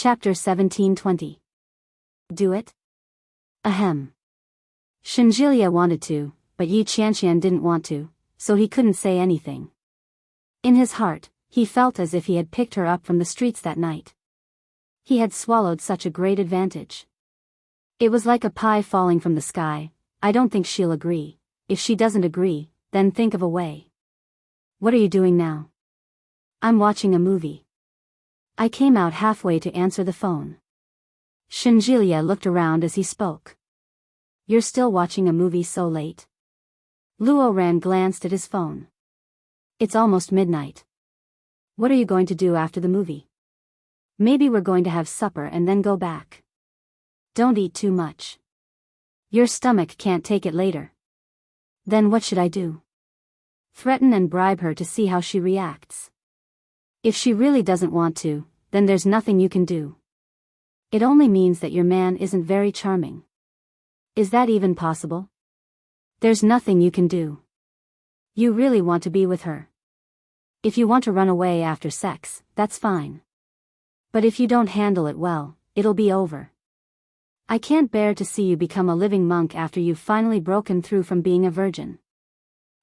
Chapter 17:20. Do it? Ahem. Shinjilia wanted to, but Yi Qianqian didn't want to, so he couldn't say anything. In his heart, he felt as if he had picked her up from the streets that night. He had swallowed such a great advantage. It was like a pie falling from the sky. I don't think she'll agree. If she doesn't agree, then think of a way. What are you doing now? I'm watching a movie. I came out halfway to answer the phone. Shinjilia looked around as he spoke. You're still watching a movie so late? Luo Ran glanced at his phone. It's almost midnight. What are you going to do after the movie? Maybe we're going to have supper and then go back. Don't eat too much. Your stomach can't take it later. Then what should I do? Threaten and bribe her to see how she reacts. If she really doesn't want to, then there's nothing you can do. It only means that your man isn't very charming. Is that even possible? There's nothing you can do. You really want to be with her. If you want to run away after sex, that's fine. But if you don't handle it well, it'll be over. I can't bear to see you become a living monk after you've finally broken through from being a virgin.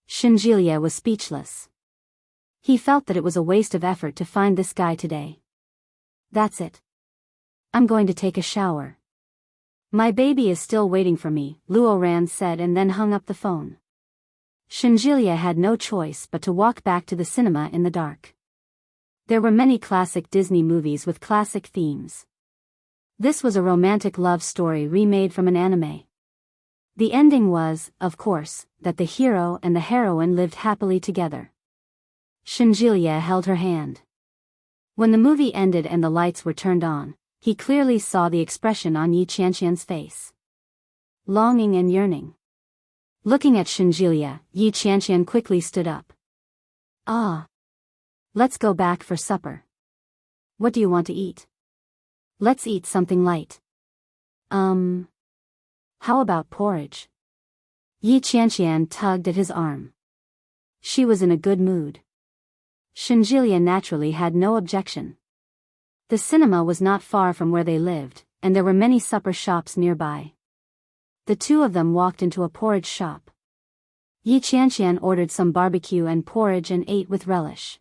Shinjilia was speechless. He felt that it was a waste of effort to find this guy today. That's it. I'm going to take a shower. My baby is still waiting for me, Luo Ran said and then hung up the phone. Shinjilia had no choice but to walk back to the cinema in the dark. There were many classic Disney movies with classic themes. This was a romantic love story remade from an anime. The ending was, of course, that the hero and the heroine lived happily together. Shinjilia held her hand. When the movie ended and the lights were turned on, he clearly saw the expression on Yi Qianqian's face. Longing and yearning. Looking at Shinjilia, Yi Qianqian quickly stood up. Ah. Let's go back for supper. What do you want to eat? Let's eat something light. How about porridge? Yi Qianqian tugged at his arm. She was in a good mood. Shinjilia naturally had no objection. The cinema was not far from where they lived, and there were many supper shops nearby. The two of them walked into a porridge shop. Yi Qianqian ordered some barbecue and porridge and ate with relish.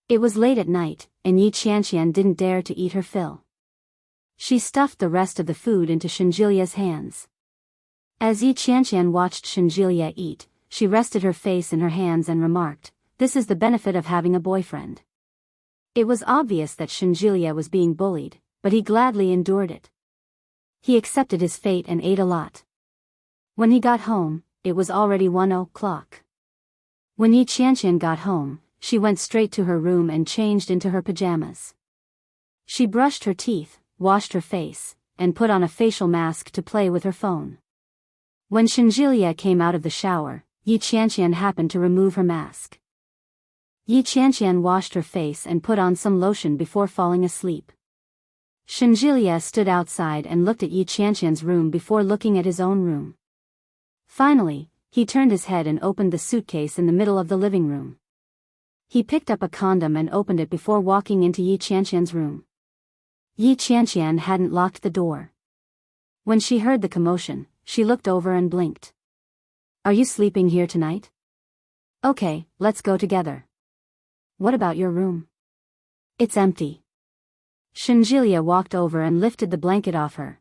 It was late at night, and Yi Qianqian didn't dare to eat her fill. She stuffed the rest of the food into Shinjilia's hands. As Yi Qianqian watched Shinjilia eat, she rested her face in her hands and remarked, "This is the benefit of having a boyfriend." It was obvious that Shinjilia was being bullied, but he gladly endured it. He accepted his fate and ate a lot. When he got home, it was already 1 o'clock. When Yi Qianqian got home, she went straight to her room and changed into her pajamas. She brushed her teeth, washed her face, and put on a facial mask to play with her phone. When Shinjilia came out of the shower, Yi Qianqian happened to remove her mask. Yi Qianqian washed her face and put on some lotion before falling asleep. Shinjilia stood outside and looked at Yi Qianqian's room before looking at his own room. Finally, he turned his head and opened the suitcase in the middle of the living room. He picked up a condom and opened it before walking into Yi Qianqian's room. Yi Qianqian hadn't locked the door. When she heard the commotion, she looked over and blinked. Are you sleeping here tonight? Okay, let's go together. What about your room? It's empty. Shinjilia walked over and lifted the blanket off her.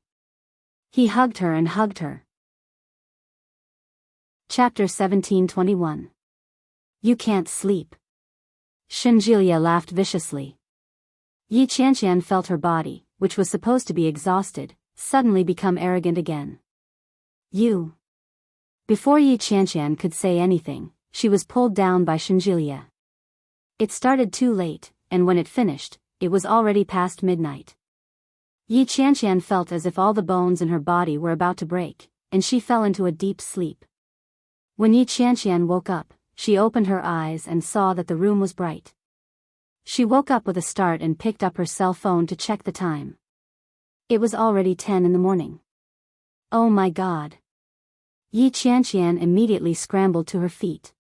He hugged her and hugged her. Chapter 17:21. You can't sleep. Shinjilia laughed viciously. Yi Qianqian felt her body, which was supposed to be exhausted, suddenly become arrogant again. You. Before Yi Qianqian could say anything, she was pulled down by Shinjilia. It started too late, and when it finished, it was already past midnight. Yi Qianqian felt as if all the bones in her body were about to break, and she fell into a deep sleep. When Yi Qianqian woke up, she opened her eyes and saw that the room was bright. She woke up with a start and picked up her cell phone to check the time. It was already 10 in the morning. Oh my God. Yi Qianqian immediately scrambled to her feet.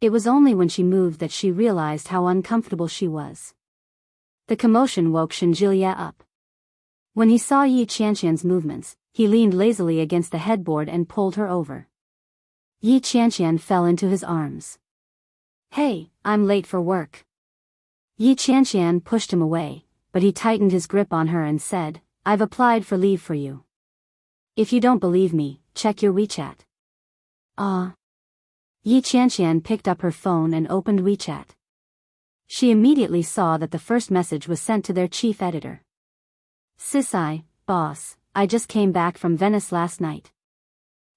It was only when she moved that she realized how uncomfortable she was. The commotion woke Shinjilia up. When he saw Yi Qianqian's movements, he leaned lazily against the headboard and pulled her over. Yi Qianqian fell into his arms. "Hey, I'm late for work." Yi Qianqian pushed him away, but he tightened his grip on her and said, "I've applied for leave for you. If you don't believe me, check your WeChat." Ah. Yi Qianqian picked up her phone and opened WeChat. She immediately saw that the first message was sent to their chief editor. "Sisai, boss, I just came back from Venice last night.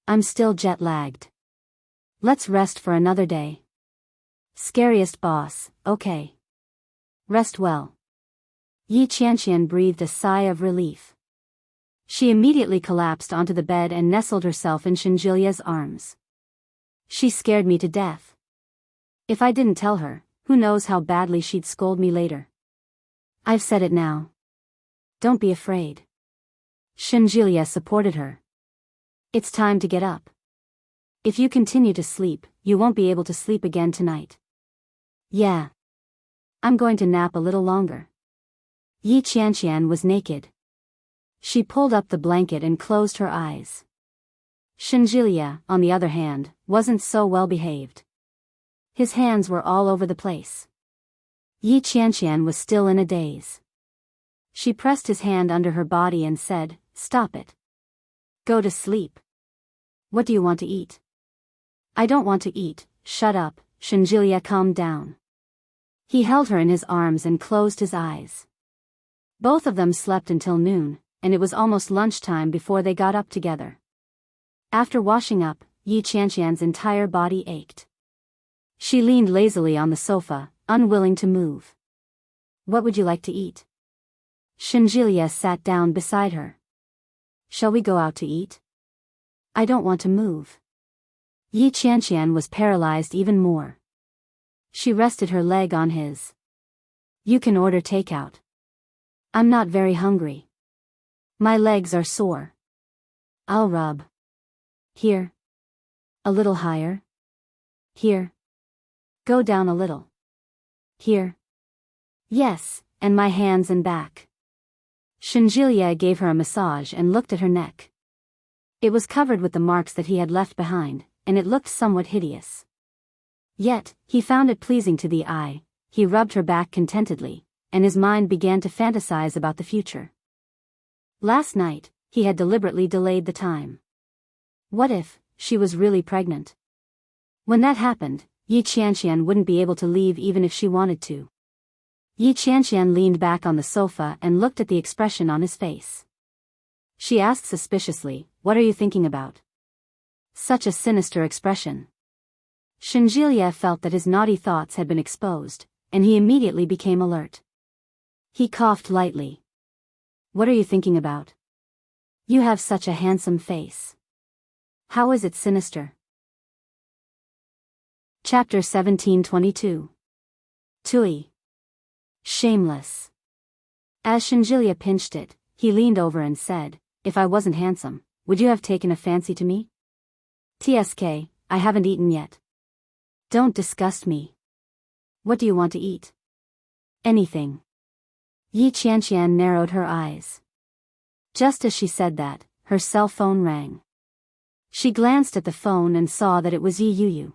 I'm still jet-lagged. Let's rest for another day." "Scariest boss, okay. Rest well." Yi Qianqian breathed a sigh of relief. She immediately collapsed onto the bed and nestled herself in Shinjilia's arms. "She scared me to death. If I didn't tell her, who knows how badly she'd scold me later. I've said it now. Don't be afraid." Shinjilia supported her. "It's time to get up. If you continue to sleep, you won't be able to sleep again tonight." "Yeah. I'm going to nap a little longer." Yi Qianqian was naked. She pulled up the blanket and closed her eyes. Shinjilia, on the other hand, wasn't so well behaved. His hands were all over the place. Yi Qianqian was still in a daze. She pressed his hand under her body and said, "Stop it. Go to sleep. What do you want to eat?" "I don't want to eat." "Shut up." Shinjilia calmed down. He held her in his arms and closed his eyes. Both of them slept until noon, and it was almost lunchtime before they got up together. After washing up, Yi Qianqian's entire body ached. She leaned lazily on the sofa, unwilling to move. "What would you like to eat?" Shinjilia sat down beside her. "Shall we go out to eat?" "I don't want to move." Yi Qianqian was paralyzed even more. She rested her leg on his. "You can order takeout. I'm not very hungry. My legs are sore. I'll rub. Here. A little higher. Here. Go down a little. Here. Yes, and my hands and back." Shinjilia gave her a massage and looked at her neck. It was covered with the marks that he had left behind, and it looked somewhat hideous. Yet, he found it pleasing to the eye. He rubbed her back contentedly, and his mind began to fantasize about the future. Last night, he had deliberately delayed the time. What if she was really pregnant? When that happened, Yi Qianqian wouldn't be able to leave even if she wanted to. Yi Qianqian leaned back on the sofa and looked at the expression on his face. She asked suspiciously, "What are you thinking about?" Such a sinister expression. Shinjilia felt that his naughty thoughts had been exposed, and he immediately became alert. He coughed lightly. "What are you thinking about? You have such a handsome face. How is it sinister?" Chapter 1722. Tui. Shameless. As Shinjilia pinched it, he leaned over and said, "If I wasn't handsome, would you have taken a fancy to me?" "TSK, I haven't eaten yet." "Don't disgust me. What do you want to eat?" "Anything." Yi Qianqian narrowed her eyes. Just as she said that, her cell phone rang. She glanced at the phone and saw that it was Yi Yuyu.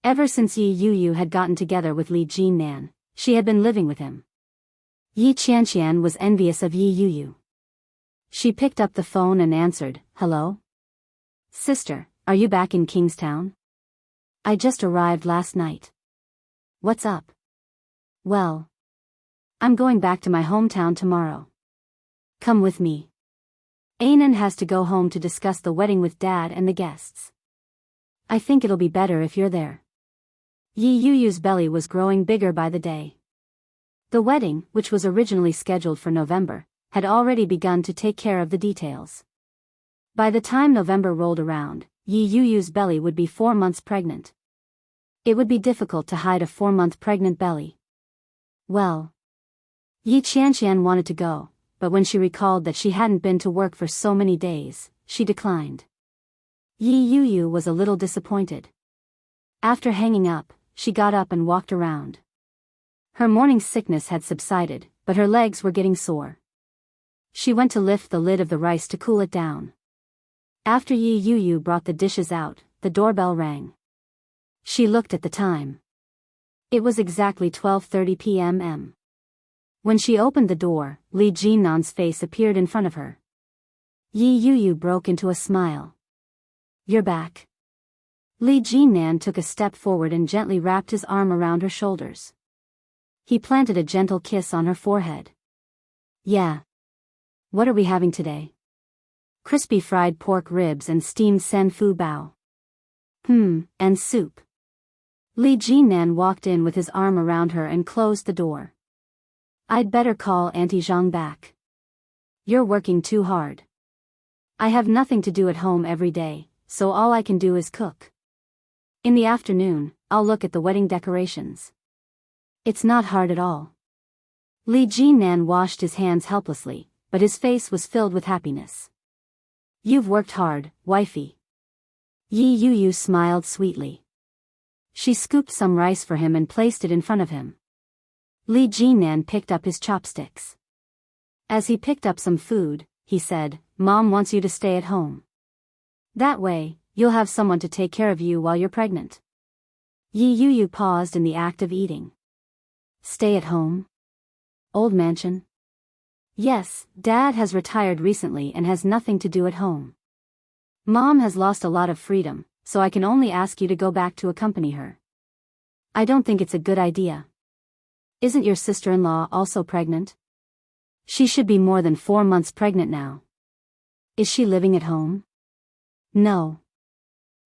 Ever since Yi Yuyu had gotten together with Li Jinnan, she had been living with him. Yi Qianqian was envious of Yi Yuyu. She picked up the phone and answered, "Hello? Sister, are you back in Kingstown?" "I just arrived last night." "What's up?" "Well, I'm going back to my hometown tomorrow. Come with me. Anan has to go home to discuss the wedding with Dad and the guests. I think it'll be better if you're there." Yi Yuyu's belly was growing bigger by the day. The wedding, which was originally scheduled for November, had already begun to take care of the details. By the time November rolled around, Yi Yuyu's belly would be 4 months pregnant. It would be difficult to hide a 4-month pregnant belly. Well, Yi Qianqian wanted to go, but when she recalled that she hadn't been to work for so many days, she declined. Yi Yuyu was a little disappointed. After hanging up, she got up and walked around. Her morning sickness had subsided, but her legs were getting sore. She went to lift the lid of the rice to cool it down. After Yi Yuyu brought the dishes out, the doorbell rang. She looked at the time. It was exactly 12:30 p.m. When she opened the door, Li Jinnan's face appeared in front of her. Yi Yuyu broke into a smile. "You're back." Li Jinnan took a step forward and gently wrapped his arm around her shoulders. He planted a gentle kiss on her forehead. "Yeah. What are we having today?" "Crispy fried pork ribs and steamed sen fu bao." And soup." Li Jinnan walked in with his arm around her and closed the door. "I'd better call Auntie Zhang back. You're working too hard. I have nothing to do at home every day, so all I can do is cook. In the afternoon, I'll look at the wedding decorations. It's not hard at all." Li Jinnan washed his hands helplessly, but his face was filled with happiness. "You've worked hard, wifey." Yi Yuyu smiled sweetly. She scooped some rice for him and placed it in front of him. Li Jinnan picked up his chopsticks. As he picked up some food, he said, "Mom wants you to stay at home. That way, you'll have someone to take care of you while you're pregnant." Yi Yuyu paused in the act of eating. "Stay at home? Old mansion?" "Yes, Dad has retired recently and has nothing to do at home. Mom has lost a lot of freedom, so I can only ask you to go back to accompany her. I don't think it's a good idea. Isn't your sister-in-law also pregnant? She should be more than 4 months pregnant now. Is she living at home?" "No.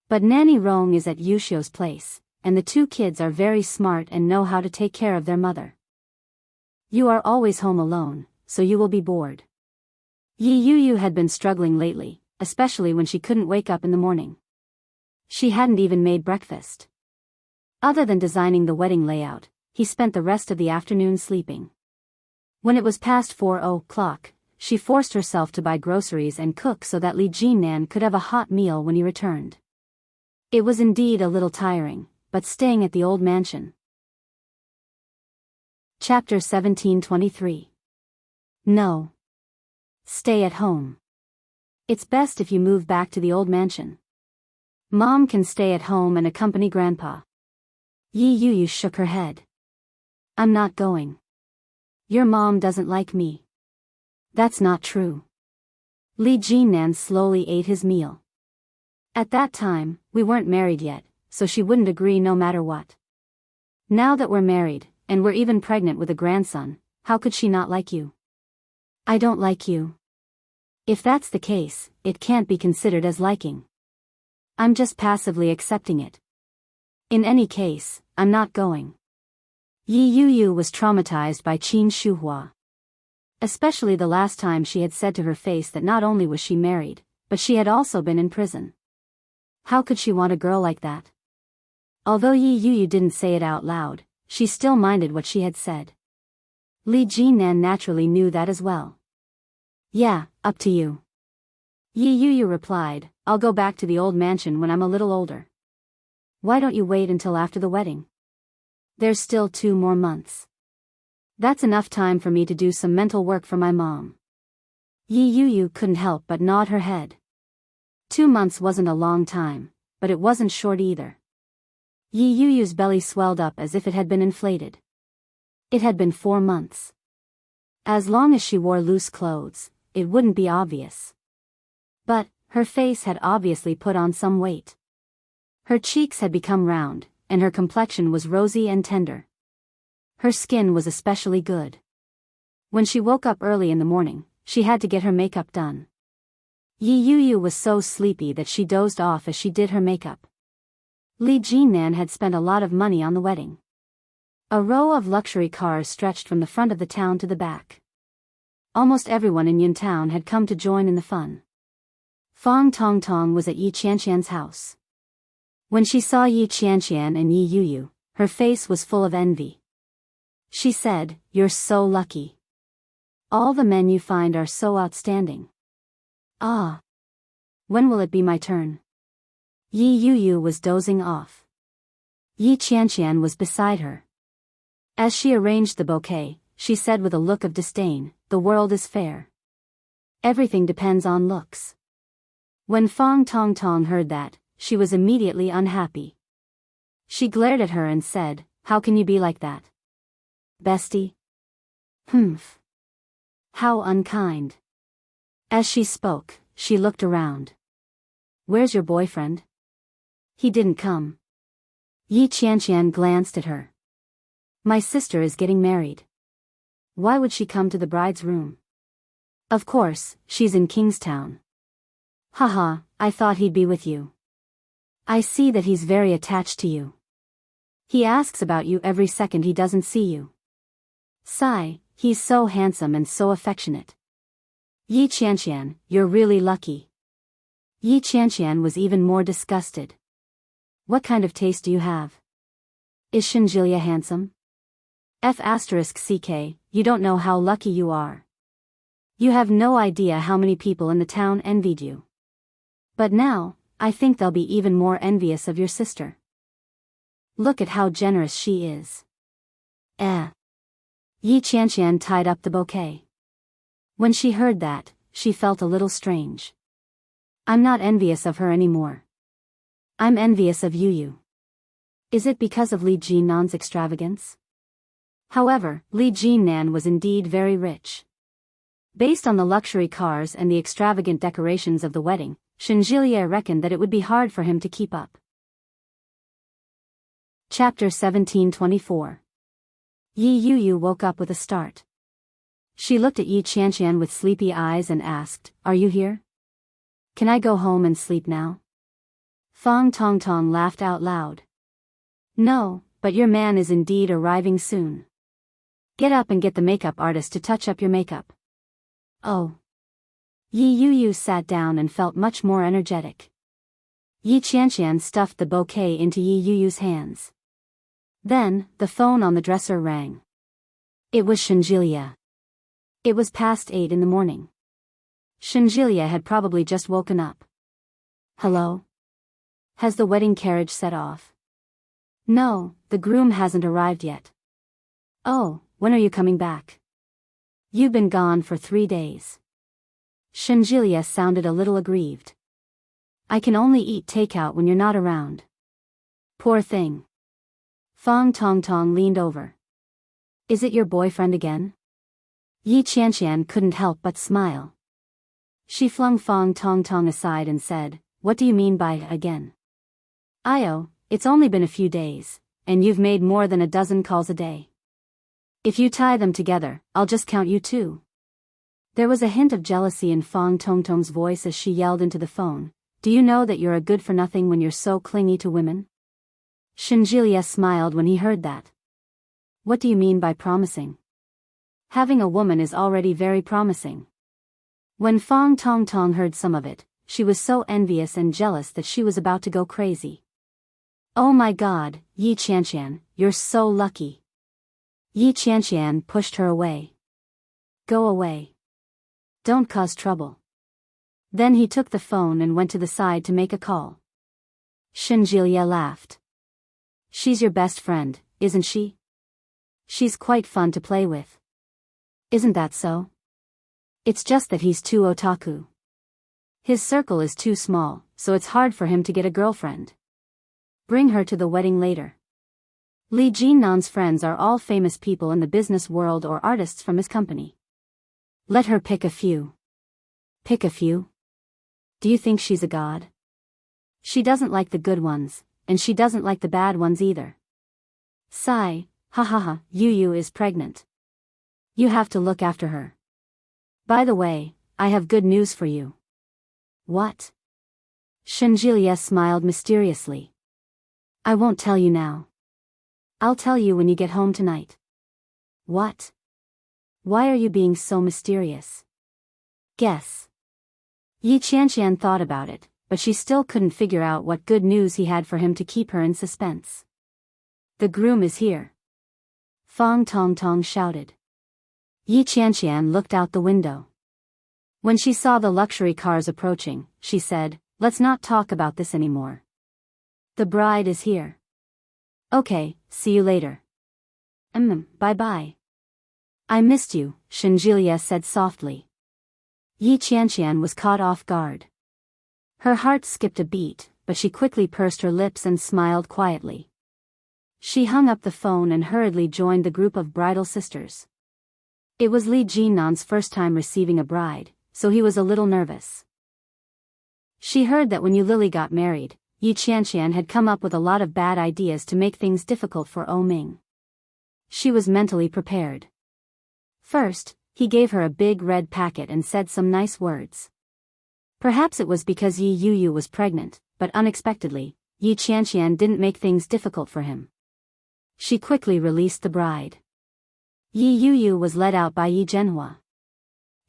But Nanny Rong is at Yushio's place, and the 2 kids are very smart and know how to take care of their mother. You are always home alone, so you will be bored." Yi Yuyu had been struggling lately, especially when she couldn't wake up in the morning. She hadn't even made breakfast. Other than designing the wedding layout, he spent the rest of the afternoon sleeping. When it was past 4 o'clock, she forced herself to buy groceries and cook so that Li Jinnan could have a hot meal when he returned. It was indeed a little tiring, but staying at the old mansion. Chapter 17:23. No. Stay at home. It's best if you move back to the old mansion. Mom can stay at home and accompany Grandpa. Yi Yuyu shook her head. "I'm not going. Your mom doesn't like me." "That's not true." Li Jinnan slowly ate his meal. "At that time, we weren't married yet, so she wouldn't agree no matter what. Now that we're married, and we're even pregnant with a grandson, how could she not like you?" "I don't like you." "If that's the case, it can't be considered as liking. I'm just passively accepting it. In any case, I'm not going." Yi Yuyu was traumatized by Qin Shuhua. Especially the last time she had said to her face that not only was she married, but she had also been in prison. How could she want a girl like that? Although Yi Yuyu didn't say it out loud, she still minded what she had said. Li Jinnan naturally knew that as well. "Yeah, up to you." Yi Yuyu replied, "I'll go back to the old mansion when I'm a little older." "Why don't you wait until after the wedding? There's still 2 more months. That's enough time for me to do some mental work for my mom." Yi Yuyu couldn't help but nod her head. 2 months wasn't a long time, but it wasn't short either. Yi Yuyu's belly swelled up as if it had been inflated. It had been 4 months. As long as she wore loose clothes, it wouldn't be obvious. But her face had obviously put on some weight. Her cheeks had become round, and her complexion was rosy and tender. Her skin was especially good. When she woke up early in the morning, she had to get her makeup done. Yi Yuyu was so sleepy that she dozed off as she did her makeup. Li Jinnan had spent a lot of money on the wedding. A row of luxury cars stretched from the front of the town to the back. Almost everyone in Yuntown had come to join in the fun. Fang Tongtong was at Yi Qianqian's house. When she saw Yi Qianqian and Yi Yuyu, her face was full of envy. She said, "You're so lucky. All the men you find are so outstanding." "Ah. When will it be my turn?" Yi Yuyu was dozing off. Yi Qianqian was beside her. As she arranged the bouquet, she said with a look of disdain, the world is fair. Everything depends on looks. When Fong Tong Tong heard that, she was immediately unhappy. She glared at her and said, how can you be like that? Bestie? Humph. How unkind. As she spoke, she looked around. Where's your boyfriend? He didn't come. Yi Qianqian glanced at her. My sister is getting married. Why would she come to the bride's room? Of course, she's in Kingstown. Haha, I thought he'd be with you. I see that he's very attached to you. He asks about you every second he doesn't see you. Sigh, he's so handsome and so affectionate. Yi Qianqian, you're really lucky. Yi Qianqian was even more disgusted. What kind of taste do you have? Is Shinjilia handsome? F***ck, you don't know how lucky you are. You have no idea how many people in the town envied you. But now, I think they'll be even more envious of your sister. Look at how generous she is. Yi Qianqian tied up the bouquet. When she heard that, she felt a little strange. I'm not envious of her anymore. I'm envious of you. Is it because of Li Jinnan's extravagance? However, Li Jinnan was indeed very rich. Based on the luxury cars and the extravagant decorations of the wedding, Shinjilia reckoned that it would be hard for him to keep up. Chapter 1724. Yi Yuyu woke up with a start. She looked at Yi Qianqian with sleepy eyes and asked, Are you here? Can I go home and sleep now? Fong Tong Tong laughed out loud. No, but your man is indeed arriving soon. Get up and get the makeup artist to touch up your makeup. Oh. Yi Yuyu sat down and felt much more energetic. Yi Qianqian stuffed the bouquet into Yi Yuyu's hands. Then, the phone on the dresser rang. It was Shinjilia. It was past 8 in the morning. Shinjilia had probably just woken up. Hello? Has the wedding carriage set off? No, the groom hasn't arrived yet. Oh, when are you coming back? You've been gone for 3 days. Shinjilia sounded a little aggrieved. I can only eat takeout when you're not around. Poor thing. Fong Tong Tong leaned over. Is it your boyfriend again? Yi Qianqian couldn't help but smile. She flung Fong Tong Tong aside and said, What do you mean by again? Io, it's only been a few days, and you've made more than a dozen calls a day. If you tie them together, I'll just count you too. There was a hint of jealousy in Fong Tong Tong's voice as she yelled into the phone, Do you know that you're a good-for-nothing when you're so clingy to women? Shinjilia smiled when he heard that. What do you mean by promising? Having a woman is already very promising. When Fong Tong Tong heard some of it, she was so envious and jealous that she was about to go crazy. Oh my God, Yi Qianqian, you're so lucky. Yi Qianqian pushed her away. Go away. Don't cause trouble. Then he took the phone and went to the side to make a call. Shinjilia laughed. She's your best friend, isn't she? She's quite fun to play with. Isn't that so? It's just that he's too otaku. His circle is too small, so it's hard for him to get a girlfriend. Bring her to the wedding later. Li Jinnan's friends are all famous people in the business world or artists from his company. Let her pick a few. Pick a few? Do you think she's a god? She doesn't like the good ones, and she doesn't like the bad ones either. Sigh, ha ha ha, Yuyu is pregnant. You have to look after her. By the way, I have good news for you. What? Shinjilia smiled mysteriously. I won't tell you now. I'll tell you when you get home tonight. What? Why are you being so mysterious? Guess. Yi Qianqian thought about it, but she still couldn't figure out what good news he had for him to keep her in suspense. The groom is here. Fong Tong Tong shouted. Yi Qianqian looked out the window. When she saw the luxury cars approaching, she said, Let's not talk about this anymore. The bride is here. Okay, see you later. Bye-bye. I missed you, Shinjilia said softly. Yi Qianqian was caught off guard. Her heart skipped a beat, but she quickly pursed her lips and smiled quietly. She hung up the phone and hurriedly joined the group of bridal sisters. It was Li Jinnan's first time receiving a bride, so he was a little nervous. She heard that when Yu Lily got married, Yi Qianqian had come up with a lot of bad ideas to make things difficult for O Ming. She was mentally prepared. First, he gave her a big red packet and said some nice words. Perhaps it was because Yi Yuyu was pregnant, but unexpectedly, Yi Qianqian didn't make things difficult for him. She quickly released the bride. Yi Yuyu was led out by Yi Zhenhua.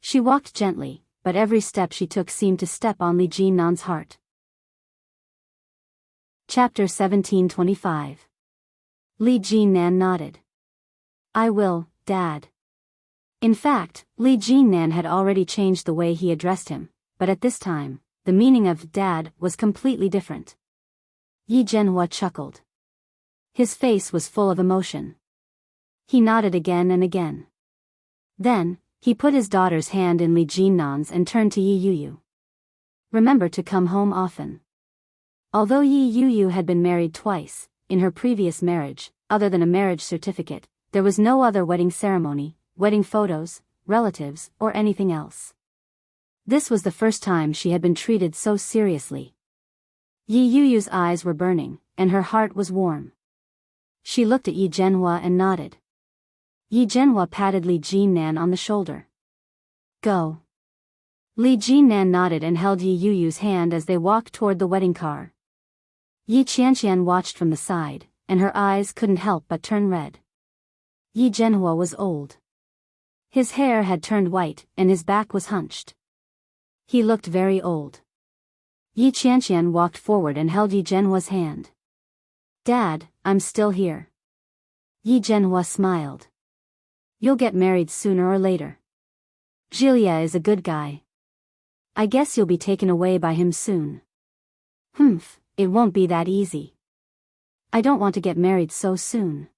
She walked gently, but every step she took seemed to step on Li Jinnan's heart. Chapter 1725. Li Jinnan nodded. I will, Dad. In fact, Li Jinnan had already changed the way he addressed him, but at this time, the meaning of Dad was completely different. Yi Zhenhua chuckled. His face was full of emotion. He nodded again and again. Then, he put his daughter's hand in Li Jinnan's and turned to Yi Yuyu. Remember to come home often. Although Yi Yuyu had been married twice, in her previous marriage, other than a marriage certificate, there was no other wedding ceremony, wedding photos, relatives, or anything else. This was the first time she had been treated so seriously. Yi Yuyu's eyes were burning, and her heart was warm. She looked at Yi Zhenhua and nodded. Yi Zhenhua patted Li Jinnan on the shoulder. Go. Li Jinnan nodded and held Yi Yuyu's hand as they walked toward the wedding car. Yi Qianqian watched from the side, and her eyes couldn't help but turn red. Yi Zhenhua was old. His hair had turned white, and his back was hunched. He looked very old. Yi Qianqian walked forward and held Yi Zhenhua's hand. Dad, I'm still here. Yi Zhenhua smiled. You'll get married sooner or later. Jilia is a good guy. I guess you'll be taken away by him soon. Humph, it won't be that easy. I don't want to get married so soon.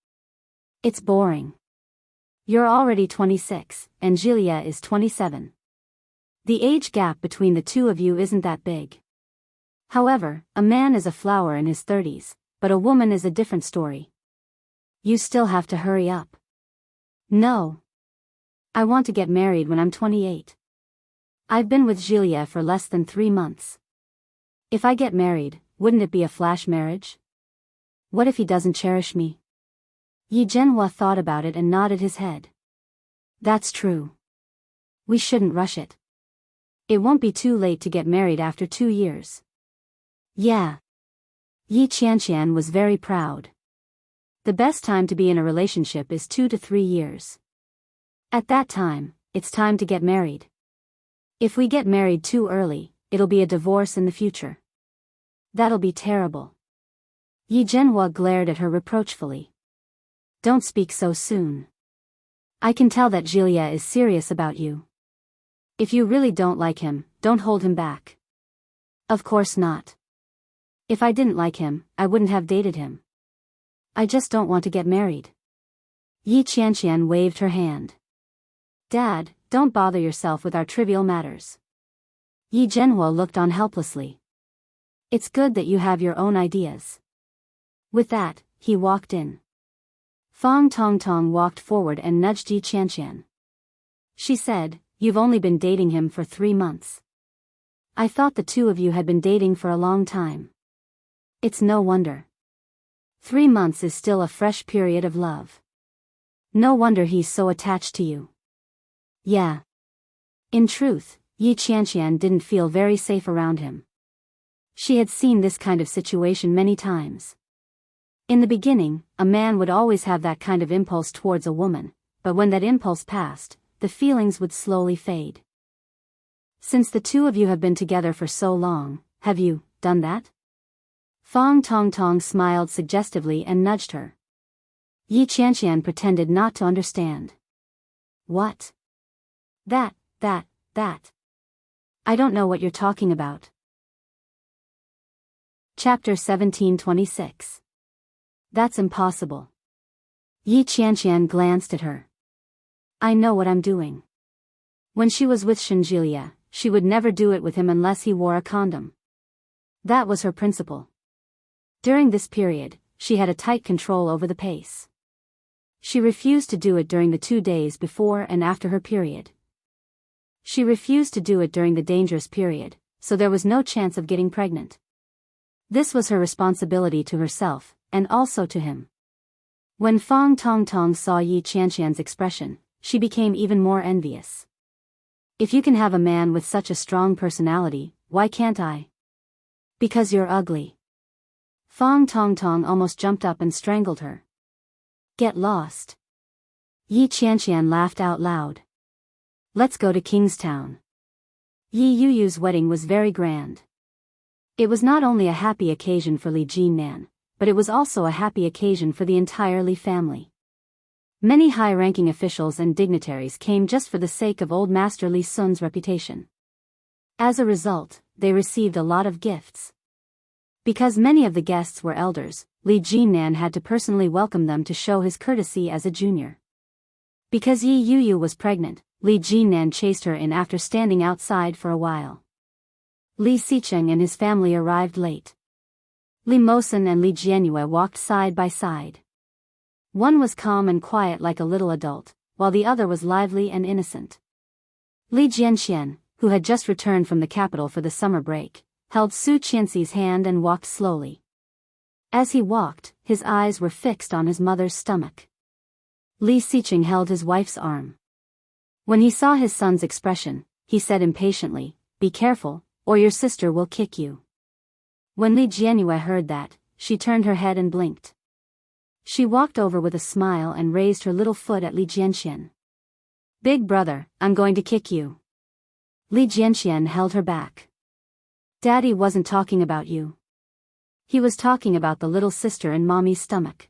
It's boring. You're already 26, and Jilia is 27. The age gap between the two of you isn't that big. However, a man is a flower in his 30s, but a woman is a different story. You still have to hurry up. No. I want to get married when I'm 28. I've been with Jilia for less than 3 months. If I get married, wouldn't it be a flash marriage? What if he doesn't cherish me? Yi Zhenhua thought about it and nodded his head. That's true. We shouldn't rush it. It won't be too late to get married after 2 years. Yeah. Yi Qianqian was very proud. The best time to be in a relationship is 2 to 3 years. At that time, it's time to get married. If we get married too early, it'll be a divorce in the future. That'll be terrible. Yi Zhenhua glared at her reproachfully. Don't speak so soon. I can tell that Jilia is serious about you. If you really don't like him, don't hold him back. Of course not. If I didn't like him, I wouldn't have dated him. I just don't want to get married. Yi Qianqian waved her hand. Dad, don't bother yourself with our trivial matters. Yi Zhenhua looked on helplessly. It's good that you have your own ideas. With that, he walked in. Fang Tongtong walked forward and nudged Yi Qianqian. She said, You've only been dating him for 3 months. I thought the two of you had been dating for a long time. It's no wonder. 3 months is still a fresh period of love. No wonder he's so attached to you. Yeah. In truth, Yi Qianqian didn't feel very safe around him. She had seen this kind of situation many times. In the beginning, a man would always have that kind of impulse towards a woman, but when that impulse passed, the feelings would slowly fade. Since the two of you have been together for so long, have you done that? Fang Tongtong smiled suggestively and nudged her. Yi Qianqian pretended not to understand. What? That. I don't know what you're talking about. Chapter 1726. That's impossible. Yi Qianqian glanced at her. I know what I'm doing. When she was with Shinjilia, she would never do it with him unless he wore a condom. That was her principle. During this period, she had a tight control over the pace. She refused to do it during the 2 days before and after her period. She refused to do it during the dangerous period, so there was no chance of getting pregnant. This was her responsibility to herself, and also to him. When Fang Tongtong saw Yi Qianqian's expression, she became even more envious. If you can have a man with such a strong personality, why can't I? Because you're ugly. Fang Tongtong almost jumped up and strangled her. Get lost. Yi Qianqian laughed out loud. Let's go to Kingstown. Yi Yuyu's wedding was very grand. It was not only a happy occasion for Li Jinnan, but it was also a happy occasion for the entire Li family. Many high-ranking officials and dignitaries came just for the sake of old Master Li Sun's reputation. As a result, they received a lot of gifts. Because many of the guests were elders, Li Jinnan had to personally welcome them to show his courtesy as a junior. Because Yi Yuyu was pregnant, Li Jinnan chased her in after standing outside for a while. Li Xicheng and his family arrived late. Li Mosen and Li Jianyue walked side by side. One was calm and quiet like a little adult, while the other was lively and innocent. Li Jianxian, who had just returned from the capital for the summer break, held Su Qianxi's hand and walked slowly. As he walked, his eyes were fixed on his mother's stomach. Li Xicheng held his wife's arm. When he saw his son's expression, he said impatiently, "Be careful, or your sister will kick you." When Li Jianyue heard that, she turned her head and blinked. She walked over with a smile and raised her little foot at Li Jianxian. "Big brother, I'm going to kick you." Li Jianxian held her back. "Daddy wasn't talking about you. He was talking about the little sister in Mommy's stomach."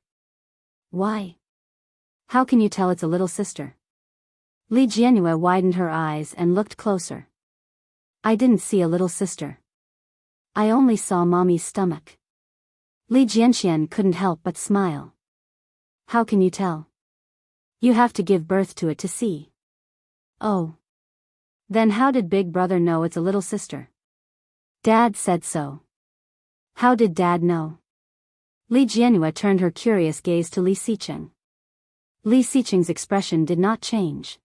"Why? How can you tell it's a little sister?" Li Jianyue widened her eyes and looked closer. "I didn't see a little sister. I only saw Mommy's stomach." Li Jianxian couldn't help but smile. "How can you tell? You have to give birth to it to see." "Oh. Then how did Big Brother know it's a little sister?" "Dad said so." "How did Dad know?" Li Jianyue turned her curious gaze to Li Xicheng. Li Xicheng's expression did not change.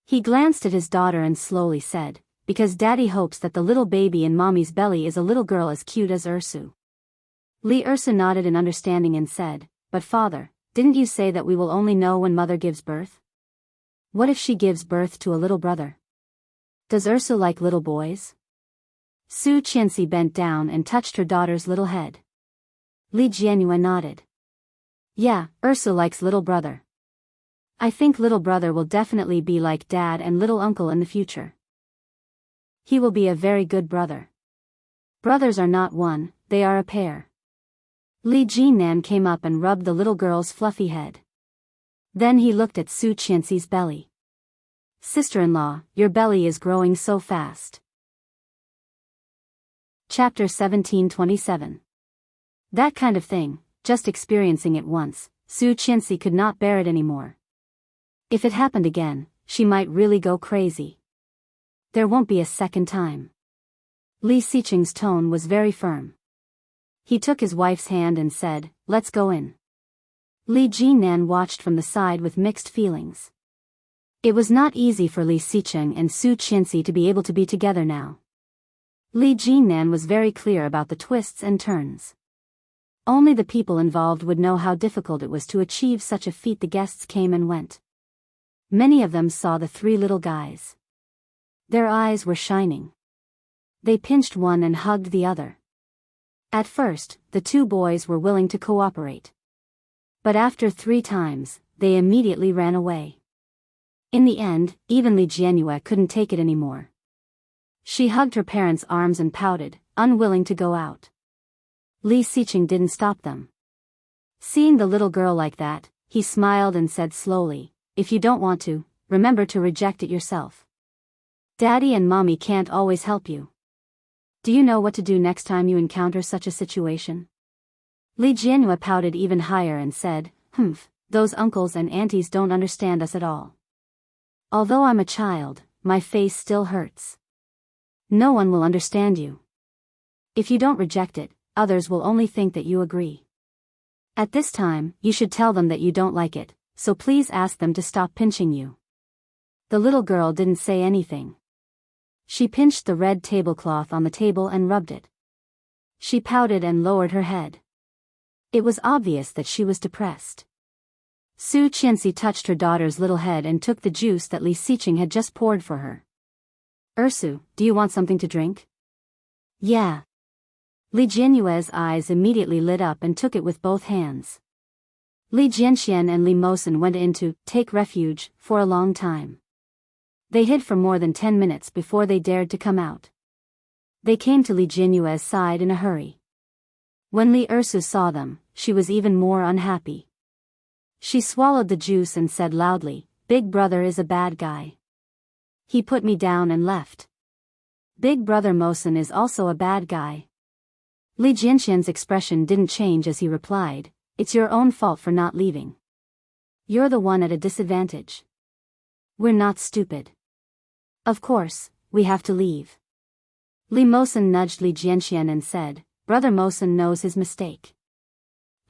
He glanced at his daughter and slowly said, "Because Daddy hopes that the little baby in Mommy's belly is a little girl as cute as Ursu." Li Ursu nodded in understanding and said, "But father, didn't you say that we will only know when mother gives birth? What if she gives birth to a little brother? Does Ursu like little boys?" Su Qianxi bent down and touched her daughter's little head. Li Jianyue nodded. "Yeah, Ursu likes little brother. I think little brother will definitely be like Dad and little uncle in the future. He will be a very good brother. Brothers are not one, they are a pair." Li Jinnan came up and rubbed the little girl's fluffy head. Then he looked at Su Qianxi's belly. "Sister-in-law, your belly is growing so fast." Chapter 1727. That kind of thing, just experiencing it once, Su Qianxi could not bear it anymore. If it happened again, she might really go crazy. There won't be a second time. Li Xicheng's tone was very firm. He took his wife's hand and said, "Let's go in." Li Jinnan watched from the side with mixed feelings. It was not easy for Li Xicheng and Su Qianxi to be able to be together now. Li Jinnan was very clear about the twists and turns. Only the people involved would know how difficult it was to achieve such a feat. The guests came and went. Many of them saw the three little guys. Their eyes were shining. They pinched one and hugged the other. At first, the two boys were willing to cooperate. But after 3 times, they immediately ran away. In the end, even Li Jianyue couldn't take it anymore. She hugged her parents' arms and pouted, unwilling to go out. Li Xicheng didn't stop them. Seeing the little girl like that, he smiled and said slowly, "If you don't want to, remember to reject it yourself. Daddy and Mommy can't always help you. Do you know what to do next time you encounter such a situation?" Li Jianyue pouted even higher and said, "Those uncles and aunties don't understand us at all. Although I'm a child, my face still hurts. No one will understand you. If you don't reject it, others will only think that you agree. At this time, you should tell them that you don't like it, so please ask them to stop pinching you. The little girl didn't say anything. She pinched the red tablecloth on the table and rubbed it. She pouted and lowered her head. It was obvious that she was depressed. Su Qianxi touched her daughter's little head and took the juice that Li Xiqing had just poured for her. "Ursu, do you want something to drink?" "Yeah." Li Jianyue's eyes immediately lit up and took it with both hands. Li Jianxian and Li Mosen went in to take refuge for a long time. They hid for more than 10 minutes before they dared to come out. They came to Li Jianyue's side in a hurry. When Li Ursu saw them, she was even more unhappy. She swallowed the juice and said loudly, "Big brother is a bad guy. He put me down and left. Big brother Mosen is also a bad guy." Li Jianxian's expression didn't change as he replied, "It's your own fault for not leaving. You're the one at a disadvantage. We're not stupid. Of course, we have to leave." Li Mosen nudged Li Jianxian and said, "Brother Mosen knows his mistake.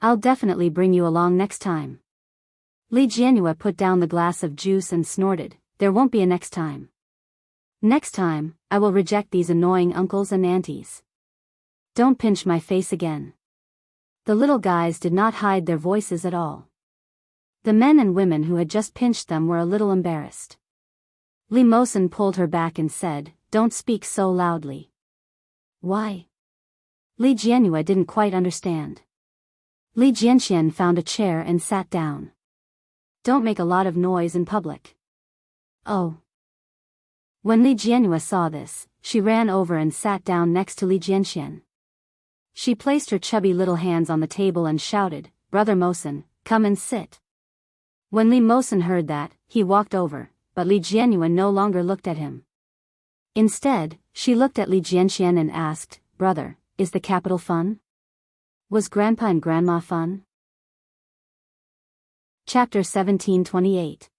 I'll definitely bring you along next time." Li Jianyue put down the glass of juice and snorted, "There won't be a next time. Next time, I will reject these annoying uncles and aunties. Don't pinch my face again." The little guys did not hide their voices at all. The men and women who had just pinched them were a little embarrassed. Li Mosen pulled her back and said, "Don't speak so loudly." "Why?" Li Jianyue didn't quite understand. Li Jianxian found a chair and sat down. "Don't make a lot of noise in public." "Oh." When Li Jianyue saw this, she ran over and sat down next to Li Jianxian. She placed her chubby little hands on the table and shouted, "Brother Mosen, come and sit." When Li Mosen heard that, he walked over, but Li Jianyue no longer looked at him. Instead, she looked at Li Jianxian and asked, "Brother, is the capital fun? Was Grandpa and Grandma fun?" Chapter 17:28.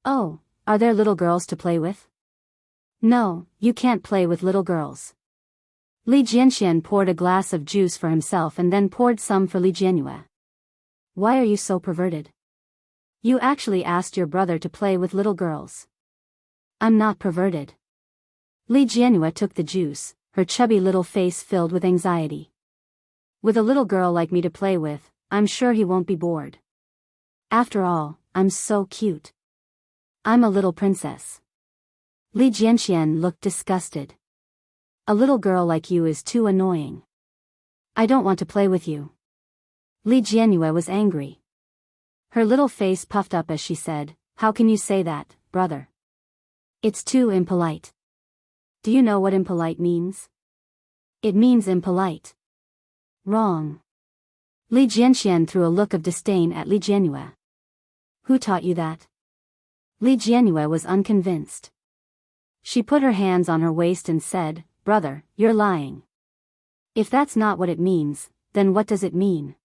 "Oh, are there little girls to play with?" "No, you can't play with little girls." Li Jianxian poured a glass of juice for himself and then poured some for Li Jianyue. "Why are you so perverted? You actually asked your brother to play with little girls." "I'm not perverted." Li Jianyue took the juice, her chubby little face filled with anxiety. "With a little girl like me to play with, I'm sure he won't be bored. After all, I'm so cute. I'm a little princess." Li Jianxian looked disgusted. "A little girl like you is too annoying. I don't want to play with you." Li Jianyue was angry. Her little face puffed up as she said, "How can you say that, brother? It's too impolite." "Do you know what impolite means?" "It means impolite." "Wrong." Li Jianxian threw a look of disdain at Li Jianyue. "Who taught you that?" Li Jianyue was unconvinced. She put her hands on her waist and said, "Brother, you're lying. If that's not what it means, then what does it mean?"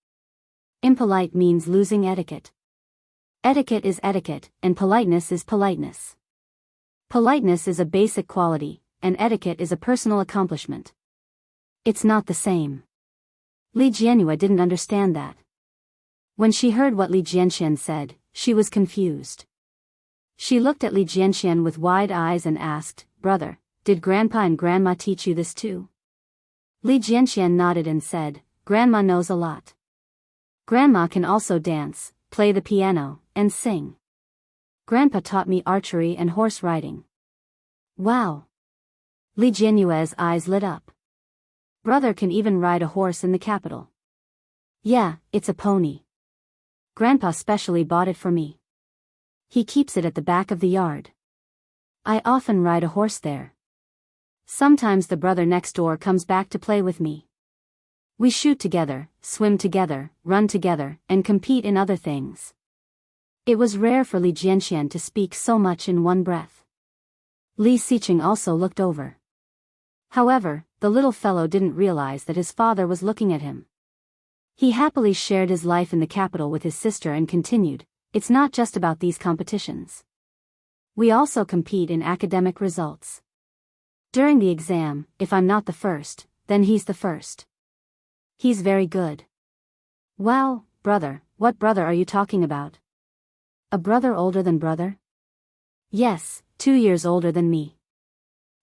Impolite means losing etiquette. Etiquette is etiquette, and politeness is politeness. Politeness is a basic quality, and etiquette is a personal accomplishment. It's not the same. Li Jianyue didn't understand that. When she heard what Li Jianxian said, she was confused. She looked at Li Jianxian with wide eyes and asked, "Brother, did Grandpa and Grandma teach you this too?" Li Jianxian nodded and said, "Grandma knows a lot. Grandma can also dance, play the piano, and sing. Grandpa taught me archery and horse riding." "Wow." Li Jianyue's eyes lit up. "Brother can even ride a horse in the capital." "Yeah, it's a pony. Grandpa specially bought it for me. He keeps it at the back of the yard. I often ride a horse there. Sometimes the brother next door comes back to play with me. We shoot together, swim together, run together, and compete in other things." It was rare for Li Jianxian to speak so much in one breath. Li Xiqing also looked over. However, the little fellow didn't realize that his father was looking at him. He happily shared his life in the capital with his sister and continued, "It's not just about these competitions. We also compete in academic results. During the exam, if I'm not the first, then he's the first. He's very good. Wow, brother, what brother are you talking about? A brother older than brother? Yes, 2 years older than me.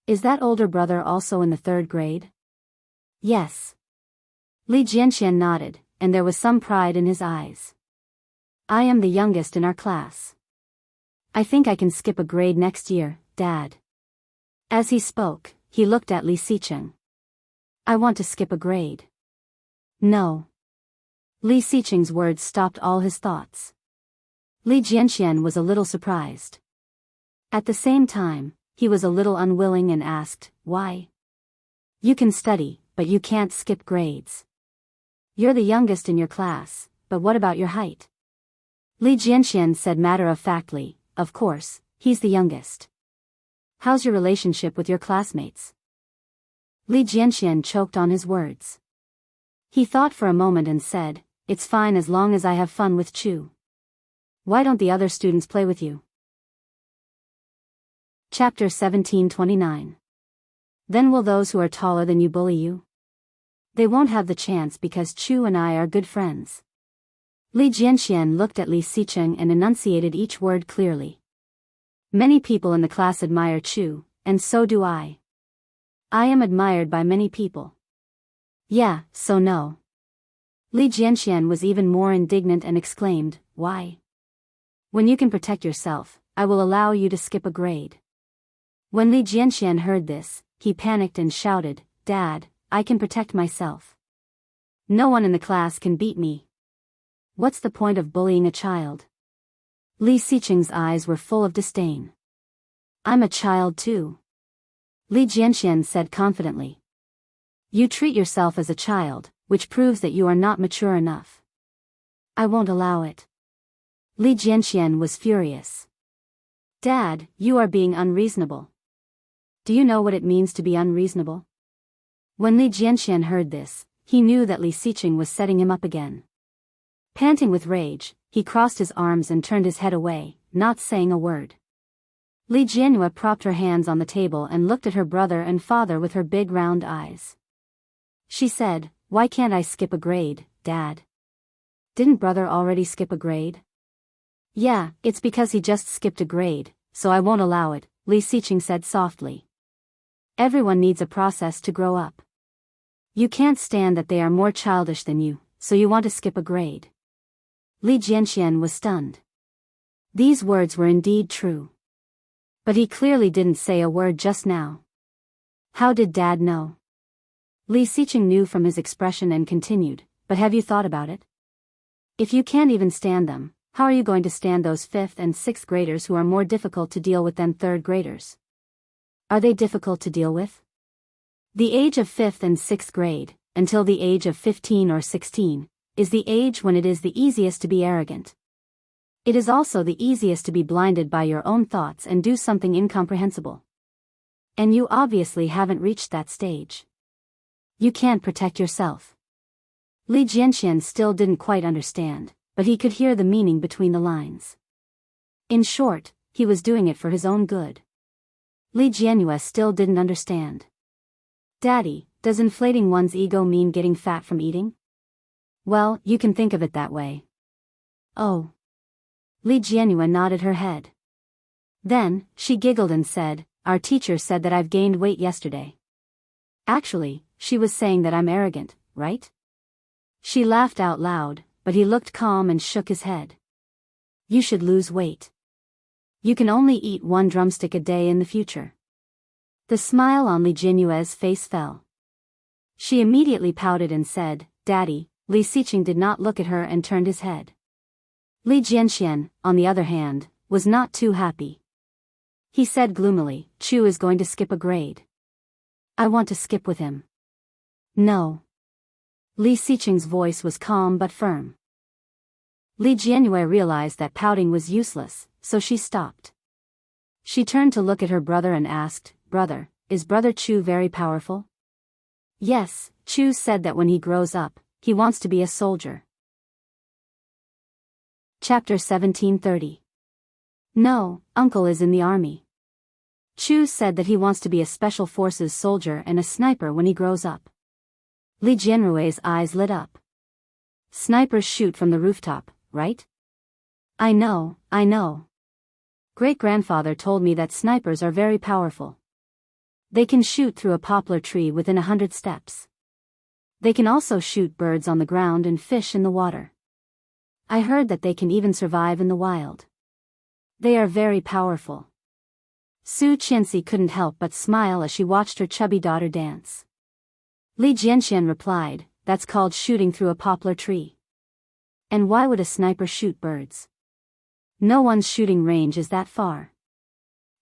Is that older brother also in the 3rd grade? Yes. Li Jianxian nodded, and there was some pride in his eyes. I am the youngest in our class. I think I can skip a grade next year, Dad. As he spoke, he looked at Li Xicheng. I want to skip a grade. No. Li Xicheng's words stopped all his thoughts. Li Jianxian was a little surprised. At the same time, he was a little unwilling and asked, why? You can study, but you can't skip grades. You're the youngest in your class, but what about your height? Li Jianxian said matter-of-factly, of course, he's the youngest. How's your relationship with your classmates? Li Jianxian choked on his words. He thought for a moment and said, it's fine as long as I have fun with Chu. Why don't the other students play with you? Chapter 1729. Then will those who are taller than you bully you? They won't have the chance because Chu and I are good friends. Li Jianxian looked at Li Xicheng and enunciated each word clearly. Many people in the class admire Chu, and so do I. I am admired by many people. Yeah, so no. Li Jianxian was even more indignant and exclaimed, why? When you can protect yourself, I will allow you to skip a grade. When Li Jianxian heard this, he panicked and shouted, Dad, I can protect myself. No one in the class can beat me. What's the point of bullying a child? Li Xicheng's eyes were full of disdain. I'm a child too. Li Jianxian said confidently. You treat yourself as a child, which proves that you are not mature enough. I won't allow it. Li Jianxian was furious. Dad, you are being unreasonable. Do you know what it means to be unreasonable? When Li Jianxian heard this, he knew that Li Xicheng was setting him up again. Panting with rage, he crossed his arms and turned his head away, not saying a word. Li Jianhua propped her hands on the table and looked at her brother and father with her big round eyes. She said, why can't I skip a grade, Dad? Didn't brother already skip a grade? Yeah, it's because he just skipped a grade, so I won't allow it, Li Xicheng said softly. Everyone needs a process to grow up. You can't stand that they are more childish than you, so you want to skip a grade. Li Jianxian was stunned. These words were indeed true. But he clearly didn't say a word just now. How did Dad know? Li Xicheng knew from his expression and continued, but have you thought about it? If you can't even stand them, how are you going to stand those 5th and 6th graders who are more difficult to deal with than 3rd graders? Are they difficult to deal with? The age of 5th and 6th grade, until the age of 15 or 16, is the age when it is the easiest to be arrogant. It is also the easiest to be blinded by your own thoughts and do something incomprehensible. And you obviously haven't reached that stage. You can't protect yourself. Li Jianxian still didn't quite understand, but he could hear the meaning between the lines. In short, he was doing it for his own good. Li Jianhua still didn't understand. Daddy, does inflating one's ego mean getting fat from eating? Well, you can think of it that way. Oh. Li Jianhua nodded her head. Then, she giggled and said, our teacher said that I've gained weight yesterday. Actually, she was saying that I'm arrogant, right? She laughed out loud, but he looked calm and shook his head. You should lose weight. You can only eat 1 drumstick a day in the future. The smile on Li Jianhua's face fell. She immediately pouted and said, Daddy. Li Xicheng did not look at her and turned his head. Li Jianxian, on the other hand, was not too happy. He said gloomily, Chu is going to skip a grade. I want to skip with him. No. Li Xicheng's voice was calm but firm. Li Jianhua realized that pouting was useless, so she stopped. She turned to look at her brother and asked, Brother, is Brother Chu very powerful? Yes, Chu said that when he grows up, he wants to be a soldier. Chapter 1730. No, uncle is in the army. Chu said that he wants to be a special forces soldier and a sniper when he grows up. Li Jianrui's eyes lit up. Snipers shoot from the rooftop, right? I know. Great-grandfather told me that snipers are very powerful. They can shoot through a poplar tree within 100 steps. They can also shoot birds on the ground and fish in the water. I heard that they can even survive in the wild. They are very powerful. Su Qianxi couldn't help but smile as she watched her chubby daughter dance. Li Jianxian replied, that's called shooting through a poplar tree. And why would a sniper shoot birds? No one's shooting range is that far.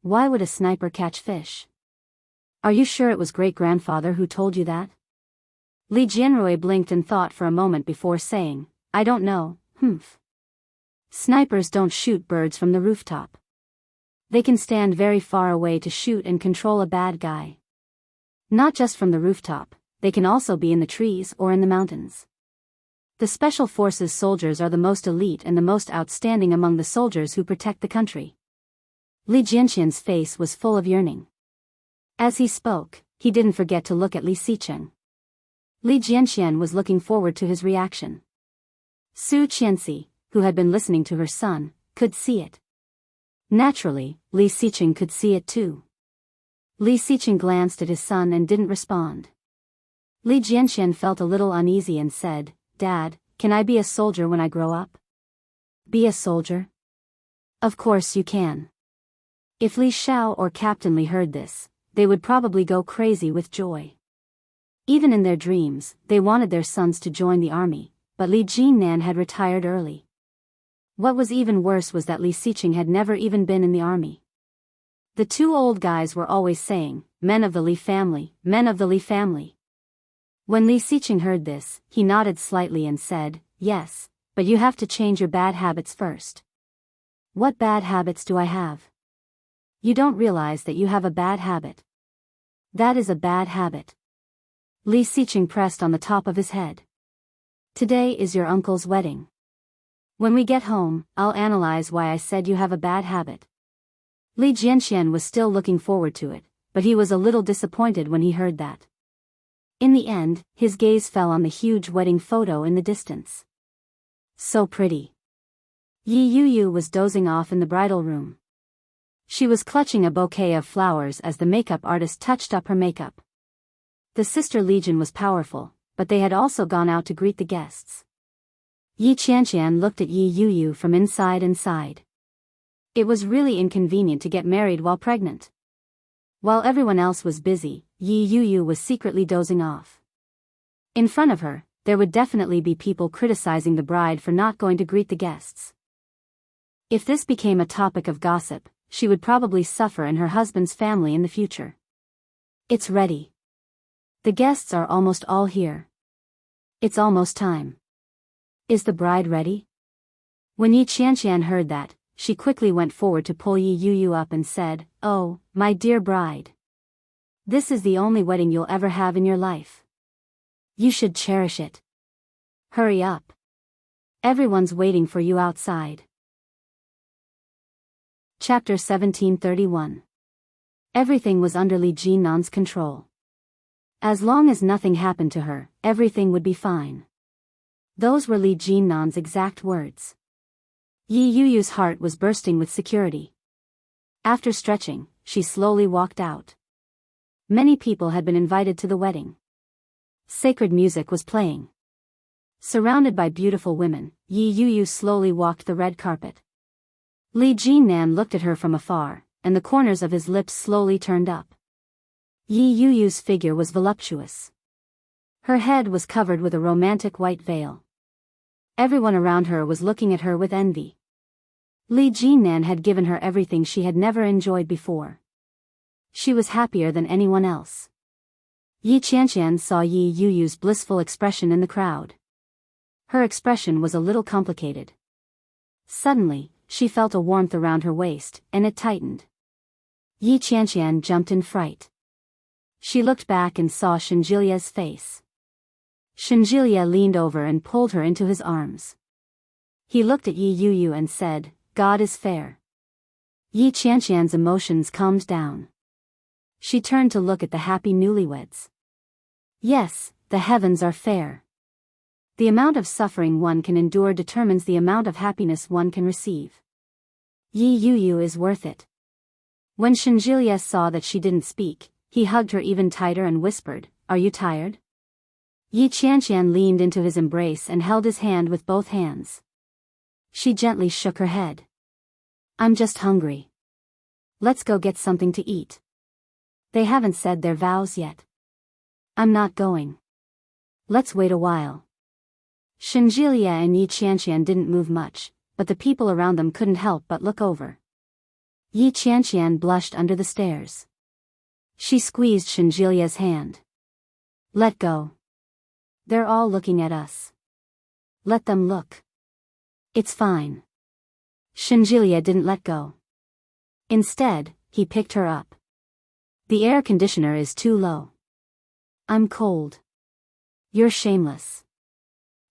Why would a sniper catch fish? Are you sure it was great-grandfather who told you that? Li Jianrui blinked and thought for a moment before saying, I don't know, Snipers don't shoot birds from the rooftop. They can stand very far away to shoot and control a bad guy. Not just from the rooftop, they can also be in the trees or in the mountains. The Special Forces soldiers are the most elite and the most outstanding among the soldiers who protect the country. Li Jianxian's face was full of yearning. As he spoke, he didn't forget to look at Li Xicheng. Li Jianxian was looking forward to his reaction. Su Qianxi, who had been listening to her son, could see it. Naturally, Li Xicheng could see it too. Li Xicheng glanced at his son and didn't respond. Li Jianxian felt a little uneasy and said, Dad, can I be a soldier when I grow up? Be a soldier? Of course you can. If Li Xiao or Captain Li heard this, they would probably go crazy with joy. Even in their dreams, they wanted their sons to join the army, but Li Jinnan had retired early. What was even worse was that Li Xicheng had never even been in the army. The two old guys were always saying, men of the Li family, men of the Li family. When Li Xicheng heard this, he nodded slightly and said, yes, but you have to change your bad habits first. What bad habits do I have? You don't realize that you have a bad habit. That is a bad habit. Li Xicheng pressed on the top of his head. Today is your uncle's wedding. When we get home, I'll analyze why I said you have a bad habit. Li Jianxian was still looking forward to it, but he was a little disappointed when he heard that. In the end, his gaze fell on the huge wedding photo in the distance. So pretty. Yi Yuyu was dozing off in the bridal room. She was clutching a bouquet of flowers as the makeup artist touched up her makeup. The sister legion was powerful, but they had also gone out to greet the guests. Yi Qianqian looked at Yi Yuyu from inside. It was really inconvenient to get married while pregnant. While everyone else was busy, Yi Yuyu was secretly dozing off. In front of her, there would definitely be people criticizing the bride for not going to greet the guests. If this became a topic of gossip, she would probably suffer and her husband's family in the future. It's ready. The guests are almost all here. It's almost time. Is the bride ready? When Yi Qianqian heard that, she quickly went forward to pull Yi Yuyu up and said, Oh, my dear bride. This is the only wedding you'll ever have in your life. You should cherish it. Hurry up. Everyone's waiting for you outside. Chapter 1731. Everything was under Li Jinnan's control. As long as nothing happened to her, everything would be fine. Those were Li Jinnan's exact words. Yi Yuyu's heart was bursting with security. After stretching, she slowly walked out. Many people had been invited to the wedding. Sacred music was playing. Surrounded by beautiful women, Yi Yuyu slowly walked the red carpet. Li Jinnan looked at her from afar, and the corners of his lips slowly turned up. Yi Yuyu's figure was voluptuous. Her head was covered with a romantic white veil. Everyone around her was looking at her with envy. Li Jinnan had given her everything she had never enjoyed before. She was happier than anyone else. Yi Qianqian saw Yi Yuyu's blissful expression in the crowd. Her expression was a little complicated. Suddenly, she felt a warmth around her waist, and it tightened. Yi Qianqian jumped in fright. She looked back and saw Shenjilia's face. Shenjilia leaned over and pulled her into his arms. He looked at Yi Yuyu and said, God is fair. Yi Qianqian's emotions calmed down. She turned to look at the happy newlyweds. Yes, the heavens are fair. The amount of suffering one can endure determines the amount of happiness one can receive. Yi Yuyu is worth it. When Shenjilia saw that she didn't speak, he hugged her even tighter and whispered, "Are you tired?" Yi Qianqian leaned into his embrace and held his hand with both hands. She gently shook her head. "I'm just hungry. Let's go get something to eat. They haven't said their vows yet." "I'm not going. Let's wait a while." Shenjilia and Yi Qianqian didn't move much, but the people around them couldn't help but look over. Yi Qianqian blushed under the stares. She squeezed Shenjilia's hand. "Let go. They're all looking at us. Let them look. It's fine." Shenjilia didn't let go. Instead, he picked her up. "The air conditioner is too low. I'm cold." "You're shameless."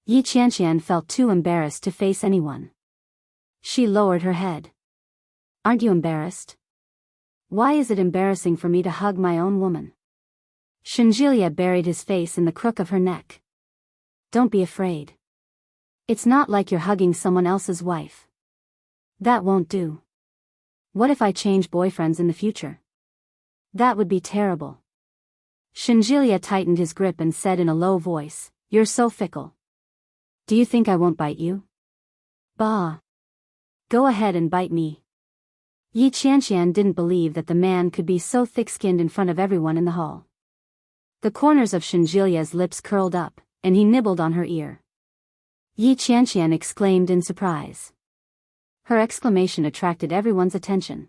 Yi Qianqian felt too embarrassed to face anyone. She lowered her head. "Aren't you embarrassed? Why is it embarrassing for me to hug my own woman?" Shenjilia buried his face in the crook of her neck. "Don't be afraid. It's not like you're hugging someone else's wife. That won't do. What if I change boyfriends in the future? That would be terrible." Shenjilia tightened his grip and said in a low voice, "You're so fickle. Do you think I won't bite you? Bah. Go ahead and bite me." Yi Qianqian didn't believe that the man could be so thick-skinned in front of everyone in the hall. The corners of Shenjilia's lips curled up, and he nibbled on her ear. Yi Qianqian exclaimed in surprise. Her exclamation attracted everyone's attention.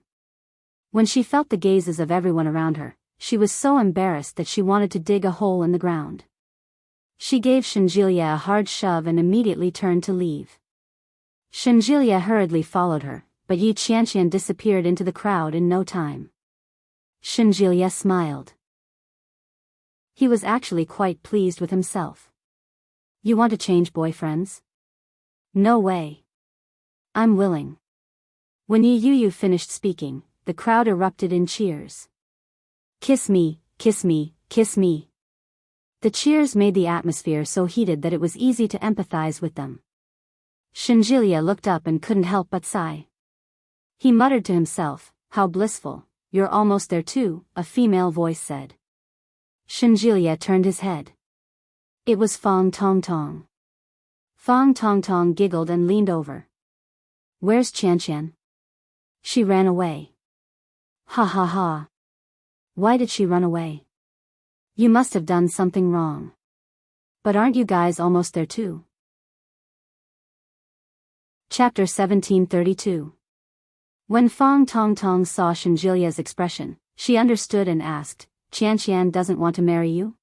When she felt the gazes of everyone around her, she was so embarrassed that she wanted to dig a hole in the ground. She gave Shenjilia a hard shove and immediately turned to leave. Shenjilia hurriedly followed her, but Yi Qianqian disappeared into the crowd in no time. Shenjilia smiled. He was actually quite pleased with himself. "You want to change boyfriends?" "No way. I'm willing." When Yi Yuyu finished speaking, the crowd erupted in cheers. "Kiss me, kiss me, kiss me." The cheers made the atmosphere so heated that it was easy to empathize with them. Shenjilia looked up and couldn't help but sigh. He muttered to himself, "How blissful, you're almost there too," a female voice said. Shenjilia turned his head. It was Fang Tongtong. Fang Tongtong giggled and leaned over. "Where's Qianqian?" "She ran away." "Ha ha ha. Why did she run away?" "You must have done something wrong." "But aren't you guys almost there too?" Chapter 1732. When Fang Tongtong saw Shenjilia's expression, she understood and asked, "Qianqian doesn't want to marry you?"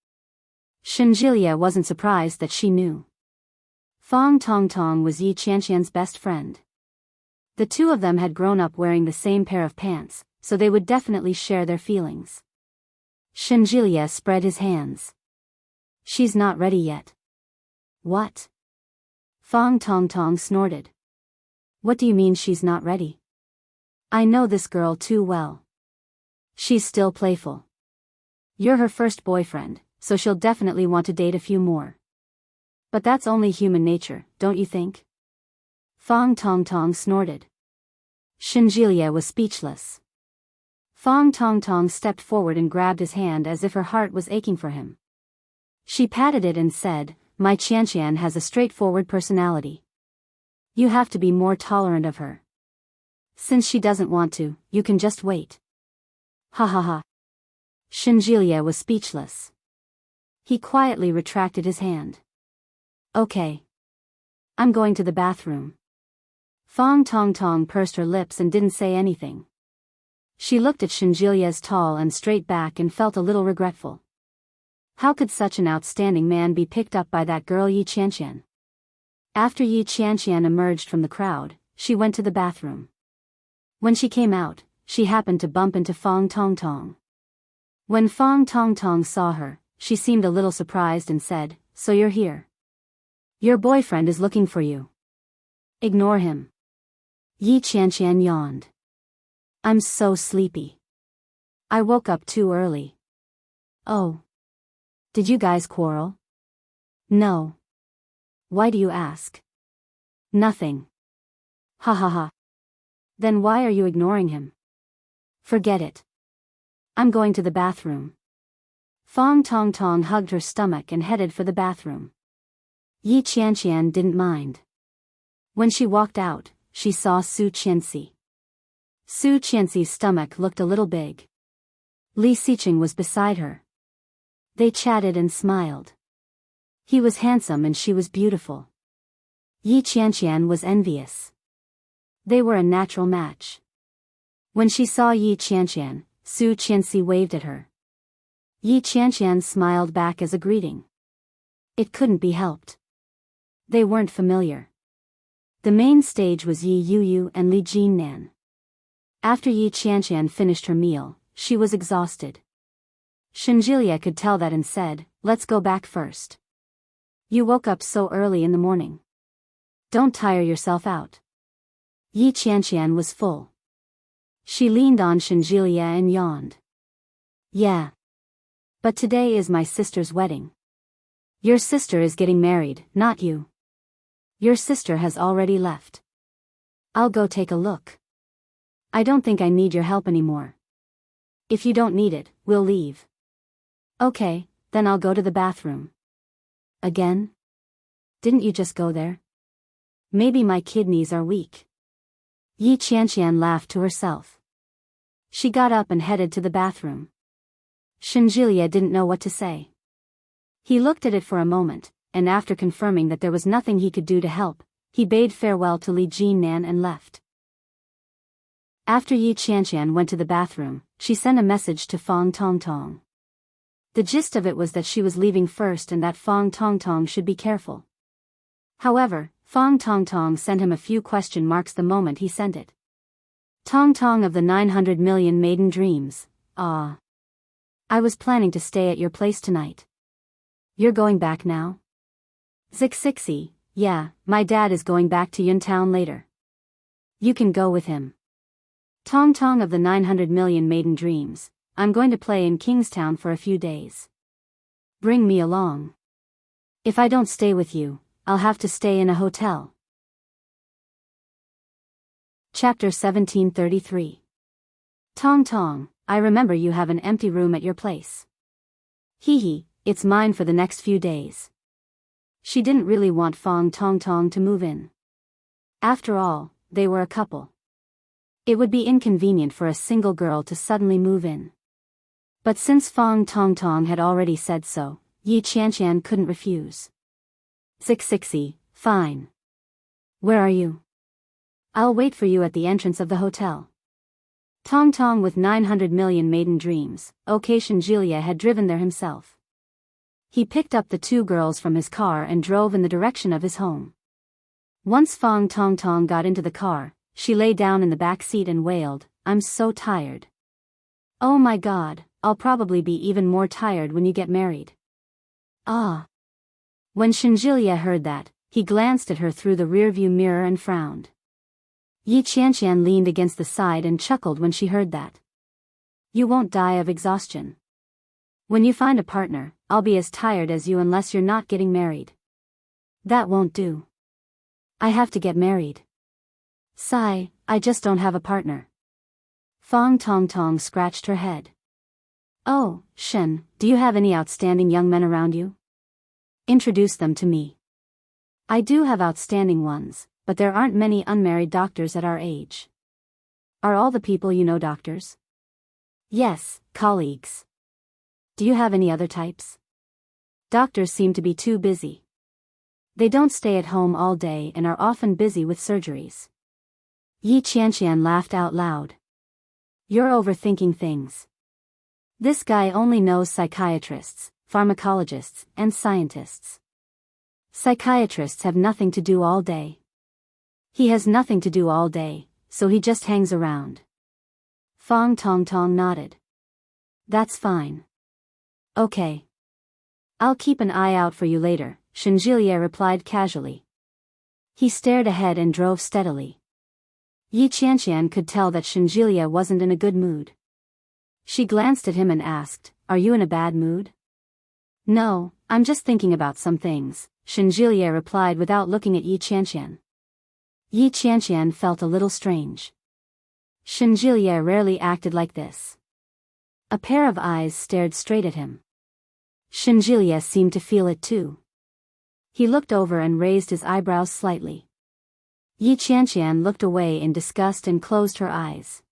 Shenjilia wasn't surprised that she knew. Fang Tongtong was Yi Qianqian's best friend. The two of them had grown up wearing the same pair of pants, so they would definitely share their feelings. Shenjilia spread his hands. "She's not ready yet." "What?" Fang Tongtong snorted. "What do you mean she's not ready?" "I know this girl too well. She's still playful. You're her first boyfriend, so she'll definitely want to date a few more. But that's only human nature, don't you think?" Fang Tongtong snorted. Shenjilia was speechless. Fang Tongtong stepped forward and grabbed his hand as if her heart was aching for him. She patted it and said, "My Qianqian has a straightforward personality. You have to be more tolerant of her. Since she doesn't want to, you can just wait." Ha ha ha. Shenjilia was speechless. He quietly retracted his hand. "Okay. I'm going to the bathroom." Fang Tongtong pursed her lips and didn't say anything. She looked at Shenjilia's tall and straight back and felt a little regretful. How could such an outstanding man be picked up by that girl Yi Qianqian? After Yi Qianqian emerged from the crowd, she went to the bathroom. When she came out, she happened to bump into Fang Tongtong. When Fang Tongtong saw her, she seemed a little surprised and said, "So you're here. Your boyfriend is looking for you. Ignore him." Yi Qianqian yawned. I'm so sleepy. I woke up too early. Oh. Did you guys quarrel? No. Why do you ask? Nothing. Ha ha ha. Then why are you ignoring him? Forget it. I'm going to the bathroom. Fong Tong Tong hugged her stomach and headed for the bathroom. Yi Qianqian didn't mind. When she walked out, she saw Su Qianxi. Su Qianxi's stomach looked a little big. Li Xiqing was beside her. They chatted and smiled. He was handsome and she was beautiful. Yi Qianqian was envious. They were a natural match. When she saw Yi Qianqian, Su Qianxi waved at her. Yi Qianqian smiled back as a greeting. It couldn't be helped. They weren't familiar. The main stage was Yi Yuyu and Li Jinnan. After Yi Qianqian finished her meal, she was exhausted. Shenjilia could tell that and said, "Let's go back first. You woke up so early in the morning. Don't tire yourself out." Yi Qianqian was full. She leaned on Shenjilia and yawned. "Yeah. But today is my sister's wedding. Your sister is getting married, not you. Your sister has already left. I'll go take a look. I don't think I need your help anymore. If you don't need it, we'll leave." "Okay, then I'll go to the bathroom." "Again? Didn't you just go there?" "Maybe my kidneys are weak." Yi Qianqian laughed to herself. She got up and headed to the bathroom. Shenjilia didn't know what to say. He looked at it for a moment, and after confirming that there was nothing he could do to help, he bade farewell to Li Jinnan and left. After Yi Qianqian went to the bathroom, she sent a message to Fong Tongtong. The gist of it was that she was leaving first and that Fong Tongtong should be careful. However, Fong Tongtong sent him a few question marks the moment he sent it. "Tongtong of the 900 million maiden dreams, ah. I was planning to stay at your place tonight. You're going back now?" "Zixixi, yeah, my dad is going back to Yuntown later. You can go with him." "Tongtong of the 900 million maiden dreams, I'm going to play in Kingstown for a few days. Bring me along. If I don't stay with you, I'll have to stay in a hotel." Chapter 1733. "Tong Tong, I remember you have an empty room at your place." "Hee hee, it's mine for the next few days." She didn't really want Fong Tongtong to move in. After all, they were a couple. It would be inconvenient for a single girl to suddenly move in. But since Fong Tongtong had already said so, Yi Qianqian couldn't refuse. "Zixixi, fine. Where are you?" "I'll wait for you at the entrance of the hotel." Tongtong with 900 million maiden dreams, Occasion Gilia had driven there himself. He picked up the two girls from his car and drove in the direction of his home. Once Fong Tongtong got into the car, she lay down in the back seat and wailed, "I'm so tired." "Oh my God, I'll probably be even more tired when you get married." "Ah." When Shenjilia heard that, he glanced at her through the rearview mirror and frowned. Yi Qianqian leaned against the side and chuckled when she heard that. "You won't die of exhaustion. When you find a partner, I'll be as tired as you unless you're not getting married." "That won't do. I have to get married." "Sigh, I just don't have a partner." Fong Tongtong scratched her head. "Oh, Shen, do you have any outstanding young men around you? Introduce them to me." "I do have outstanding ones, but there aren't many unmarried doctors at our age." "Are all the people you know doctors?" "Yes, colleagues." "Do you have any other types?" "Doctors seem to be too busy. They don't stay at home all day and are often busy with surgeries." Yi Qianqian laughed out loud. "You're overthinking things. This guy only knows psychiatrists, pharmacologists, and scientists. Psychiatrists have nothing to do all day. He has nothing to do all day, so he just hangs around." Fong Tongtong nodded. "That's fine. Okay. I'll keep an eye out for you later," Shenjilia replied casually. He stared ahead and drove steadily. Yi Qianqian could tell that Shenjilia wasn't in a good mood. She glanced at him and asked, "Are you in a bad mood?" "No, I'm just thinking about some things," Shenjilia replied without looking at Yi Qianqian. Yi Qianqian felt a little strange. Shenjilia rarely acted like this. A pair of eyes stared straight at him. Shenjilia seemed to feel it too. He looked over and raised his eyebrows slightly. Yi Qianqian looked away in disgust and closed her eyes.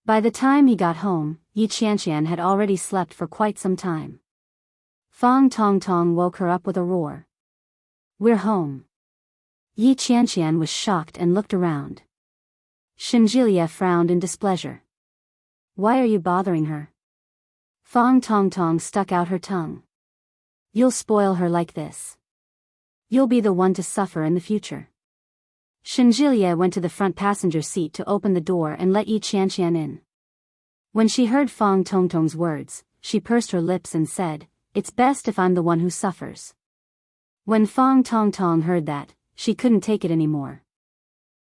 By the time he got home, Yi Qianqian had already slept for quite some time. Fang Tongtong woke her up with a roar. "We're home." Yi Qianqian was shocked and looked around. Shenjilia frowned in displeasure. "Why are you bothering her?" Fang Tongtong stuck out her tongue. "You'll spoil her like this. You'll be the one to suffer in the future." Shenjilia went to the front passenger seat to open the door and let Yi Qianqian in. When she heard Fang Tongtong's words, she pursed her lips and said, "It's best if I'm the one who suffers." When Fang Tongtong heard that, she couldn't take it anymore.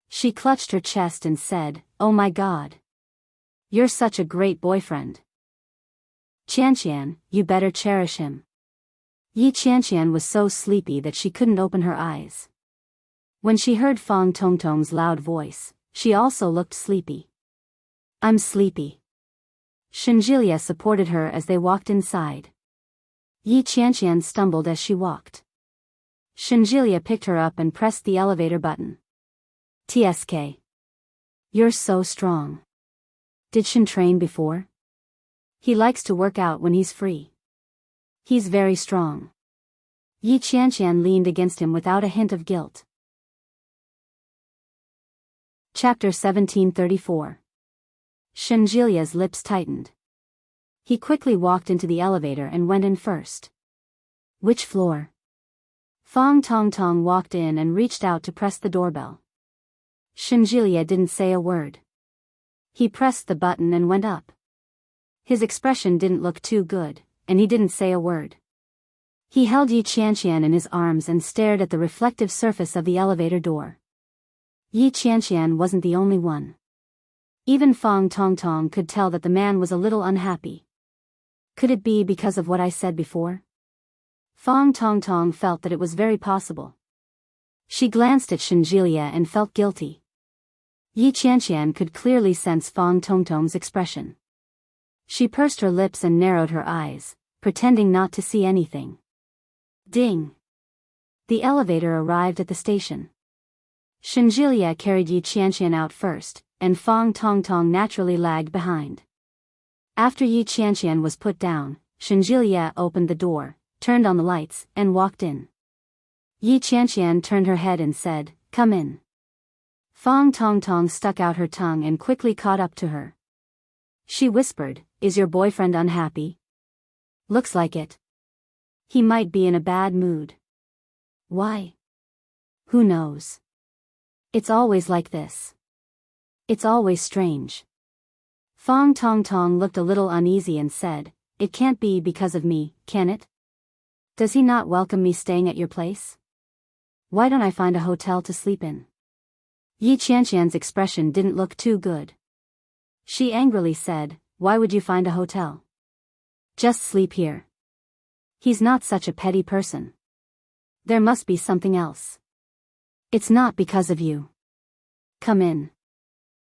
She clutched her chest and said, "Oh my God. You're such a great boyfriend. Qianqian, you better cherish him." Yi Qianqian was so sleepy that she couldn't open her eyes. When she heard Fang Tongtong's loud voice, she also looked sleepy. "I'm sleepy." Shenjilia supported her as they walked inside. Yi Qianqian stumbled as she walked. Shenjilia picked her up and pressed the elevator button. "TSK. You're so strong. Did Shen train before? He likes to work out when he's free. He's very strong." Yi Qianqian leaned against him without a hint of guilt. Chapter 1734. Shenjilia's lips tightened. He quickly walked into the elevator and went in first. "Which floor?" Fang Tongtong walked in and reached out to press the doorbell. Shenjilia didn't say a word. He pressed the button and went up. His expression didn't look too good, and he didn't say a word. He held Yi Qianqian in his arms and stared at the reflective surface of the elevator door. Yi Qianqian wasn't the only one. Even Fang Tongtong could tell that the man was a little unhappy. Could it be because of what I said before? Fang Tongtong felt that it was very possible. She glanced at Shenjilia and felt guilty. Yi Qianqian could clearly sense Fang Tongtong's expression. She pursed her lips and narrowed her eyes, pretending not to see anything. Ding! The elevator arrived at the station. Shenjilia carried Yi Qianqian out first, and Fang Tongtong naturally lagged behind. After Yi Qianqian was put down, Shenjilia opened the door, turned on the lights, and walked in. Yi Qianqian turned her head and said, "Come in." Fang Tongtong stuck out her tongue and quickly caught up to her. She whispered, "Is your boyfriend unhappy?" "Looks like it. He might be in a bad mood." "Why?" "Who knows? It's always like this. It's always strange." Fang Tongtong looked a little uneasy and said, "It can't be because of me, can it? Does he not welcome me staying at your place? Why don't I find a hotel to sleep in?" Yi Qianqian's expression didn't look too good. She angrily said, "Why would you find a hotel? Just sleep here. He's not such a petty person. There must be something else. It's not because of you. Come in."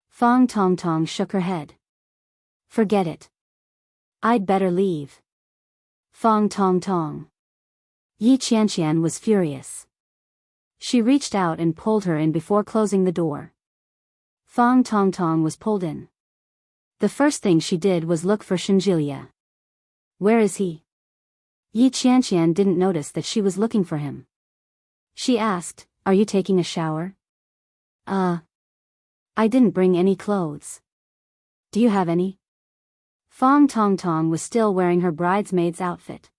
Fang Tongtong shook her head. "Forget it. I'd better leave." Fang Tongtong. Yi Qianqian was furious. She reached out and pulled her in before closing the door. Fang Tongtong was pulled in. The first thing she did was look for Shenjilia. "Where is he?" Yi Qianqian didn't notice that she was looking for him. She asked, "Are you taking a shower?" I didn't bring any clothes. Do you have any?" Fang Tongtong was still wearing her bridesmaid's outfit.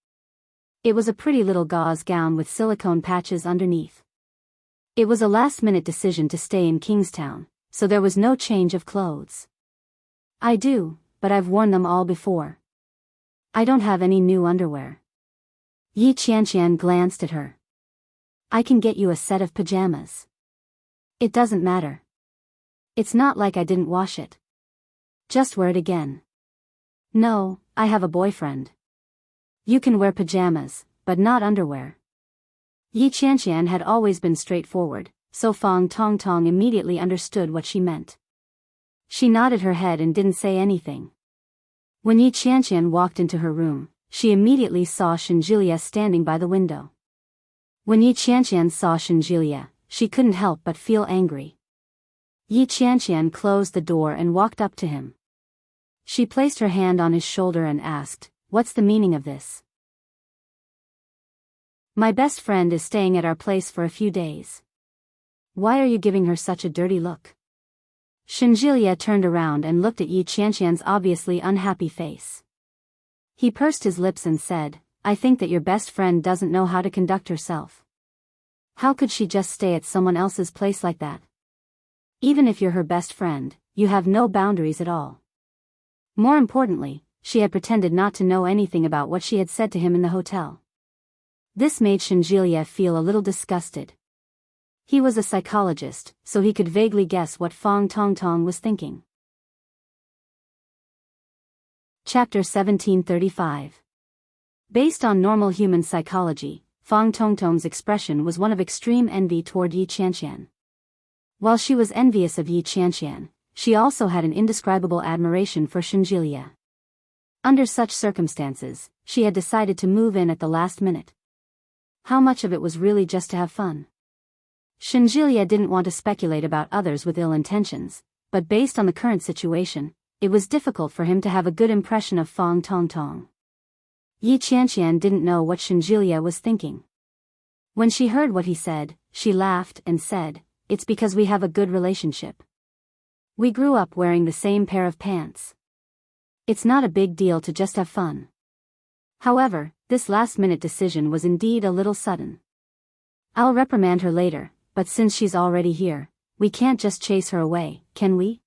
It was a pretty little gauze gown with silicone patches underneath. It was a last-minute decision to stay in Kingstown, so there was no change of clothes. "I do, but I've worn them all before. I don't have any new underwear." Yi Qianqian glanced at her. "I can get you a set of pajamas. It doesn't matter." It's not like I didn't wash it. Just wear it again. No, I have a boyfriend. You can wear pajamas, but not underwear. Yi Qianqian had always been straightforward, so Fang Tongtong immediately understood what she meant. She nodded her head and didn't say anything. When Yi Qianqian walked into her room, she immediately saw Shenjilia standing by the window. When Yi Qianqian saw Shenjilia, she couldn't help but feel angry. Yi Qianqian closed the door and walked up to him. She placed her hand on his shoulder and asked, "What's the meaning of this?" "My best friend is staying at our place for a few days. Why are you giving her such a dirty look?" Shenjilia turned around and looked at Yi Qianqian's obviously unhappy face. He pursed his lips and said, "I think that your best friend doesn't know how to conduct herself. How could she just stay at someone else's place like that? Even if you're her best friend, you have no boundaries at all." More importantly, she had pretended not to know anything about what she had said to him in the hotel. This made Shenjilia feel a little disgusted. He was a psychologist, so he could vaguely guess what Fang Tongtong was thinking. Chapter 1735. Based on normal human psychology, Fang Tongtong's expression was one of extreme envy toward Yi Qianqian. While she was envious of Yi Qianqian, she also had an indescribable admiration for Shenjilia. Under such circumstances, she had decided to move in at the last minute. How much of it was really just to have fun? Shenjilia didn't want to speculate about others with ill intentions, but based on the current situation, it was difficult for him to have a good impression of Fang Tongtong. Yi Qianqian didn't know what Shenjilia was thinking. When she heard what he said, she laughed and said, "It's because we have a good relationship. We grew up wearing the same pair of pants. It's not a big deal to just have fun." However, this last-minute decision was indeed a little sudden. "I'll reprimand her later, but since she's already here, we can't just chase her away, can we?"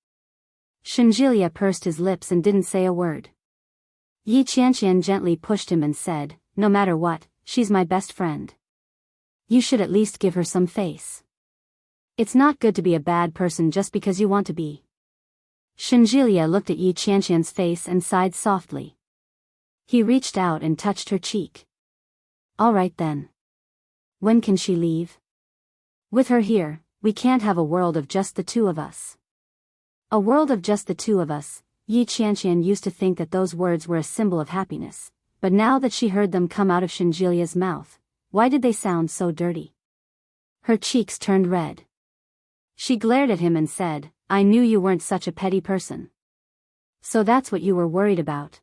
Shenjilia pursed his lips and didn't say a word. Yi Qianqian gently pushed him and said, "No matter what, she's my best friend. You should at least give her some face. It's not good to be a bad person just because you want to be." Shenjilia looked at Yi Qianqian's face and sighed softly. He reached out and touched her cheek. "All right then. When can she leave? With her here, we can't have a world of just the two of us." A world of just the two of us. Yi Qianqian used to think that those words were a symbol of happiness, but now that she heard them come out of Shenjilia's mouth, why did they sound so dirty? Her cheeks turned red. She glared at him and said, "I knew you weren't such a petty person. So that's what you were worried about?"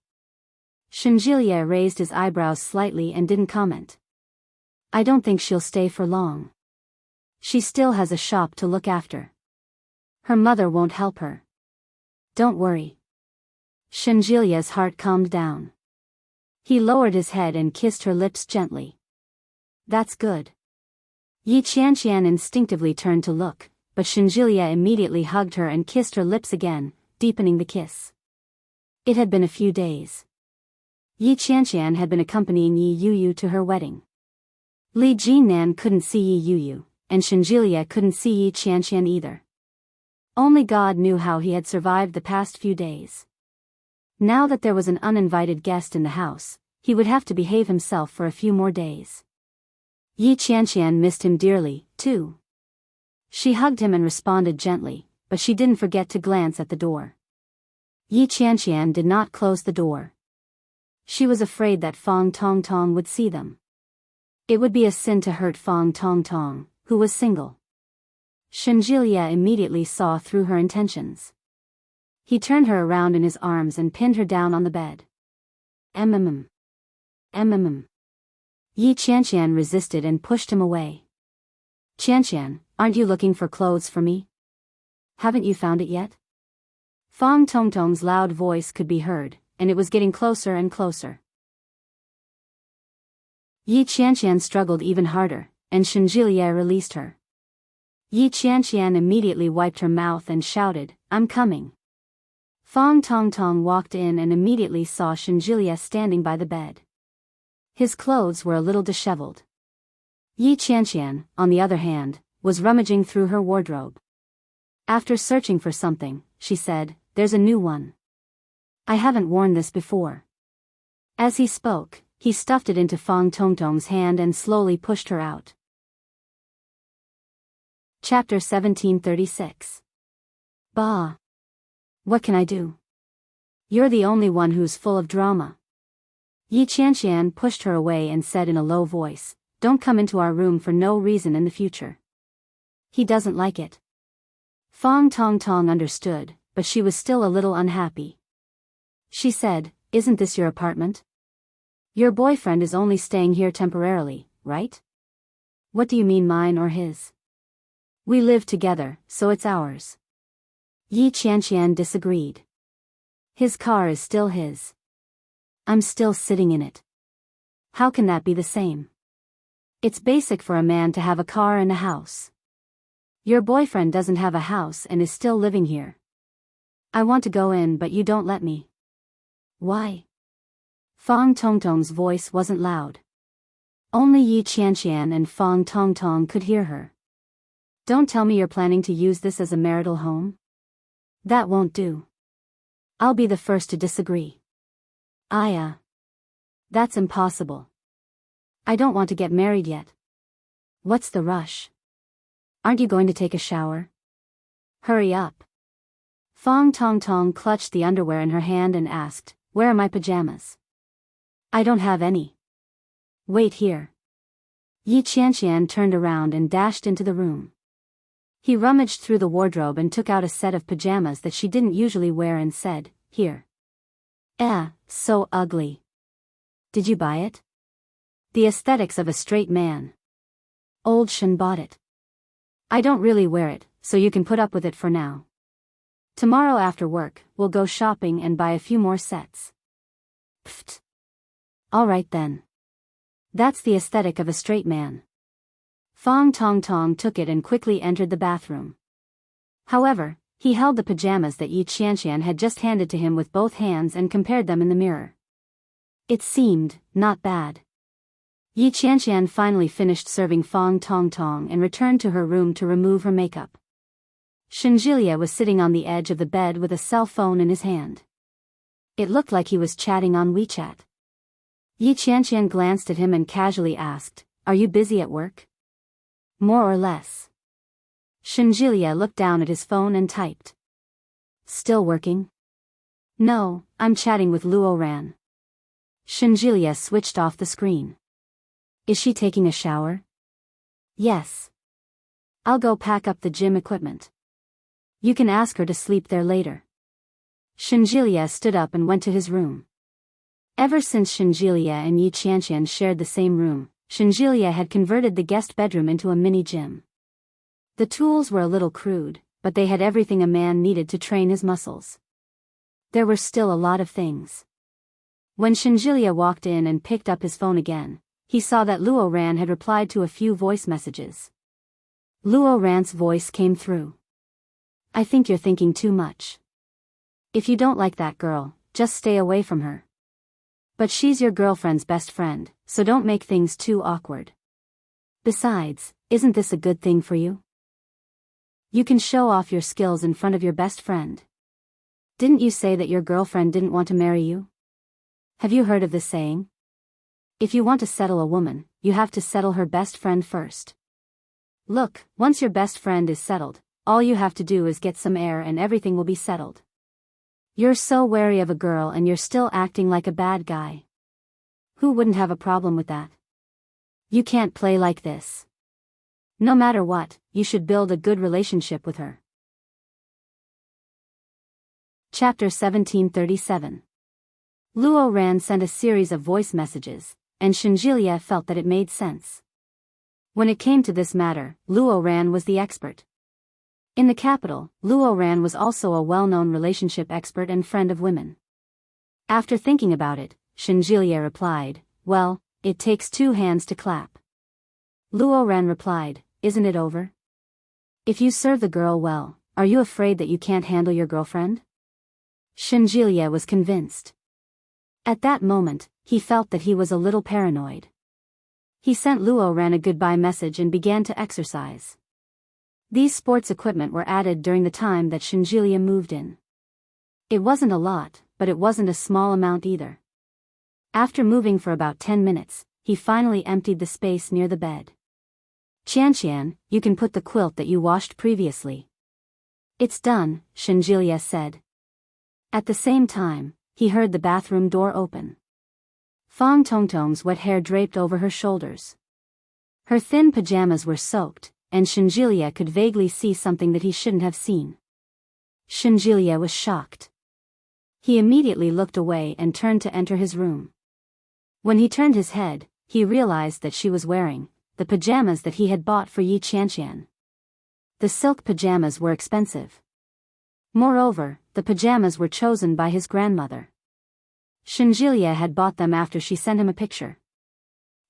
Shenjilia raised his eyebrows slightly and didn't comment. "I don't think she'll stay for long. She still has a shop to look after. Her mother won't help her." "Don't worry." Shenjilia's heart calmed down. He lowered his head and kissed her lips gently. "That's good." Yi Qianqian instinctively turned to look, but Shenjilia immediately hugged her and kissed her lips again, deepening the kiss. It had been a few days. Yi Qianqian had been accompanying Yi Yuyu to her wedding. Li Jinan couldn't see Yi Yuyu, and Shenjilia couldn't see Yi Qianqian either. Only God knew how he had survived the past few days. Now that there was an uninvited guest in the house, he would have to behave himself for a few more days. Yi Qianqian missed him dearly, too. She hugged him and responded gently, but she didn't forget to glance at the door. Yi Qianqian did not close the door. She was afraid that Fang Tongtong would see them. It would be a sin to hurt Fang Tongtong, who was single. Shenjilia immediately saw through her intentions. He turned her around in his arms and pinned her down on the bed. "Mm. Mm. Yi Qianqian resisted and pushed him away. "Qianqian, aren't you looking for clothes for me? Haven't you found it yet?" Fang Tongtong's loud voice could be heard, and it was getting closer and closer. Yi Qianqian struggled even harder, and Shenjilia released her. Yi Qianqian immediately wiped her mouth and shouted, "I'm coming." Fang Tongtong walked in and immediately saw Shenjilia standing by the bed. His clothes were a little disheveled. Yi Qianqian, on the other hand, was rummaging through her wardrobe. After searching for something, she said, "There's a new one. I haven't worn this before." As he spoke, he stuffed it into Fang Tongtong's hand and slowly pushed her out. Chapter 1736. Bah. What can I do? You're the only one who's full of drama. Yi Qianqian pushed her away and said in a low voice, "Don't come into our room for no reason in the future." He doesn't like it. Fang Tongtong understood, but she was still a little unhappy. She said, "Isn't this your apartment? Your boyfriend is only staying here temporarily, right? What do you mean mine or his? We live together, so it's ours." Yi Qianqian disagreed. His car is still his. I'm still sitting in it. How can that be the same? It's basic for a man to have a car and a house. Your boyfriend doesn't have a house and is still living here. I want to go in but you don't let me. Why? Fang Tongtong's voice wasn't loud. Only Yi Qianqian and Fang Tongtong could hear her. Don't tell me you're planning to use this as a marital home? That won't do. I'll be the first to disagree. That's impossible. I don't want to get married yet. What's the rush? Aren't you going to take a shower? Hurry up. Fang Tongtong clutched the underwear in her hand and asked, "Where are my pajamas?" "I don't have any." "Wait here." Yi Qianqian turned around and dashed into the room. He rummaged through the wardrobe and took out a set of pajamas that she didn't usually wear and said, "Here." So ugly. Did you buy it? The aesthetics of a straight man. Old Shen bought it. I don't really wear it, so you can put up with it for now. Tomorrow after work, we'll go shopping and buy a few more sets. Pfft. All right then. That's the aesthetic of a straight man. Fang Tongtong took it and quickly entered the bathroom. However, he held the pajamas that Yi Qianqian had just handed to him with both hands and compared them in the mirror. It seemed not bad. Yi Qianqian finally finished serving Fang Tongtong and returned to her room to remove her makeup. Shenjilia was sitting on the edge of the bed with a cell phone in his hand. It looked like he was chatting on WeChat. Yi Qianqian glanced at him and casually asked, "Are you busy at work?" "More or less." Shenjilia looked down at his phone and typed. "Still working?" "No, I'm chatting with Luo Ran." Shenjilia switched off the screen. "Is she taking a shower?" "Yes." "I'll go pack up the gym equipment. You can ask her to sleep there later." Shenjilia stood up and went to his room. Ever since Shenjilia and Yi Qianqian shared the same room, Shenjilia had converted the guest bedroom into a mini gym. The tools were a little crude, but they had everything a man needed to train his muscles. There were still a lot of things. When Shenjilia walked in and picked up his phone again, he saw that Luo Ran had replied to a few voice messages. Luo Ran's voice came through. "I think you're thinking too much. If you don't like that girl, just stay away from her. But she's your girlfriend's best friend, so don't make things too awkward. Besides, isn't this a good thing for you? You can show off your skills in front of your best friend. Didn't you say that your girlfriend didn't want to marry you? Have you heard of this saying? If you want to settle a woman, you have to settle her best friend first. Look, once your best friend is settled, all you have to do is get some air and everything will be settled. You're so wary of a girl and you're still acting like a bad guy. Who wouldn't have a problem with that? You can't play like this. No matter what, you should build a good relationship with her." Chapter 1737. Luo Ran sent a series of voice messages, and Shenjilia felt that it made sense. When it came to this matter, Luo Ran was the expert. In the capital, Luo Ran was also a well-known relationship expert and friend of women. After thinking about it, Shenjilia replied, "Well, it takes two hands to clap." Luo Ran replied, "Isn't it over? If you serve the girl well, are you afraid that you can't handle your girlfriend?" Shenjilia was convinced. At that moment, he felt that he was a little paranoid. He sent Luo Ran a goodbye message and began to exercise. These sports equipment were added during the time that Shinjilia moved in. It wasn't a lot, but it wasn't a small amount either. After moving for about 10 minutes, he finally emptied the space near the bed. Qianqian, you can put the quilt that you washed previously. It's done, Shinjilia said. At the same time, he heard the bathroom door open. Fang Tongtong's wet hair draped over her shoulders. Her thin pajamas were soaked, and Shinjilia could vaguely see something that he shouldn't have seen. Shinjilia was shocked. He immediately looked away and turned to enter his room. When he turned his head, he realized that she was wearing the pajamas that he had bought for Yi Qianqian. The silk pajamas were expensive. Moreover, the pajamas were chosen by his grandmother. Shinjilia had bought them after she sent him a picture.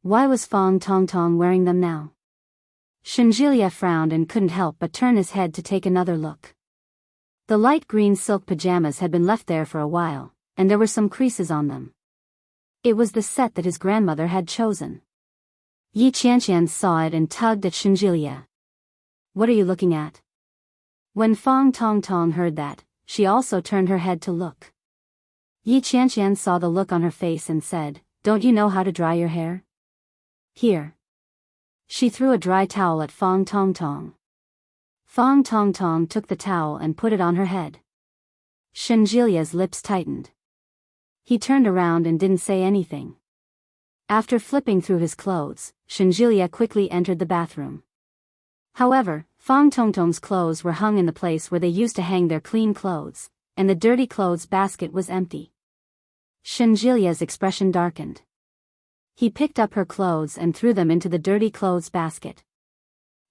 Why was Fang Tongtong wearing them now? Shinjilia frowned and couldn't help but turn his head to take another look. The light green silk pajamas had been left there for a while, and there were some creases on them. It was the set that his grandmother had chosen. Yi Qianqian saw it and tugged at Shinjilia. What are you looking at? When Fang Tongtong heard that, she also turned her head to look. Yi Qianqian saw the look on her face and said, Don't you know how to dry your hair? Here. She threw a dry towel at Fang Tongtong. Fang Tongtong took the towel and put it on her head. Shinjilia's lips tightened. He turned around and didn't say anything. After flipping through his clothes, Shinjilia quickly entered the bathroom. However, Fang Tongtong's clothes were hung in the place where they used to hang their clean clothes, and the dirty clothes basket was empty. Shinjilia's expression darkened. He picked up her clothes and threw them into the dirty clothes basket.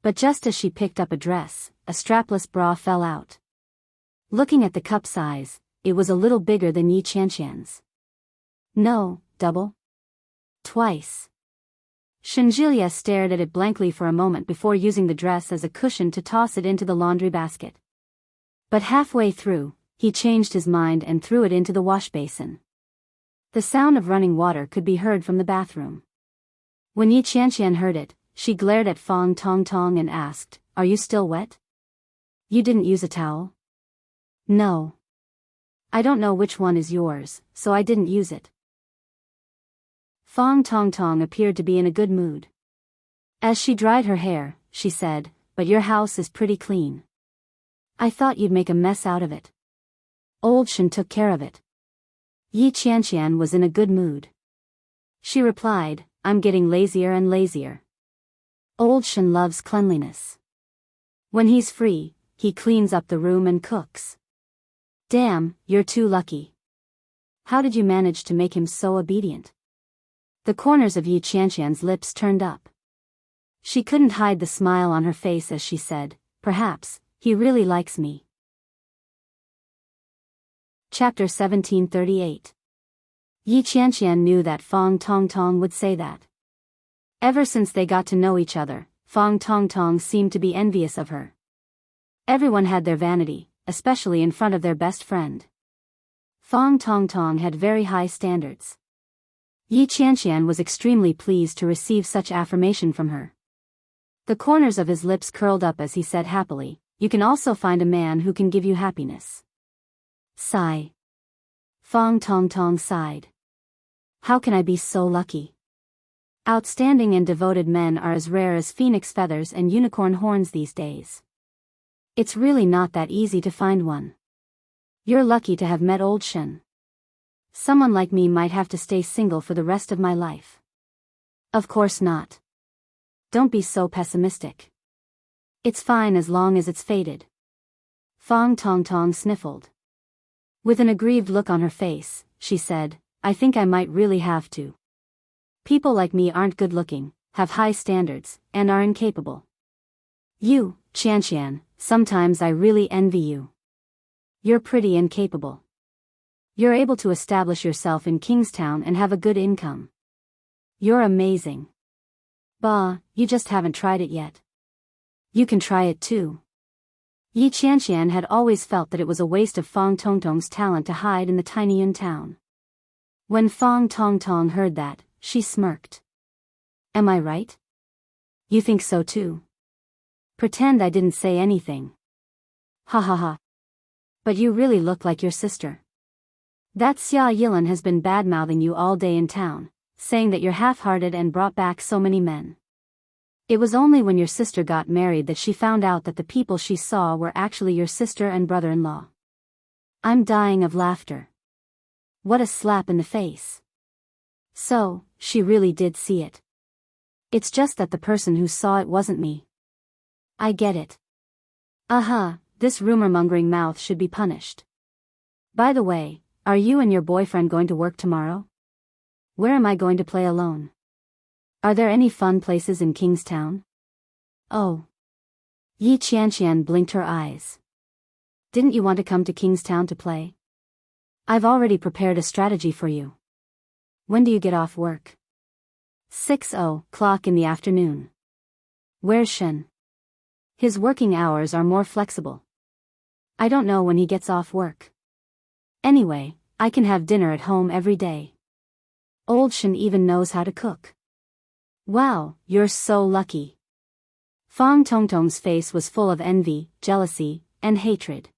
But just as she picked up a dress, a strapless bra fell out. Looking at the cup size, it was a little bigger than Yi Qianqian's. No, double? Twice. Shinjilia stared at it blankly for a moment before using the dress as a cushion to toss it into the laundry basket. But halfway through, he changed his mind and threw it into the wash basin. The sound of running water could be heard from the bathroom. When Yi Qianqian heard it, she glared at Fang Tongtong and asked, Are you still wet? You didn't use a towel? No. I don't know which one is yours, so I didn't use it. Fang Tongtong appeared to be in a good mood. As she dried her hair, she said, But your house is pretty clean. I thought you'd make a mess out of it. Old Shen took care of it. Yi Qianqian was in a good mood. She replied, I'm getting lazier and lazier. Old Shen loves cleanliness. When he's free, he cleans up the room and cooks. Damn, you're too lucky. How did you manage to make him so obedient? The corners of Yi Qianqian's lips turned up. She couldn't hide the smile on her face as she said, Perhaps, he really likes me. Chapter 1738. Yi Qianqian knew that Fang Tongtong would say that. Ever since they got to know each other, Fang Tongtong seemed to be envious of her. Everyone had their vanity, especially in front of their best friend. Fang Tongtong had very high standards. Yi Qianqian was extremely pleased to receive such affirmation from her. The corners of his lips curled up as he said happily, You can also find a man who can give you happiness. Sigh. Fang Tongtong sighed. How can I be so lucky? Outstanding and devoted men are as rare as phoenix feathers and unicorn horns these days. It's really not that easy to find one. You're lucky to have met Old Shen. Someone like me might have to stay single for the rest of my life. Of course not. Don't be so pessimistic. It's fine as long as it's fated. Fang Tongtong sniffled. With an aggrieved look on her face, she said, I think I might really have to. People like me aren't good-looking, have high standards, and are incapable. You, Qianqian, sometimes I really envy you. You're pretty and capable. You're able to establish yourself in Kingstown and have a good income. You're amazing. Bah, you just haven't tried it yet. You can try it too. Yi Qianqian had always felt that it was a waste of Fang Tongtong's talent to hide in the tiny Yun town. When Fang Tongtong heard that, she smirked. Am I right? You think so too? Pretend I didn't say anything. Ha ha ha. But you really look like your sister. That Xia Yilan has been bad-mouthing you all day in town, saying that you're half-hearted and brought back so many men. It was only when your sister got married that she found out that the people she saw were actually your sister and brother-in-law. I'm dying of laughter. What a slap in the face. So, she really did see it. It's just that the person who saw it wasn't me. I get it. This rumor-mongering mouth should be punished. By the way, are you and your boyfriend going to work tomorrow? Where am I going to play alone? Are there any fun places in Kingstown? Oh. Yi Qianqian blinked her eyes. Didn't you want to come to Kingstown to play? I've already prepared a strategy for you. When do you get off work? 6:00 in the afternoon. Where's Shen? His working hours are more flexible. I don't know when he gets off work. Anyway, I can have dinner at home every day. Old Shen even knows how to cook. Wow, you're so lucky. Fang Tongtong's face was full of envy, jealousy, and hatred.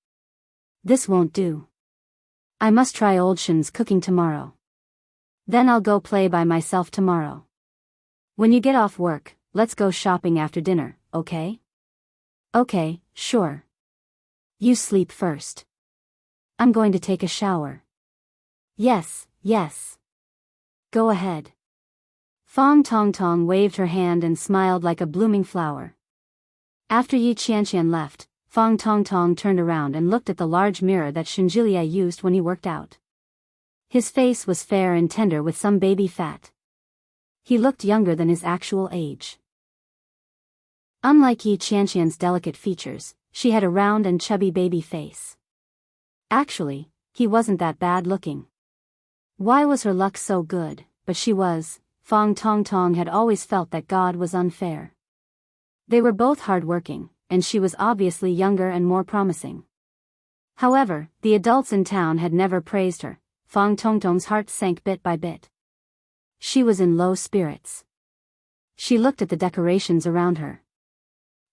This won't do. I must try Old Shen's cooking tomorrow. Then I'll go play by myself tomorrow. When you get off work, let's go shopping after dinner, okay? Okay, sure. You sleep first. I'm going to take a shower. Yes. Go ahead. Fang Tongtong waved her hand and smiled like a blooming flower. After Yi Qianqian left, Fang Tongtong turned around and looked at the large mirror that Shenjilia used when he worked out. His face was fair and tender with some baby fat. He looked younger than his actual age. Unlike Yi Qianqian's delicate features, she had a round and chubby baby face. Actually, he wasn't that bad looking. Why was her luck so good? But she was. Fang Tongtong had always felt that God was unfair. They were both hard-working, and she was obviously younger and more promising. However, the adults in town had never praised her. Fang Tongtong's heart sank bit by bit. She was in low spirits. She looked at the decorations around her.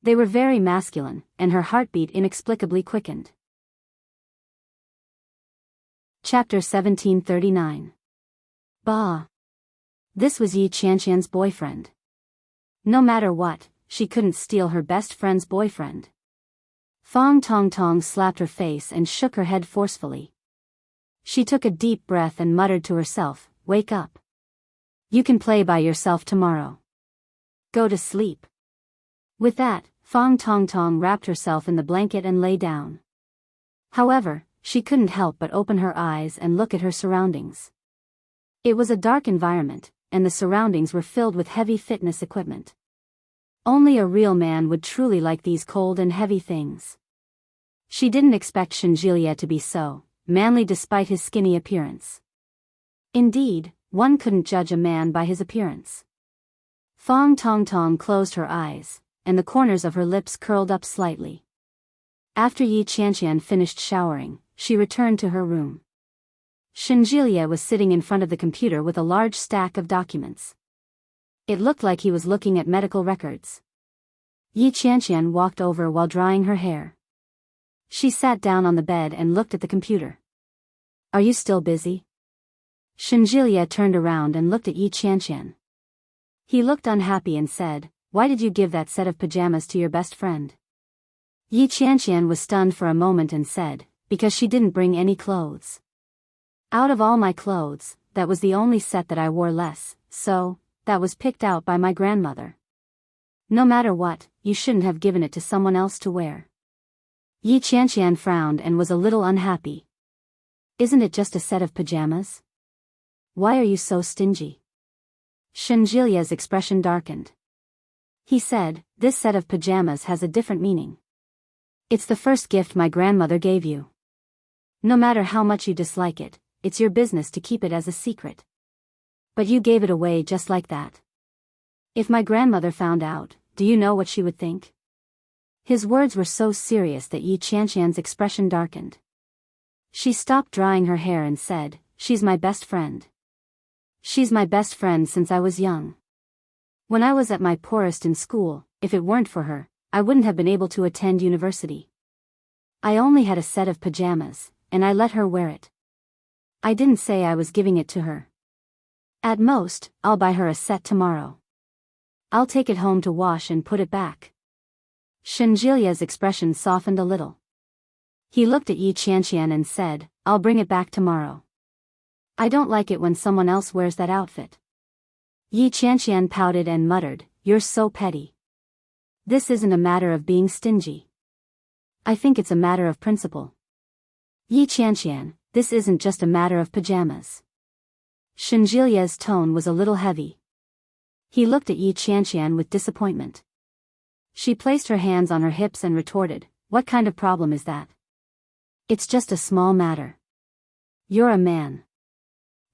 They were very masculine, and her heartbeat inexplicably quickened. Chapter 1739. Bah! This was Yi Qianqian's boyfriend. No matter what, she couldn't steal her best friend's boyfriend. Fang Tongtong slapped her face and shook her head forcefully. She took a deep breath and muttered to herself, "Wake up. You can play by yourself tomorrow. Go to sleep." With that, Fang Tongtong wrapped herself in the blanket and lay down. However, she couldn't help but open her eyes and look at her surroundings. It was a dark environment, and the surroundings were filled with heavy fitness equipment. Only a real man would truly like these cold and heavy things. She didn't expect Shenjilia to be so manly despite his skinny appearance. Indeed, one couldn't judge a man by his appearance. Fang Tongtong closed her eyes, and the corners of her lips curled up slightly. After Yi Qianqian finished showering, she returned to her room. Shenjilia was sitting in front of the computer with a large stack of documents. It looked like he was looking at medical records. Yi Qianqian walked over while drying her hair. She sat down on the bed and looked at the computer. "Are you still busy?" Shenjilia turned around and looked at Yi Qianqian. He looked unhappy and said, "Why did you give that set of pajamas to your best friend?" Yi Qianqian was stunned for a moment and said, "Because she didn't bring any clothes. Out of all my clothes, that was the only set that I wore less, so, that was picked out by my grandmother. No matter what, you shouldn't have given it to someone else to wear." Yi Qianqian frowned and was a little unhappy. "Isn't it just a set of pajamas? Why are you so stingy?" Shenjilia's expression darkened. He said, "This set of pajamas has a different meaning. It's the first gift my grandmother gave you. No matter how much you dislike it, it's your business to keep it as a secret. But you gave it away just like that. If my grandmother found out, do you know what she would think?" His words were so serious that Yi Qianqian's expression darkened. She stopped drying her hair and said, "She's my best friend. She's my best friend since I was young. When I was at my poorest in school, if it weren't for her, I wouldn't have been able to attend university. I only had a set of pajamas, and I let her wear it. I didn't say I was giving it to her. At most, I'll buy her a set tomorrow. I'll take it home to wash and put it back. Shenjilia's expression softened a little. He looked at Yi Qianqian and said, I'll bring it back tomorrow. I don't like it when someone else wears that outfit. Yi Qianqian pouted and muttered, You're so petty. This isn't a matter of being stingy. I think it's a matter of principle. Yi Qianqian, this isn't just a matter of pajamas. Shenjilia's tone was a little heavy. He looked at Yi Qianqian with disappointment. She placed her hands on her hips and retorted, What kind of problem is that? It's just a small matter. You're a man.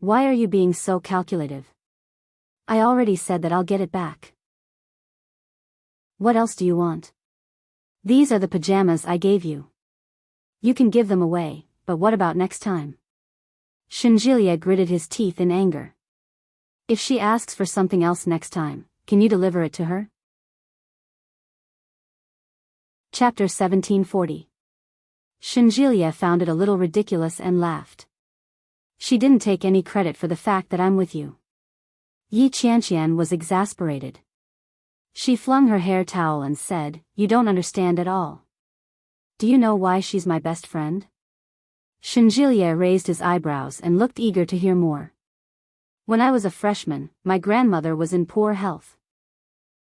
Why are you being so calculative? I already said that I'll get it back. What else do you want? These are the pajamas I gave you. You can give them away, but what about next time? Shenjilia gritted his teeth in anger. If she asks for something else next time, can you deliver it to her? Chapter 1740. Shenjilia found it a little ridiculous and laughed. She didn't take any credit for the fact that I'm with you. Yi Qianqian was exasperated. She flung her hair towel and said, You don't understand at all. Do you know why she's my best friend? Shenjilia raised his eyebrows and looked eager to hear more. When I was a freshman, my grandmother was in poor health.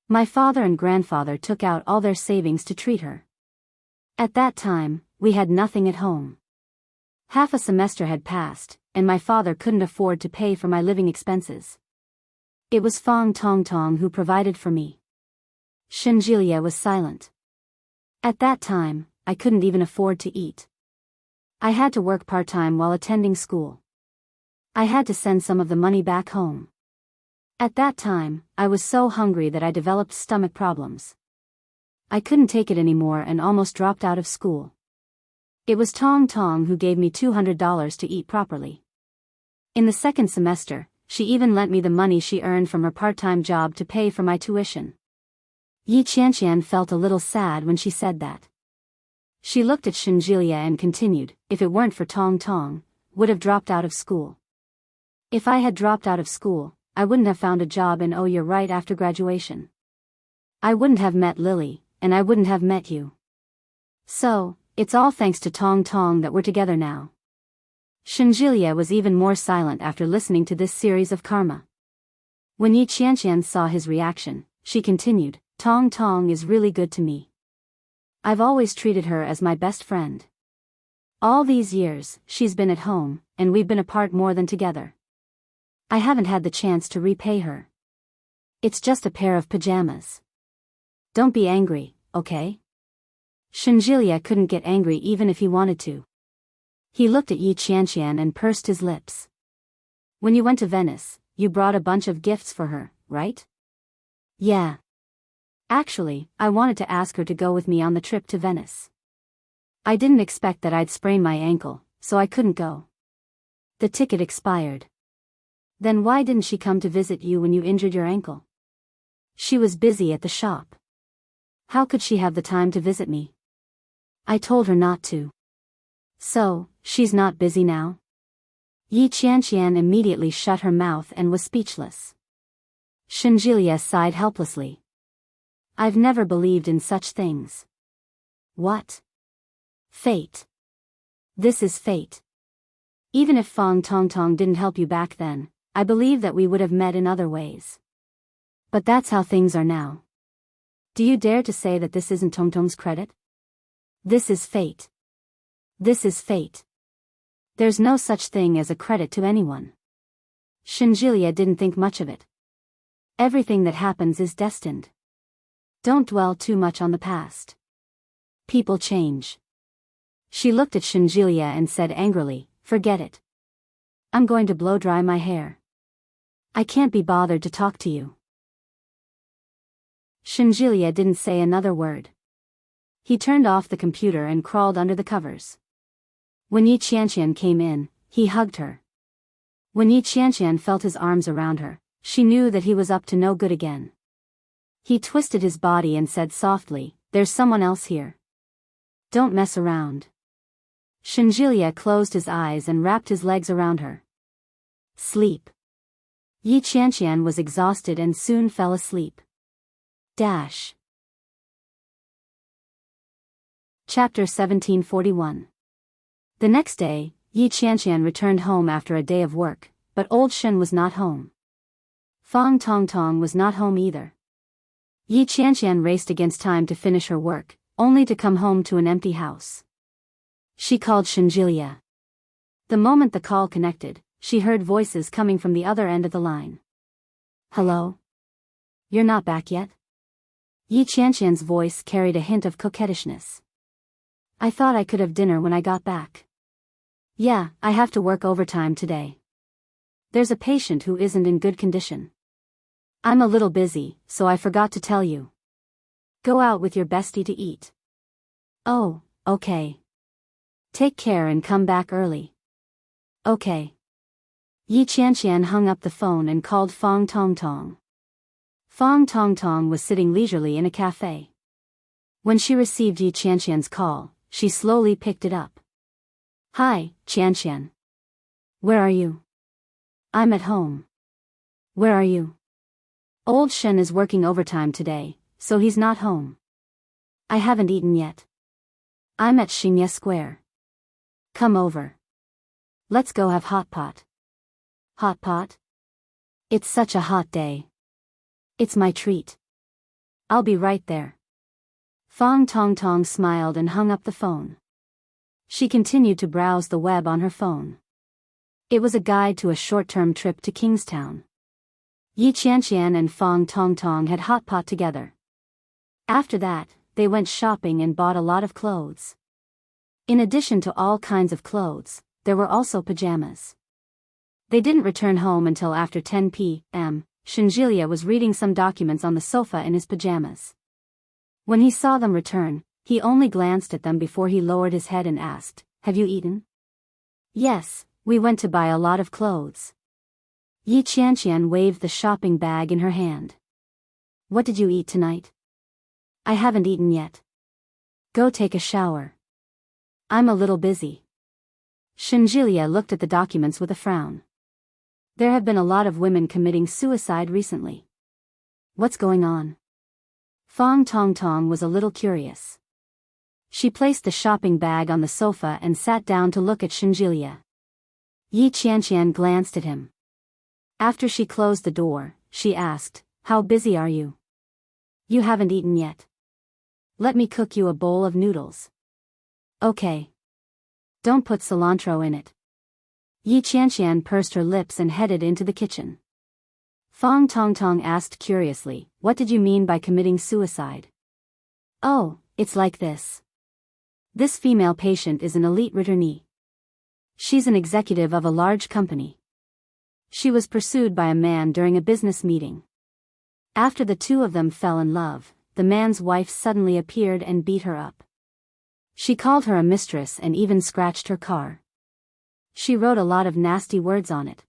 My father and grandfather took out all their savings to treat her. At that time, we had nothing at home. Half a semester had passed, and my father couldn't afford to pay for my living expenses. It was Fang Tongtong who provided for me. Shenjilia was silent. At that time, I couldn't even afford to eat. I had to work part-time while attending school. I had to send some of the money back home. At that time, I was so hungry that I developed stomach problems. I couldn't take it anymore and almost dropped out of school. It was Tong Tong who gave me $200 to eat properly. In the second semester, she even lent me the money she earned from her part-time job to pay for my tuition. Yi Qianqian felt a little sad when she said that. She looked at Shenjilia and continued, If it weren't for Tong Tong, would have dropped out of school. If I had dropped out of school, I wouldn't have found a job in Oya right after graduation. I wouldn't have met Lily, and I wouldn't have met you. So, it's all thanks to Tong Tong that we're together now. Shenjilia was even more silent after listening to this series of karma. When Yi Qianqian saw his reaction, she continued, Tong Tong is really good to me. I've always treated her as my best friend. All these years, she's been at home, and we've been apart more than together. I haven't had the chance to repay her. It's just a pair of pajamas. Don't be angry, okay? Shenjilia couldn't get angry even if he wanted to. He looked at Yi Qianqian and pursed his lips. When you went to Venice, you brought a bunch of gifts for her, right? Yeah. Actually, I wanted to ask her to go with me on the trip to Venice. I didn't expect that I'd sprain my ankle, so I couldn't go. The ticket expired. Then why didn't she come to visit you when you injured your ankle? She was busy at the shop. How could she have the time to visit me? I told her not to. So, she's not busy now? Yi Qianqian immediately shut her mouth and was speechless. Shenjilia sighed helplessly. I've never believed in such things. What? Fate. This is fate. Even if Fang Tongtong didn't help you back then, I believe that we would have met in other ways. But that's how things are now. Do you dare to say that this isn't Tongtong's credit? This is fate. This is fate. There's no such thing as a credit to anyone. Shenjilia didn't think much of it. Everything that happens is destined. Don't dwell too much on the past. People change. She looked at Shenjilia and said angrily, Forget it. I'm going to blow dry my hair. I can't be bothered to talk to you. Shenjilia didn't say another word. He turned off the computer and crawled under the covers. When Yi Qianqian came in, he hugged her. When Yi Qianqian felt his arms around her, she knew that he was up to no good again. He twisted his body and said softly, there's someone else here. Don't mess around. Shinjilia closed his eyes and wrapped his legs around her. Sleep. Yi Qianqian was exhausted and soon fell asleep. Chapter 1741. The next day, Yi Qianqian returned home after a day of work, but old Shen was not home. Fang Tongtong was not home either. Yi Qianqian raced against time to finish her work, only to come home to an empty house. She called Shinjilia. The moment the call connected, she heard voices coming from the other end of the line. Hello? You're not back yet? Yi Qianqian's voice carried a hint of coquettishness. I thought I could have dinner when I got back. Yeah, I have to work overtime today. There's a patient who isn't in good condition. I'm a little busy, so I forgot to tell you. Go out with your bestie to eat. Oh, okay. Take care and come back early. Okay. Yi Qianqian hung up the phone and called Fang Tongtong. Fang Tongtong was sitting leisurely in a cafe. When she received Yi Qianqian's call, she slowly picked it up. Hi, Qianqian. Where are you? I'm at home. Where are you? Old Shen is working overtime today, so he's not home. I haven't eaten yet. I'm at Xingye Square. Come over. Let's go have hot pot. Hot pot? It's such a hot day. It's my treat. I'll be right there. Fang Tongtong smiled and hung up the phone. She continued to browse the web on her phone. It was a guide to a short-term trip to Kingstown. Yi Qianqian and Fang Tongtong had hot pot together. After that, they went shopping and bought a lot of clothes. In addition to all kinds of clothes, there were also pajamas. They didn't return home until after 10 p.m. Shinjilia was reading some documents on the sofa in his pajamas. When he saw them return, he only glanced at them before he lowered his head and asked, Have you eaten? Yes, we went to buy a lot of clothes. Yi Qianqian waved the shopping bag in her hand. What did you eat tonight? I haven't eaten yet. Go take a shower. I'm a little busy. Shinjilia looked at the documents with a frown. There have been a lot of women committing suicide recently. What's going on? Fang Tongtong was a little curious. She placed the shopping bag on the sofa and sat down to look at Shinjilia. Yi Qianqian glanced at him. After she closed the door, she asked, How busy are you? You haven't eaten yet. Let me cook you a bowl of noodles. Okay. Don't put cilantro in it. Yi Qianqian pursed her lips and headed into the kitchen. Fang Tongtong asked curiously, What did you mean by committing suicide? Oh, it's like this. This female patient is an elite returnee. She's an executive of a large company. She was pursued by a man during a business meeting. After the two of them fell in love, the man's wife suddenly appeared and beat her up. She called her a mistress and even scratched her car. She wrote a lot of nasty words on it.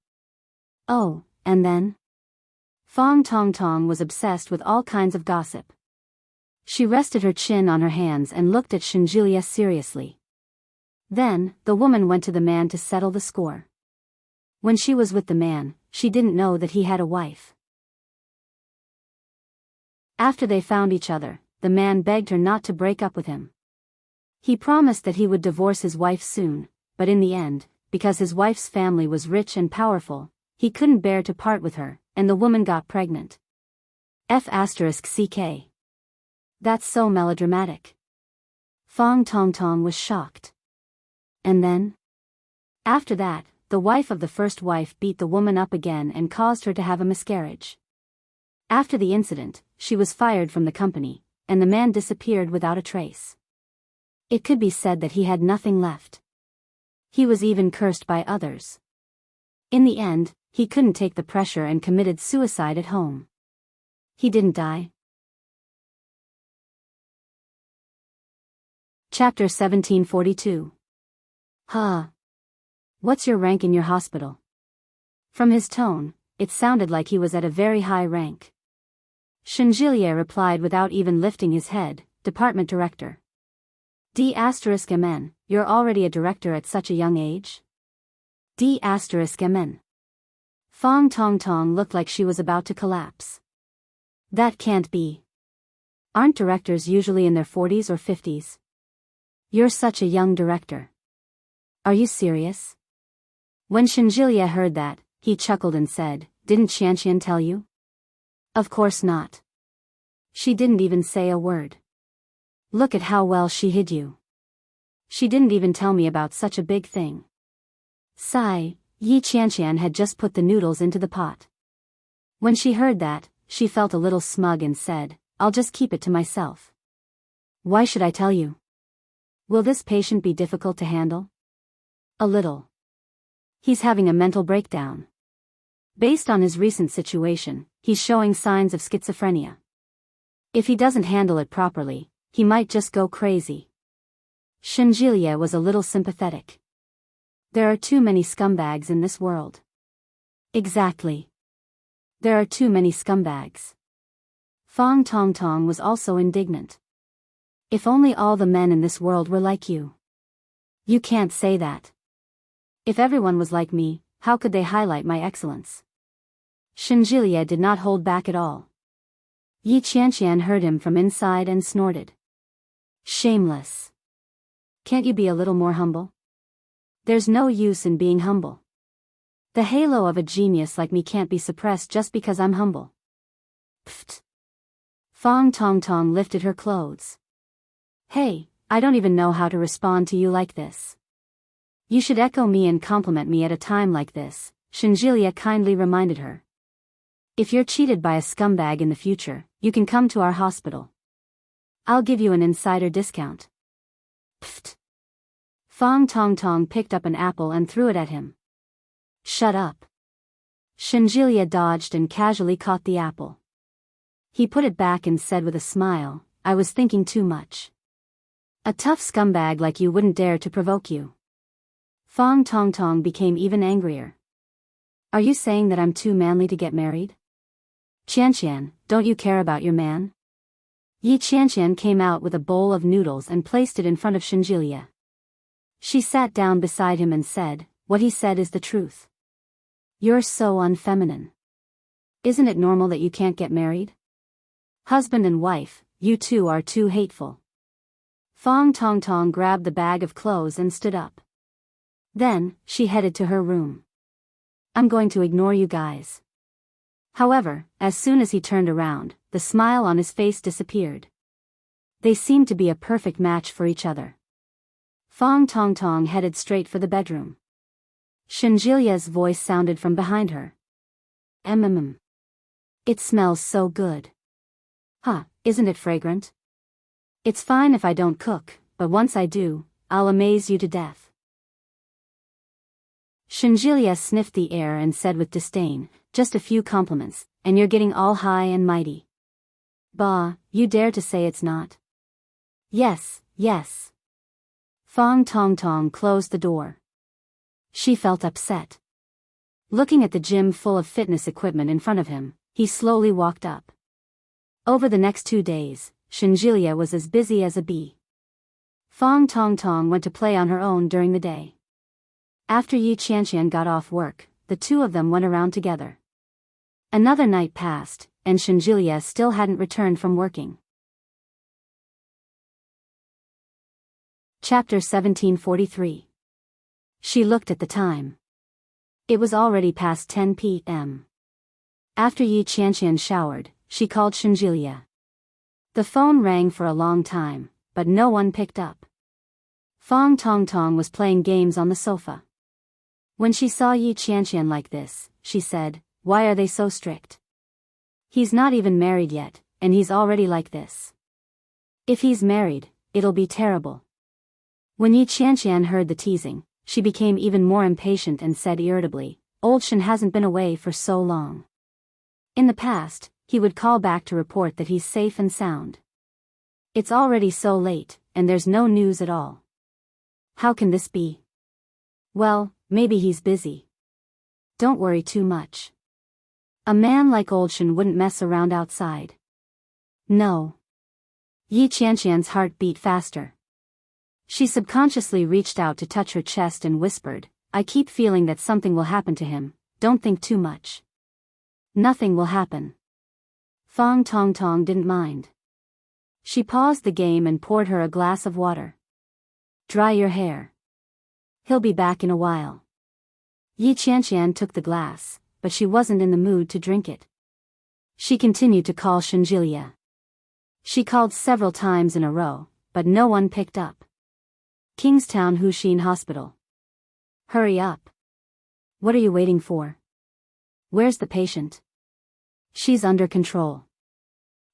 Oh, and then? Fang Tongtong was obsessed with all kinds of gossip. She rested her chin on her hands and looked at Shinjilia seriously. Then, the woman went to the man to settle the score. When she was with the man, she didn't know that he had a wife. After they found each other, the man begged her not to break up with him. He promised that he would divorce his wife soon, but in the end, because his wife's family was rich and powerful, he couldn't bear to part with her, and the woman got pregnant. F***ck. That's so melodramatic. Fang Tongtong was shocked. And then? After that, the wife of the first wife beat the woman up again and caused her to have a miscarriage. After the incident, she was fired from the company, and the man disappeared without a trace. It could be said that he had nothing left. He was even cursed by others. In the end, he couldn't take the pressure and committed suicide at home. He didn't die. Chapter 1742. What's your rank in your hospital? From his tone, it sounded like he was at a very high rank. Shinjilia replied without even lifting his head, department director. D*MN, you're already a director at such a young age? D*MN. Fong Tong Tong looked like she was about to collapse. That can't be. Aren't directors usually in their 40s or 50s? You're such a young director. Are you serious? When Shinjilia heard that, he chuckled and said, "Didn't Qianqian tell you?" Of course not. She didn't even say a word. Look at how well she hid you. She didn't even tell me about such a big thing. Sigh, Yi Qianqian had just put the noodles into the pot. When she heard that, she felt a little smug and said, "I'll just keep it to myself." Why should I tell you? Will this patient be difficult to handle? A little. He's having a mental breakdown. Based on his recent situation, he's showing signs of schizophrenia. If he doesn't handle it properly, he might just go crazy. Shinjilia was a little sympathetic. There are too many scumbags in this world. Exactly. There are too many scumbags. Fong Tong Tong was also indignant. If only all the men in this world were like you. You can't say that. If everyone was like me, how could they highlight my excellence? Shinjilia did not hold back at all. Yi Qianqian heard him from inside and snorted. Shameless. Can't you be a little more humble? There's no use in being humble. The halo of a genius like me can't be suppressed just because I'm humble. Pfft. Fong Tong Tong lifted her clothes. Hey, I don't even know how to respond to you like this. You should echo me and compliment me at a time like this, Shinjilia kindly reminded her. If you're cheated by a scumbag in the future, you can come to our hospital. I'll give you an insider discount. Pfft. Fong Tong Tong picked up an apple and threw it at him. Shut up. Shinjilia dodged and casually caught the apple. He put it back and said with a smile, "I was thinking too much. A tough scumbag like you wouldn't dare to provoke you." Fong Tong Tong became even angrier. Are you saying that I'm too manly to get married? Qianqian, don't you care about your man? Yi Qianqian came out with a bowl of noodles and placed it in front of Shinjilia. She sat down beside him and said, "What he said is the truth. You're so unfeminine. Isn't it normal that you can't get married? Husband and wife, you two are too hateful." Fong Tong Tong grabbed the bag of clothes and stood up. Then, she headed to her room. I'm going to ignore you guys. However, as soon as he turned around, the smile on his face disappeared. They seemed to be a perfect match for each other. Fong Tong Tong headed straight for the bedroom. Shinjilia's voice sounded from behind her. It smells so good. Huh, isn't it fragrant? It's fine if I don't cook, but once I do, I'll amaze you to death. Shinjilia sniffed the air and said with disdain, "Just a few compliments, and you're getting all high and mighty. Bah, you dare to say it's not?" Yes, yes. Fong Tong Tong closed the door. She felt upset. Looking at the gym full of fitness equipment in front of him, he slowly walked up. Over the next 2 days, Shinjilia was as busy as a bee. Fong Tong Tong went to play on her own during the day. After Yi Qianqian got off work, the two of them went around together. Another night passed, and Shinjilia still hadn't returned from working. Chapter 1743. She looked at the time. It was already past 10 p.m. After Yi Qianqian showered, she called Shinjilia. The phone rang for a long time, but no one picked up. Fong Tong Tong was playing games on the sofa. When she saw Yi Qianqian like this, she said, "Why are they so strict? He's not even married yet, and he's already like this. If he's married, it'll be terrible." When Yi Qianqian heard the teasing, she became even more impatient and said irritably, "Old Shen hasn't been away for so long. In the past, he would call back to report that he's safe and sound. It's already so late, and there's no news at all. How can this be? Well, maybe he's busy. Don't worry too much. A man like Old Shen wouldn't mess around outside. No. Yi Qianqian's heart beat faster. She subconsciously reached out to touch her chest and whispered, I keep feeling that something will happen to him, don't think too much. Nothing will happen. Fang Tongtong didn't mind. She paused the game and poured her a glass of water. Dry your hair. He'll be back in a while. Yi Qianqian took the glass, but she wasn't in the mood to drink it. She continued to call Shenjilia. She called several times in a row, but no one picked up. Kingstown Huxin Hospital. Hurry up. What are you waiting for? Where's the patient? She's under control.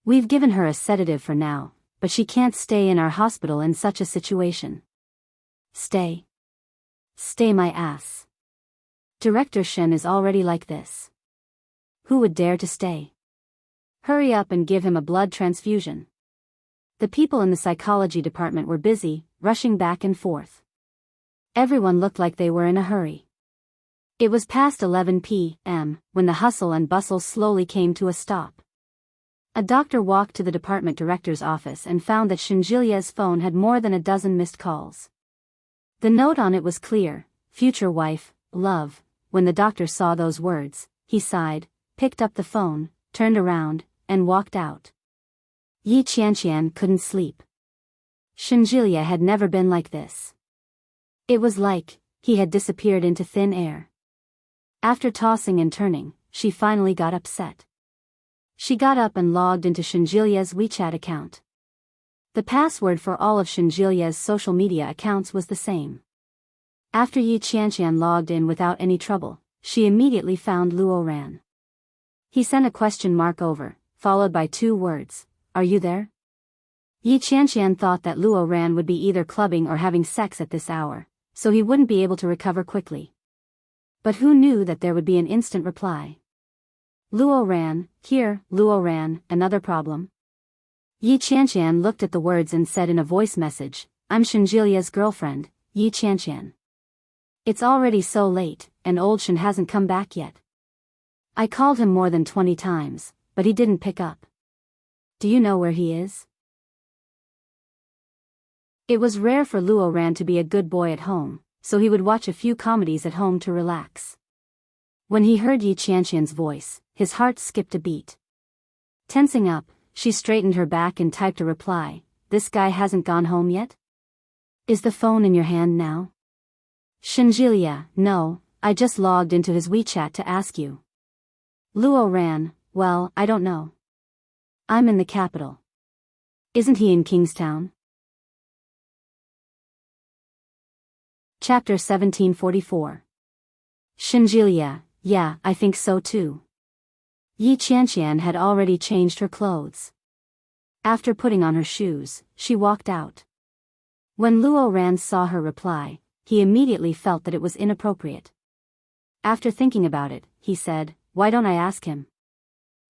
We've given her a sedative for now, but she can't stay in our hospital in such a situation. Stay. Stay my ass. Director Shen is already like this. Who would dare to stay? Hurry up and give him a blood transfusion. The people in the psychology department were busy, rushing back and forth. Everyone looked like they were in a hurry. It was past 11 p.m. when the hustle and bustle slowly came to a stop. A doctor walked to the department director's office and found that Shenjilia's phone had more than a dozen missed calls. The note on it was clear, future wife, love. When the doctor saw those words, he sighed, picked up the phone, turned around, and walked out. Yi Qianqian couldn't sleep. Shenjilia had never been like this. It was like he had disappeared into thin air. After tossing and turning, she finally got upset. She got up and logged into Shenjilia's WeChat account. The password for all of Shenjilia's social media accounts was the same. After Yi Qianqian logged in without any trouble, she immediately found Luo Ran. He sent a question mark over, followed by 2 words, Are you there? Yi Qianqian thought that Luo Ran would be either clubbing or having sex at this hour, so he wouldn't be able to recover quickly. But who knew that there would be an instant reply? Luo Ran, here, Luo Ran, another problem? Yi Qianqian looked at the words and said in a voice message, I'm Shenjilia's girlfriend, Yi Qianqian. It's already so late, and old Shen hasn't come back yet. I called him more than 20 times, but he didn't pick up. Do you know where he is? It was rare for Luo Ran to be a good boy at home, so he would watch a few comedies at home to relax. When he heard Yi Qianqian's voice, his heart skipped a beat. Tensing up, she straightened her back and typed a reply, This guy hasn't gone home yet? Is the phone in your hand now? Shenjilia, no, I just logged into his WeChat to ask you. Luo Ran, well, I don't know. I'm in the capital. Isn't he in Kingstown? Chapter 1744. Shenjilia, yeah, I think so too. Yi Qianqian had already changed her clothes. After putting on her shoes, she walked out. When Luo Ran saw her reply, he immediately felt that it was inappropriate. After thinking about it, he said, Why don't I ask him?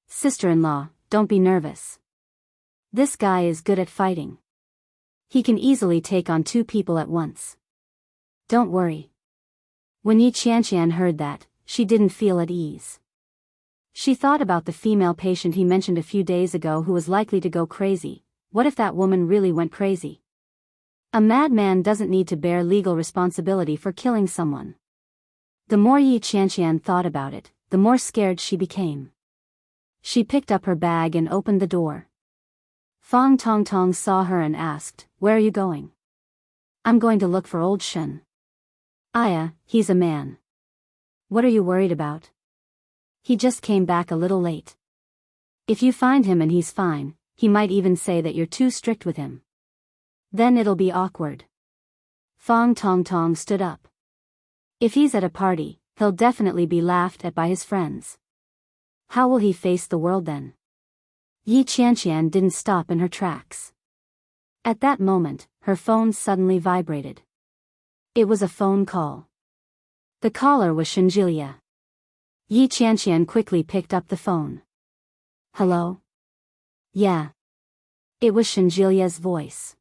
Sister-in-law, don't be nervous. This guy is good at fighting. He can easily take on 2 people at once. Don't worry. When Yi Qianqian heard that, she didn't feel at ease. She thought about the female patient he mentioned a few days ago who was likely to go crazy. What if that woman really went crazy? A madman doesn't need to bear legal responsibility for killing someone. The more Yi Qianqian thought about it, the more scared she became. She picked up her bag and opened the door. Fang Tongtong saw her and asked, Where are you going? I'm going to look for old Shen. Aya, he's a man. What are you worried about? He just came back a little late. If you find him and he's fine, he might even say that you're too strict with him. Then it'll be awkward. Fang Tongtong stood up. If he's at a party, he'll definitely be laughed at by his friends. How will he face the world then? Yi Qianqian didn't stop in her tracks. At that moment, her phone suddenly vibrated. It was a phone call. The caller was Shenjilia. Yi Qianqian quickly picked up the phone. Hello? Yeah. It was Shenjilia's voice.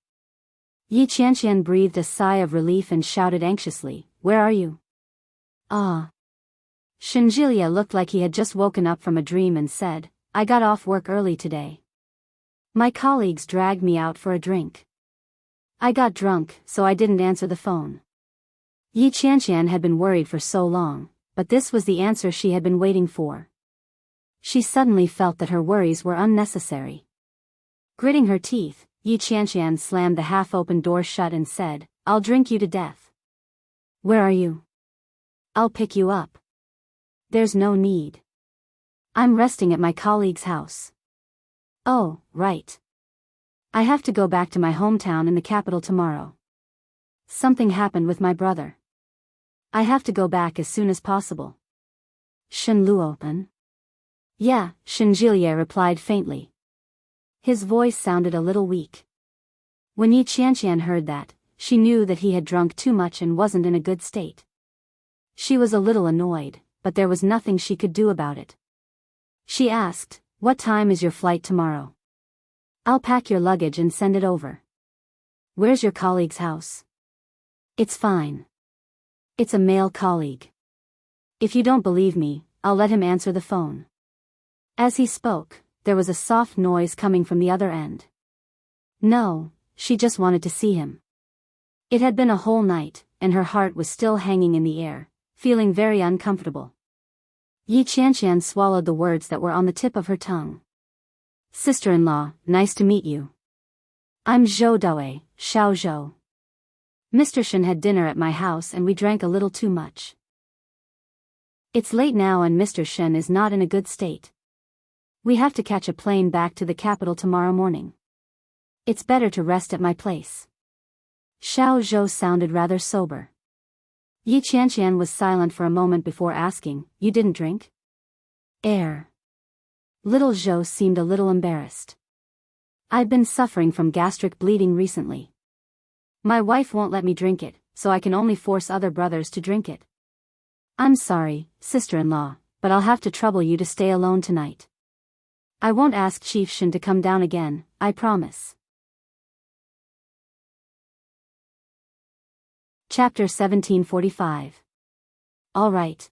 Yi Qianqian breathed a sigh of relief and shouted anxiously, Where are you? Ah. Shenjilia looked like he had just woken up from a dream and said, I got off work early today. My colleagues dragged me out for a drink. I got drunk, so I didn't answer the phone. Yi Qianqian had been worried for so long, but this was the answer she had been waiting for. She suddenly felt that her worries were unnecessary. Gritting her teeth, Yi Qianqian slammed the half-open door shut and said, "I'll drink you to death." "Where are you?" "I'll pick you up." "There's no need. I'm resting at my colleague's house." "Oh, right. I have to go back to my hometown in the capital tomorrow. Something happened with my brother. I have to go back as soon as possible." "Shen Luopen?" "Yeah," Shen Jilier replied faintly. His voice sounded a little weak. When Yi Qianqian heard that, she knew that he had drunk too much and wasn't in a good state. She was a little annoyed, but there was nothing she could do about it. She asked, "What time is your flight tomorrow?" "I'll pack your luggage and send it over." "Where's your colleague's house?" "It's fine. It's a male colleague. If you don't believe me, I'll let him answer the phone." As he spoke, there was a soft noise coming from the other end. No, she just wanted to see him. It had been a whole night, and her heart was still hanging in the air, feeling very uncomfortable. Yi Qianqian swallowed the words that were on the tip of her tongue. "Sister-in-law, nice to meet you. I'm Zhou Dawei, Xiao Zhou. Mr. Shen had dinner at my house and we drank a little too much. It's late now and Mr. Shen is not in a good state. We have to catch a plane back to the capital tomorrow morning. It's better to rest at my place." Xiao Zhou sounded rather sober. Yi Qianqian was silent for a moment before asking, "You didn't drink?" Little Zhou seemed a little embarrassed. "I've been suffering from gastric bleeding recently. My wife won't let me drink it, so I can only force other brothers to drink it. I'm sorry, sister-in-law, but I'll have to trouble you to stay alone tonight. I won't ask Chief Shen to come down again, I promise." Chapter 1745. All right.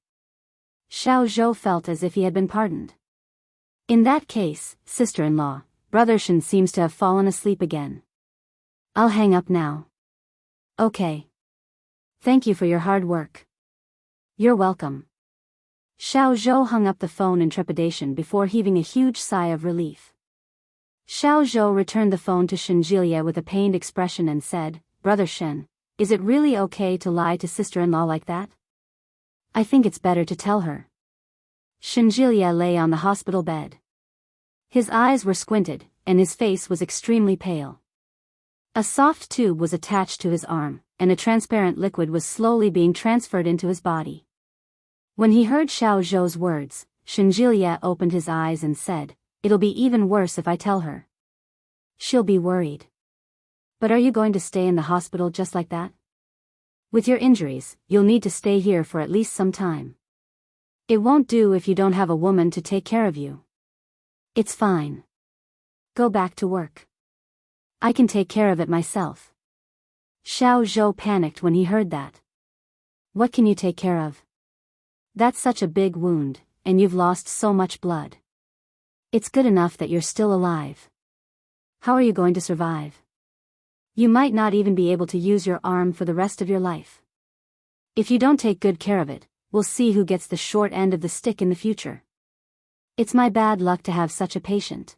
Xiao Zhou felt as if he had been pardoned. "In that case, sister-in-law, Brother Shen seems to have fallen asleep again. I'll hang up now." "Okay. Thank you for your hard work." "You're welcome." Xiao Zhou hung up the phone in trepidation before heaving a huge sigh of relief. Xiao Zhou returned the phone to Shen Jilier with a pained expression and said, "Brother Shen, is it really okay to lie to sister-in-law like that? I think it's better to tell her." Shen Jilier lay on the hospital bed. His eyes were squinted, and his face was extremely pale. A soft tube was attached to his arm, and a transparent liquid was slowly being transferred into his body. When he heard Xiao Zhou's words, Shen Jilier opened his eyes and said, "It'll be even worse if I tell her. She'll be worried." "But are you going to stay in the hospital just like that? With your injuries, you'll need to stay here for at least some time. It won't do if you don't have a woman to take care of you." "It's fine. Go back to work. I can take care of it myself." Xiao Zhou panicked when he heard that. "What can you take care of? That's such a big wound, and you've lost so much blood. It's good enough that you're still alive. How are you going to survive? You might not even be able to use your arm for the rest of your life. If you don't take good care of it, we'll see who gets the short end of the stick in the future. It's my bad luck to have such a patient."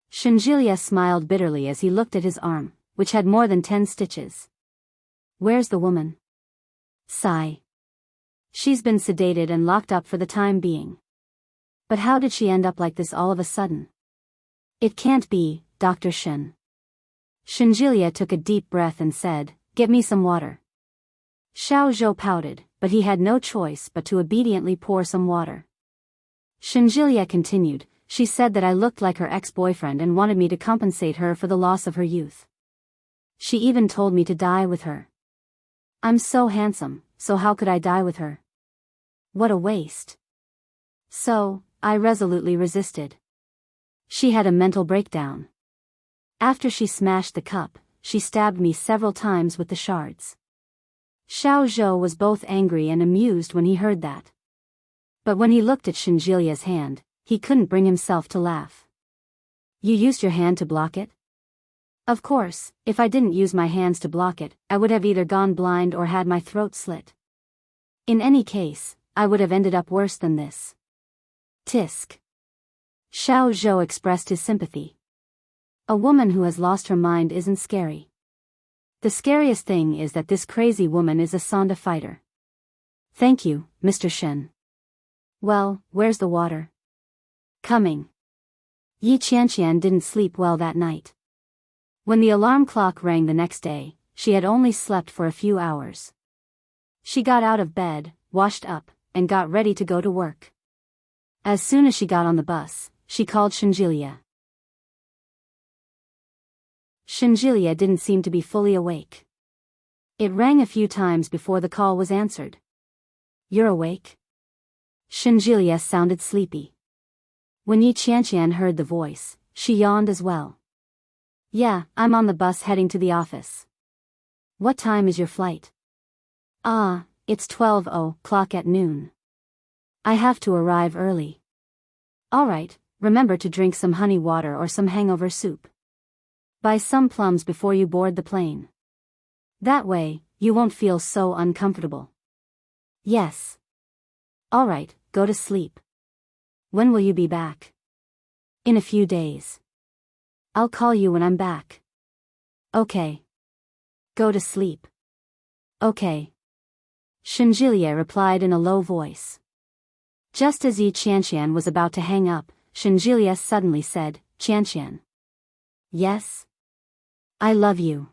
Shen Jilier smiled bitterly as he looked at his arm, which had more than 10 stitches. "Where's the woman?" Sigh. "She's been sedated and locked up for the time being. But how did she end up like this all of a sudden? It can't be, Dr. Shen." Shen Jilier took a deep breath and said, "Get me some water." Xiao Zhou pouted, but he had no choice but to obediently pour some water. Shen Jilier continued, "She said that I looked like her ex-boyfriend and wanted me to compensate her for the loss of her youth. She even told me to die with her. I'm so handsome, so how could I die with her? What a waste." So, I resolutely resisted. She had a mental breakdown. After she smashed the cup, she stabbed me several times with the shards. Xiao Zhou was both angry and amused when he heard that. But when he looked at Shen Jilier's hand, he couldn't bring himself to laugh. You used your hand to block it? Of course, if I didn't use my hands to block it, I would have either gone blind or had my throat slit. In any case, I would have ended up worse than this. Tisk. Xiao Zhou expressed his sympathy. A woman who has lost her mind isn't scary. The scariest thing is that this crazy woman is a Sonda fighter. Thank you, Mr. Shen. Well, where's the water? Coming. Yi Qianqian didn't sleep well that night. When the alarm clock rang the next day, she had only slept for a few hours. She got out of bed, washed up, and got ready to go to work. As soon as she got on the bus, she called Shenjilia. Shenjilia didn't seem to be fully awake. It rang a few times before the call was answered. You're awake? Shenjilia sounded sleepy. When Yi Qianqian heard the voice, she yawned as well. Yeah, I'm on the bus heading to the office. What time is your flight? Ah, it's 12:00 at noon. I have to arrive early. Alright, remember to drink some honey water or some hangover soup. Buy some plums before you board the plane. That way, you won't feel so uncomfortable. Yes. Alright, go to sleep. When will you be back? In a few days. I'll call you when I'm back. Okay. Go to sleep. Okay. Shenjilia replied in a low voice. Just as Yi Qianqian was about to hang up, Shenjilia suddenly said, Qianqian. Yes? I love you.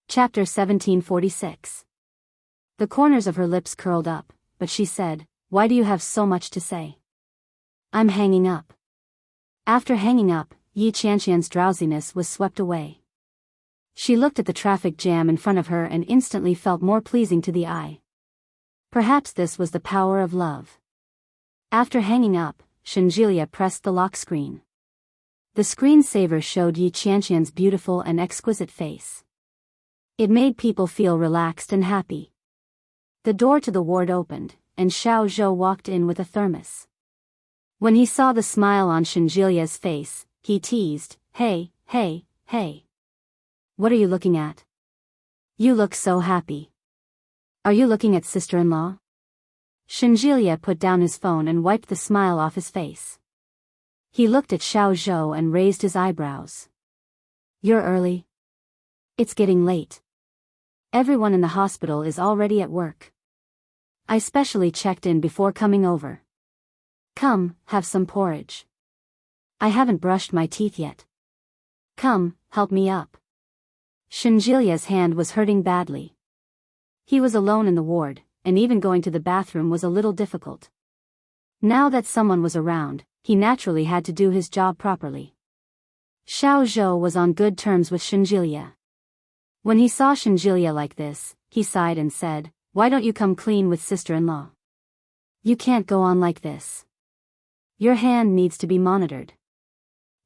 Chapter 1746. The corners of her lips curled up, but she said, Why do you have so much to say? I'm hanging up. After hanging up, Yi Qianqian's drowsiness was swept away. She looked at the traffic jam in front of her and instantly felt more pleasing to the eye. Perhaps this was the power of love. After hanging up, Shenjilia pressed the lock screen. The screensaver showed Yi Qianqian's beautiful and exquisite face. It made people feel relaxed and happy. The door to the ward opened, and Xiao Zhou walked in with a thermos. When he saw the smile on Shenjilia's face, he teased, Hey, hey, hey. What are you looking at? You look so happy. Are you looking at sister-in-law? Shenjilia put down his phone and wiped the smile off his face. He looked at Xiao Zhou and raised his eyebrows. You're early. It's getting late. Everyone in the hospital is already at work. I specially checked in before coming over. Come, have some porridge. I haven't brushed my teeth yet. Come, help me up. Shenjilia's hand was hurting badly. He was alone in the ward, and even going to the bathroom was a little difficult. Now that someone was around, he naturally had to do his job properly. Xiao Zhou was on good terms with Shenjilia. When he saw Shenjilia like this, he sighed and said, Why don't you come clean with sister-in-law? You can't go on like this. Your hand needs to be monitored.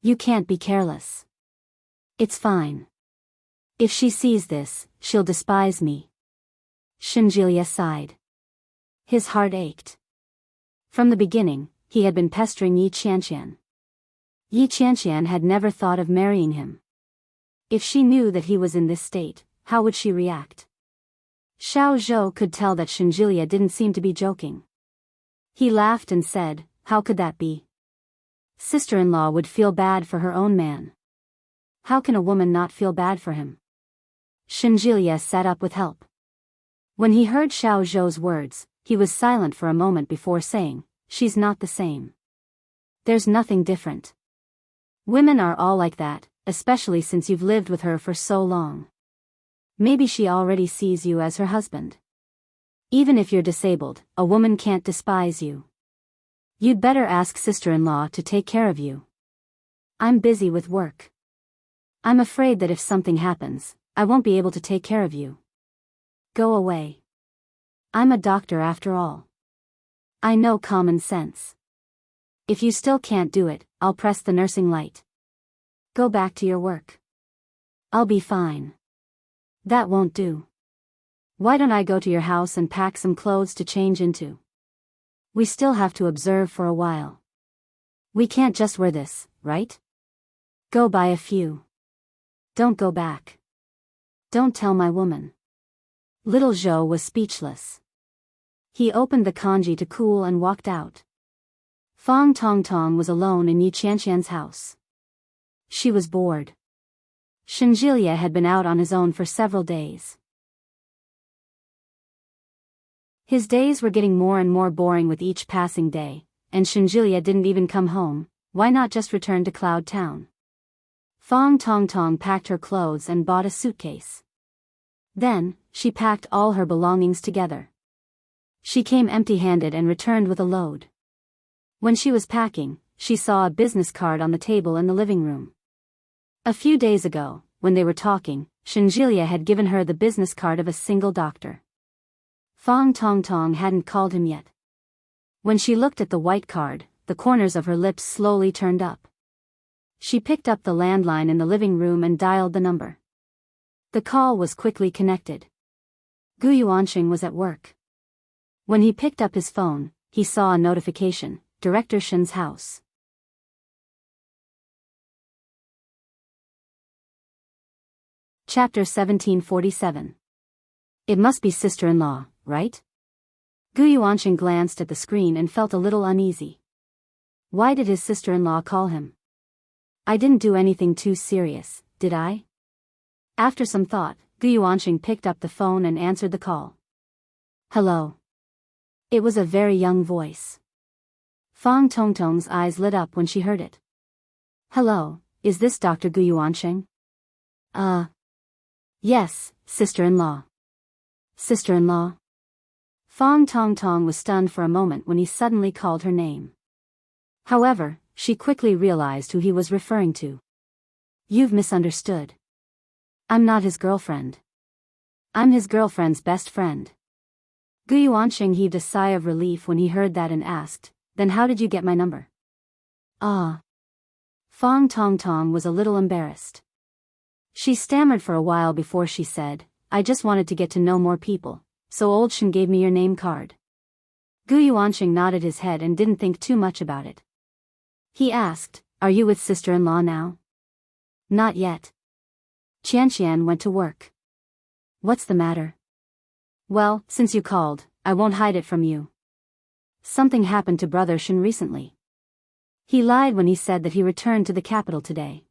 You can't be careless. It's fine. If she sees this, she'll despise me. Shenjilia sighed. His heart ached. From the beginning, he had been pestering Yi Qianqian. Yi Qianqian had never thought of marrying him. If she knew that he was in this state, how would she react? Xiao Zhou could tell that Shenjilia didn't seem to be joking. He laughed and said, How could that be? Sister-in-law would feel bad for her own man. How can a woman not feel bad for him? Shenjilia sat up with help. When he heard Xiao Zhou's words, he was silent for a moment before saying, She's not the same. There's nothing different. Women are all like that, especially since you've lived with her for so long. Maybe she already sees you as her husband. Even if you're disabled, a woman can't despise you. You'd better ask sister-in-law to take care of you. I'm busy with work. I'm afraid that if something happens, I won't be able to take care of you. Go away. I'm a doctor after all. I know common sense. If you still can't do it, I'll press the nursing light. Go back to your work. I'll be fine. That won't do. Why don't I go to your house and pack some clothes to change into? We still have to observe for a while. We can't just wear this, right? Go buy a few. Don't go back. Don't tell my woman. Little Zhou was speechless. He opened the kanji to cool and walked out. Fang Tongtong was alone in Yi Qianqian's house. She was bored. Shenjilia had been out on his own for several days. His days were getting more and more boring with each passing day, and Shenjilia didn't even come home. Why not just return to Cloud Town? Fang Tongtong packed her clothes and bought a suitcase. Then, she packed all her belongings together. She came empty-handed and returned with a load. When she was packing, she saw a business card on the table in the living room. A few days ago, when they were talking, Shenjilia had given her the business card of a single doctor. Fang Tongtong hadn't called him yet. When she looked at the white card, the corners of her lips slowly turned up. She picked up the landline in the living room and dialed the number. The call was quickly connected. Gu Yuanqing was at work. When he picked up his phone, he saw a notification, Director Shen's house. Chapter 1747. It must be sister-in-law, right? Gu Yuanqing glanced at the screen and felt a little uneasy. Why did his sister-in-law call him? I didn't do anything too serious, did I? After some thought, Gu Yuanqing picked up the phone and answered the call. Hello. It was a very young voice. Fang Tongtong's eyes lit up when she heard it. Hello, is this Dr. Gu Yuanqing? Yes, sister-in-law. Sister-in-law? Fang Tongtong was stunned for a moment when he suddenly called her name. However, she quickly realized who he was referring to. You've misunderstood. I'm not his girlfriend. I'm his girlfriend's best friend. Gu Yuanqing heaved a sigh of relief when he heard that and asked, Then how did you get my number? Fang Tongtong was a little embarrassed. She stammered for a while before she said, I just wanted to get to know more people, so old Shen gave me your name card. Gu Yuanqing nodded his head and didn't think too much about it. He asked, Are you with sister-in-law now? Not yet. Qianqian went to work. What's the matter? Well, since you called, I won't hide it from you. Something happened to Brother Shen recently. He lied when he said that he returned to the capital today.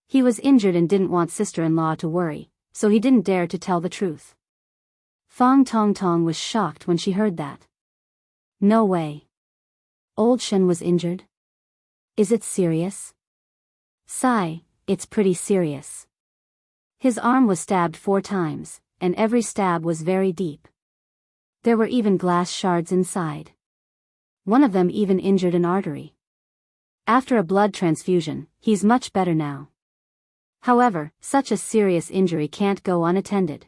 He was injured and didn't want sister-in-law to worry, so he didn't dare to tell the truth. Fang Tongtong was shocked when she heard that. No way. Old Shen was injured? Is it serious? Sigh, it's pretty serious. His arm was stabbed 4 times, and every stab was very deep. There were even glass shards inside. One of them even injured an artery. After a blood transfusion, he's much better now. However, such a serious injury can't go unattended.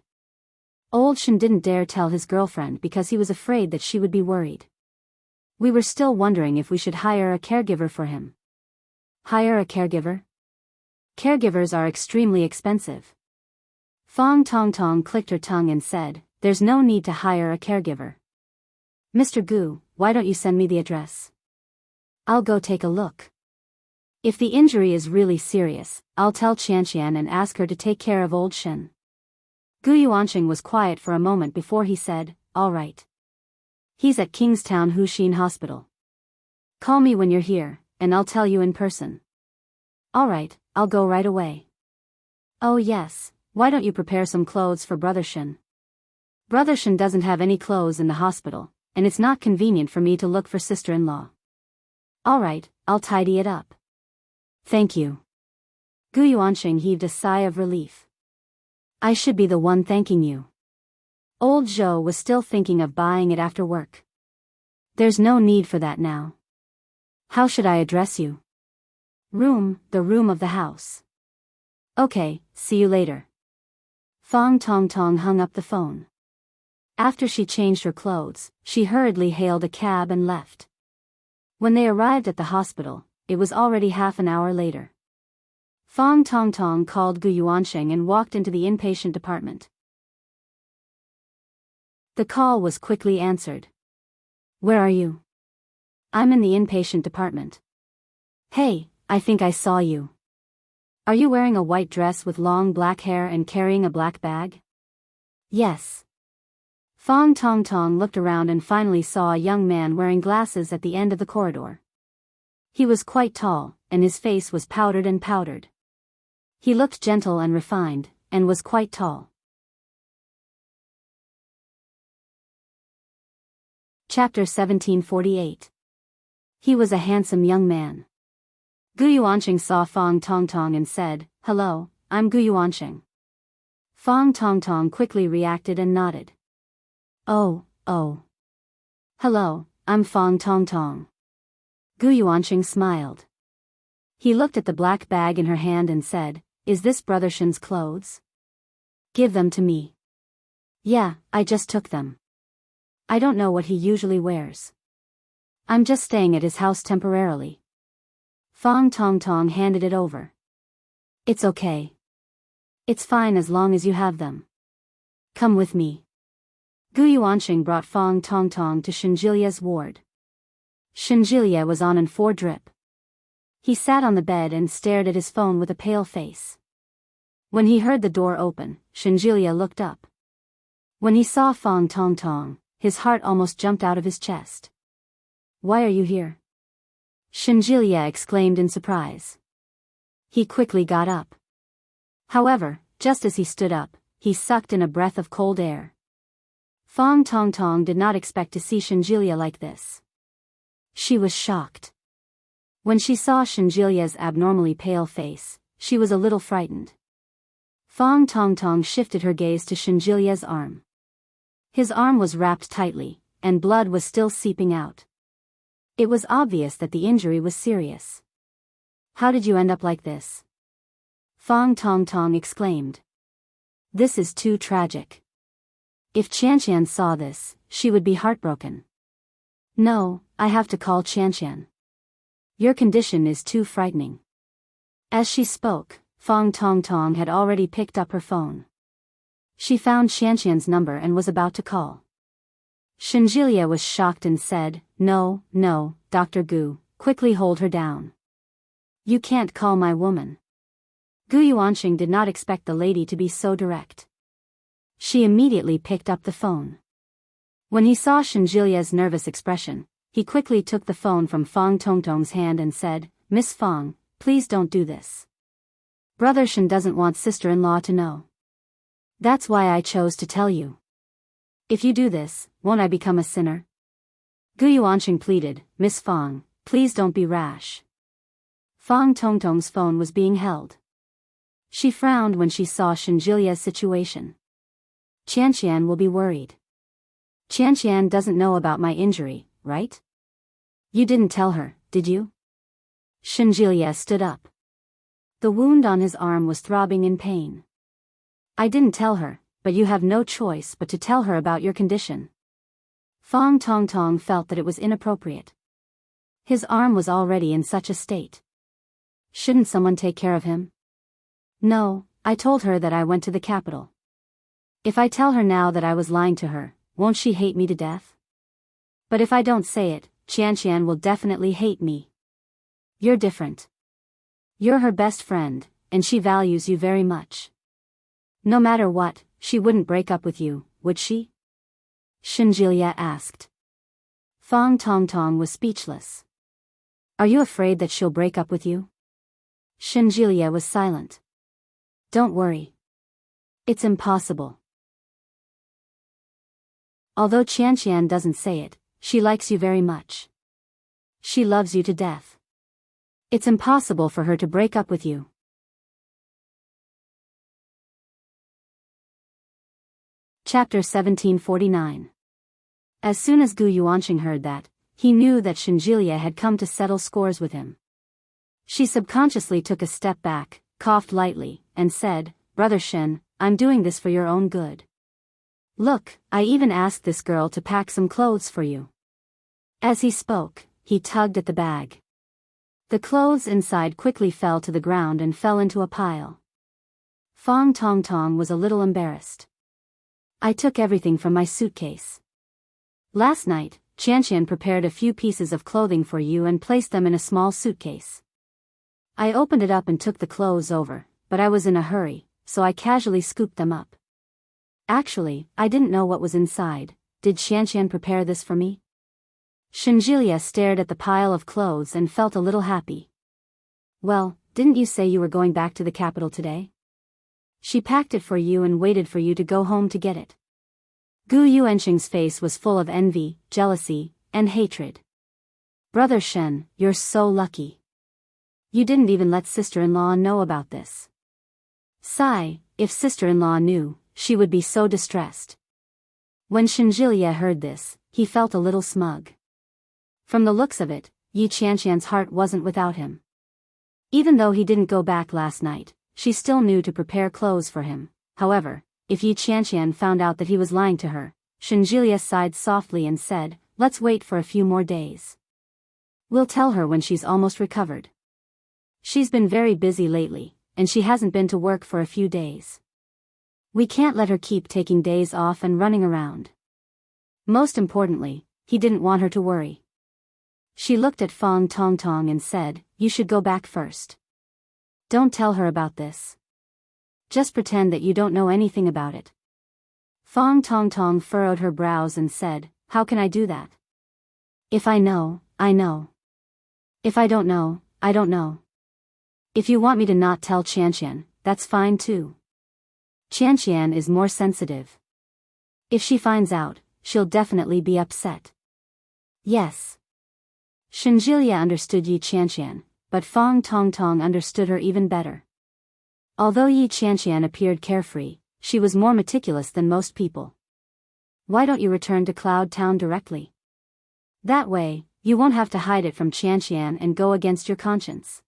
Old Shen didn't dare tell his girlfriend because he was afraid that she would be worried. We were still wondering if we should hire a caregiver for him. Hire a caregiver? Caregivers are extremely expensive. Fang Tongtong clicked her tongue and said, There's no need to hire a caregiver. Mr. Gu, why don't you send me the address? I'll go take a look. If the injury is really serious, I'll tell Qianqian and ask her to take care of old Shen. Gu Yuanqing was quiet for a moment before he said, All right. He's at Kingstown Huxin Hospital. Call me when you're here, and I'll tell you in person. All right, I'll go right away. Oh yes, why don't you prepare some clothes for Brother Shen? Brother Shen doesn't have any clothes in the hospital, and it's not convenient for me to look for sister-in-law. All right, I'll tidy it up. Thank you. Gu Yuanqing heaved a sigh of relief. I should be the one thanking you. Old Zhou was still thinking of buying it after work. There's no need for that now. How should I address you? Room, the room of the house. Okay, see you later. Fang Tongtong hung up the phone. After she changed her clothes, she hurriedly hailed a cab and left. When they arrived at the hospital, it was already half an hour later. Fang Tongtong called Gu Yuanqing and walked into the inpatient department. The call was quickly answered. Where are you? I'm in the inpatient department. Hey, I think I saw you. Are you wearing a white dress with long black hair and carrying a black bag? Yes. Fong Tong Tong looked around and finally saw a young man wearing glasses at the end of the corridor. He was quite tall, and his face was powdered and powdered. He looked gentle and refined, and was quite tall. Chapter 1748. He was a handsome young man. Gu Yuanqing saw Fong Tong Tong and said, "Hello, I'm Gu Yuanqing." Fong Tong Tong quickly reacted and nodded. Oh. Hello, I'm Fong Tong Tong. Gu Yuanqing smiled. He looked at the black bag in her hand and said, "Is this Brother Shen's clothes? Give them to me." "Yeah, I just took them. I don't know what he usually wears. I'm just staying at his house temporarily." Fong Tong Tong handed it over. "It's okay. It's fine as long as you have them. Come with me." Gu Yuanqing brought Fong Tong Tong to Shinjilia's ward. Shinjilia was on an 4 drip. He sat on the bed and stared at his phone with a pale face. When he heard the door open, Shinjilia looked up. When he saw Fong Tong Tong, his heart almost jumped out of his chest. "Why are you here?" Shinjilia exclaimed in surprise. He quickly got up. However, just as he stood up, he sucked in a breath of cold air. Fong Tong Tong did not expect to see Shinjilia like this. She was shocked. When she saw Shinjilia's abnormally pale face, she was a little frightened. Fong Tong Tong shifted her gaze to Shinjilia's arm. His arm was wrapped tightly, and blood was still seeping out. It was obvious that the injury was serious. "How did you end up like this?" Fong Tong Tong exclaimed. "This is too tragic. If Qianqian saw this, she would be heartbroken. No, I have to call Qianqian. Your condition is too frightening." As she spoke, Fong Tong Tong had already picked up her phone. She found Qianqian's number and was about to call. Shinjilia was shocked and said, No, Dr. Gu, quickly hold her down. You can't call my woman." Gu Yuanqing did not expect the lady to be so direct. She immediately picked up the phone. When he saw Shinjilia's nervous expression, he quickly took the phone from Fong Tong Tong's hand and said, "Miss Fong, please don't do this. Brother Shen doesn't want sister-in-law to know. That's why I chose to tell you. If you do this, won't I become a sinner?" Gu Yuanqing pleaded, "Miss Fong, please don't be rash." Fong Tong Tong's phone was being held. She frowned when she saw Shinjilia's situation. Qianqian will be worried. Qianqian doesn't know about my injury, right? You didn't tell her, did you? Shinjilia stood up. The wound on his arm was throbbing in pain. "I didn't tell her, but you have no choice but to tell her about your condition." Fong Tong Tong felt that it was inappropriate. His arm was already in such a state. Shouldn't someone take care of him? "No, I told her that I went to the capital. If I tell her now that I was lying to her, won't she hate me to death? But if I don't say it, Qianqian will definitely hate me. You're different. You're her best friend, and she values you very much. No matter what, she wouldn't break up with you, would she?" Shinjilia asked. Fong Tong Tong was speechless. "Are you afraid that she'll break up with you?" Shinjilia was silent. "Don't worry. It's impossible. Although Qianqian doesn't say it, she likes you very much. She loves you to death. It's impossible for her to break up with you." Chapter 1749. As soon as Gu Yuanqing heard that, he knew that Shinjilia had come to settle scores with him. She subconsciously took a step back, coughed lightly, and said, "Brother Shen, I'm doing this for your own good. Look, I even asked this girl to pack some clothes for you." As he spoke, he tugged at the bag. The clothes inside quickly fell to the ground and fell into a pile. Fong Tong Tong was a little embarrassed. "I took everything from my suitcase. Last night, Qianqian prepared a few pieces of clothing for you and placed them in a small suitcase. I opened it up and took the clothes over, but I was in a hurry, so I casually scooped them up. Actually, I didn't know what was inside. Did Qianqian prepare this for me? Shinjilia stared at the pile of clothes and felt a little happy. Well, didn't you say you were going back to the capital today? She packed it for you and waited for you to go home to get it. Gu Yuanqing's face was full of envy, jealousy, and hatred. Brother Shen, you're so lucky. You didn't even let sister-in-law know about this. Sigh, if sister-in-law knew, she would be so distressed. When Shinjilia heard this, he felt a little smug. From the looks of it, Yi Qianqian's heart wasn't without him. Even though he didn't go back last night, she still knew to prepare clothes for him. However, if Yi Qianqian found out that he was lying to her, Shinjilia sighed softly and said, let's wait for a few more days. We'll tell her when she's almost recovered. She's been very busy lately, and she hasn't been to work for a few days. We can't let her keep taking days off and running around. Most importantly, he didn't want her to worry. She looked at Fang Tongtong and said, you should go back first. Don't tell her about this. Just pretend that you don't know anything about it. Fang Tongtong furrowed her brows and said, how can I do that? If I know, I know. If I don't know, I don't know. If you want me to not tell Qianqian, that's fine too. Qianqian is more sensitive. If she finds out, she'll definitely be upset. Yes. Shinjilia understood Yi Qianqian, but Fang Tongtong understood her even better. Although Yi Qianqian appeared carefree, she was more meticulous than most people. Why don't you return to Cloud Town directly? That way, you won't have to hide it from Qianqian and go against your conscience.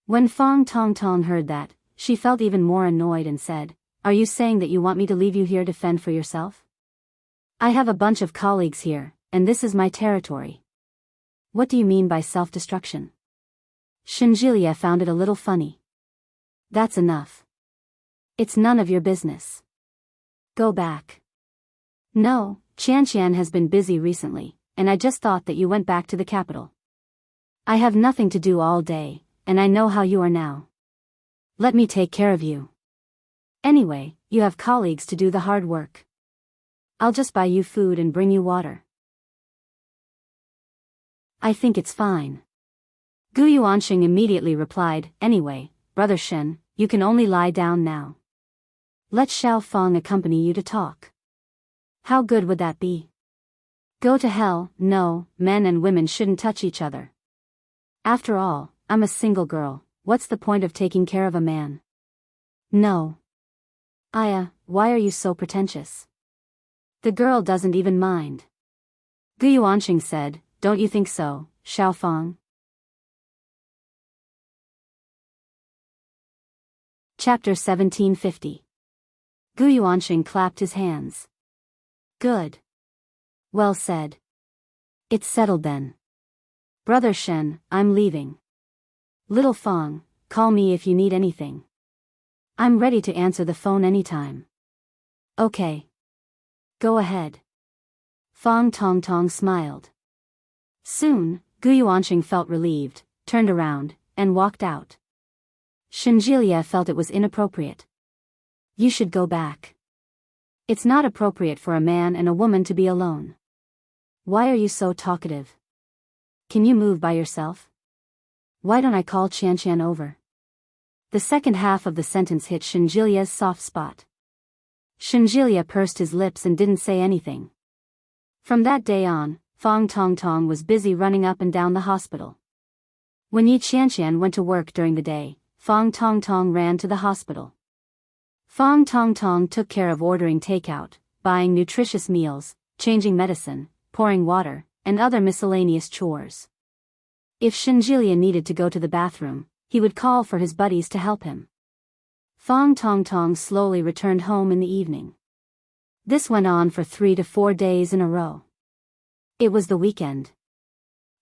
When Fang Tongtong heard that, she felt even more annoyed and said, are you saying that you want me to leave you here to fend for yourself? I have a bunch of colleagues here, and this is my territory. What do you mean by self-destruction? Shinjilia found it a little funny. That's enough. It's none of your business. Go back. No, Qianqian has been busy recently, and I just thought that you went back to the capital. I have nothing to do all day, and I know how you are now. Let me take care of you. Anyway, you have colleagues to do the hard work. I'll just buy you food and bring you water. I think it's fine. Gu Yuanqing immediately replied, anyway, Brother Shen, you can only lie down now. Let Xiao Fang accompany you to talk. How good would that be? Go to hell, no, men and women shouldn't touch each other. After all, I'm a single girl, what's the point of taking care of a man? No. Aya, why are you so pretentious? The girl doesn't even mind. Gu Yuanqing said, don't you think so, Xiao Fang? Chapter 1750. Gu Yuanqing clapped his hands. Good. Well said. It's settled then. Brother Shen, I'm leaving. Little Fang, call me if you need anything. I'm ready to answer the phone anytime. Okay. Go ahead. Fang Tongtong smiled. Soon, Gu Yuanqing felt relieved, turned around, and walked out. Shinjilia felt it was inappropriate. You should go back. It's not appropriate for a man and a woman to be alone. Why are you so talkative? Can you move by yourself? Why don't I call Qianqian over? The second half of the sentence hit Shinjilia's soft spot. Shinjilia pursed his lips and didn't say anything. From that day on, Fang Tongtong was busy running up and down the hospital. When Yi Qianqian went to work during the day, Fang Tongtong ran to the hospital. Fang Tongtong took care of ordering takeout, buying nutritious meals, changing medicine, pouring water, and other miscellaneous chores. If Shinjilia needed to go to the bathroom, he would call for his buddies to help him. Fang Tongtong slowly returned home in the evening. This went on for 3 to 4 days in a row. It was the weekend.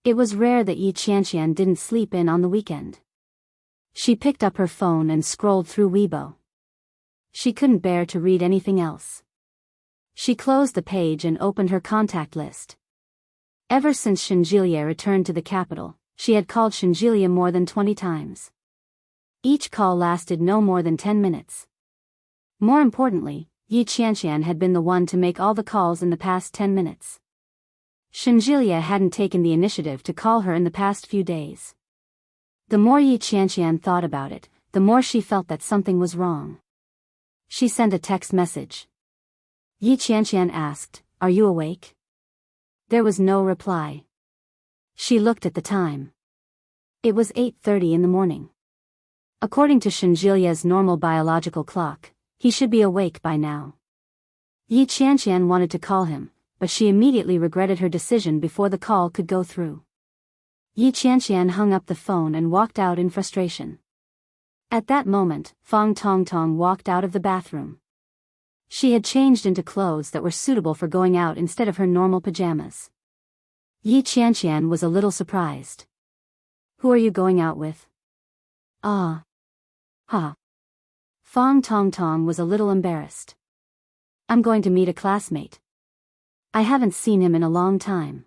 It was rare that Yi Qianqian didn't sleep in on the weekend. She picked up her phone and scrolled through Weibo. She couldn't bear to read anything else. She closed the page and opened her contact list. Ever since Shinjilia returned to the capital, she had called Shinjilia more than 20 times. Each call lasted no more than 10 minutes. More importantly, Yi Qianqian had been the one to make all the calls in the past 10 minutes. Shinjilia hadn't taken the initiative to call her in the past few days. The more Yi Qianqian thought about it, the more she felt that something was wrong. She sent a text message. Yi Qianqian asked, "Are you awake?" There was no reply. She looked at the time. It was 8:30 in the morning. According to Shinjilia's normal biological clock, he should be awake by now. Yi Qianqian wanted to call him, but she immediately regretted her decision before the call could go through. Yi Qianqian hung up the phone and walked out in frustration. At that moment, Fang Tongtong walked out of the bathroom. She had changed into clothes that were suitable for going out instead of her normal pajamas. Yi Qianqian was a little surprised. "Who are you going out with?" "Ah. Ha." Fang Tongtong was a little embarrassed. "I'm going to meet a classmate. I haven't seen him in a long time."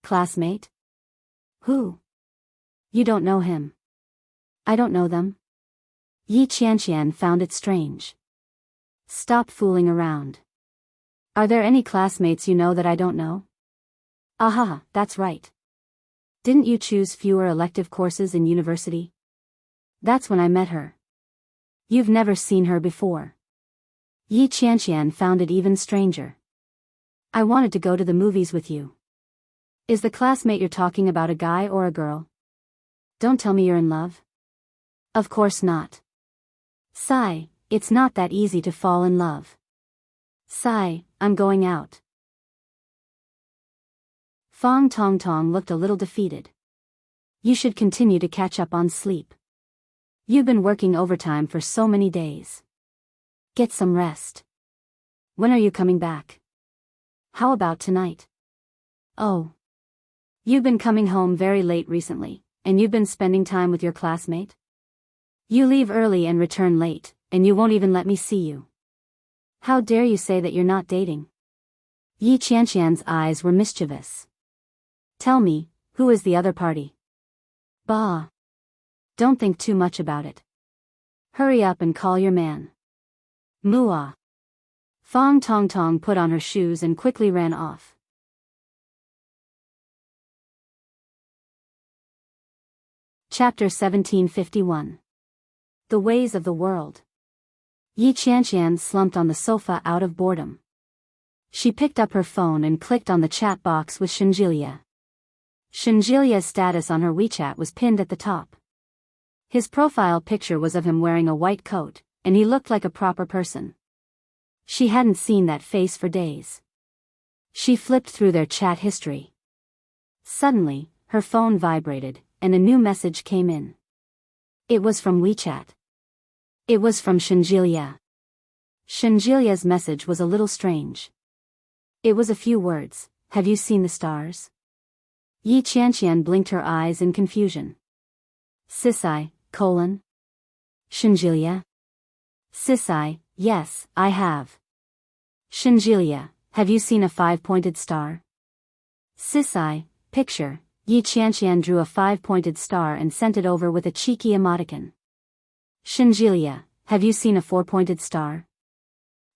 "Classmate? Who?" "You don't know him." "I don't know them." Yi Qianqian found it strange. "Stop fooling around. Are there any classmates you know that I don't know?" "Aha, that's right. Didn't you choose fewer elective courses in university?" "That's when I met her." "You've never seen her before." Yi Qianqian found it even stranger. "I wanted to go to the movies with you." "Is the classmate you're talking about a guy or a girl? Don't tell me you're in love." "Of course not." "Sigh, it's not that easy to fall in love." "Sigh, I'm going out." Fang Tongtong looked a little defeated. "You should continue to catch up on sleep. You've been working overtime for so many days. Get some rest. When are you coming back? How about tonight?" "Oh. You've been coming home very late recently, and you've been spending time with your classmate? You leave early and return late, and you won't even let me see you. How dare you say that you're not dating?" Yi Qianqian's eyes were mischievous. "Tell me, who is the other party?" "Bah. Don't think too much about it. Hurry up and call your man." "Muah." Fang Tongtong put on her shoes and quickly ran off. Chapter 1751. The Ways of the World. Yi Qianqian slumped on the sofa out of boredom. She picked up her phone and clicked on the chat box with Shinjilia. Shinjilia's status on her WeChat was pinned at the top. His profile picture was of him wearing a white coat, and he looked like a proper person. She hadn't seen that face for days. She flipped through their chat history. Suddenly, her phone vibrated, and a new message came in. It was from WeChat. It was from Shinjilia. Shinjilia's message was a little strange. It was a few words. "Have you seen the stars?" Yi Qianqian blinked her eyes in confusion. Sisai, colon. Shinjilia? Sisai, yes, I have. Shinjilia, have you seen a 5-pointed star? Sisai, picture. Yi Qianqian drew a 5-pointed star and sent it over with a cheeky emoticon. Shinjilia, have you seen a 4-pointed star?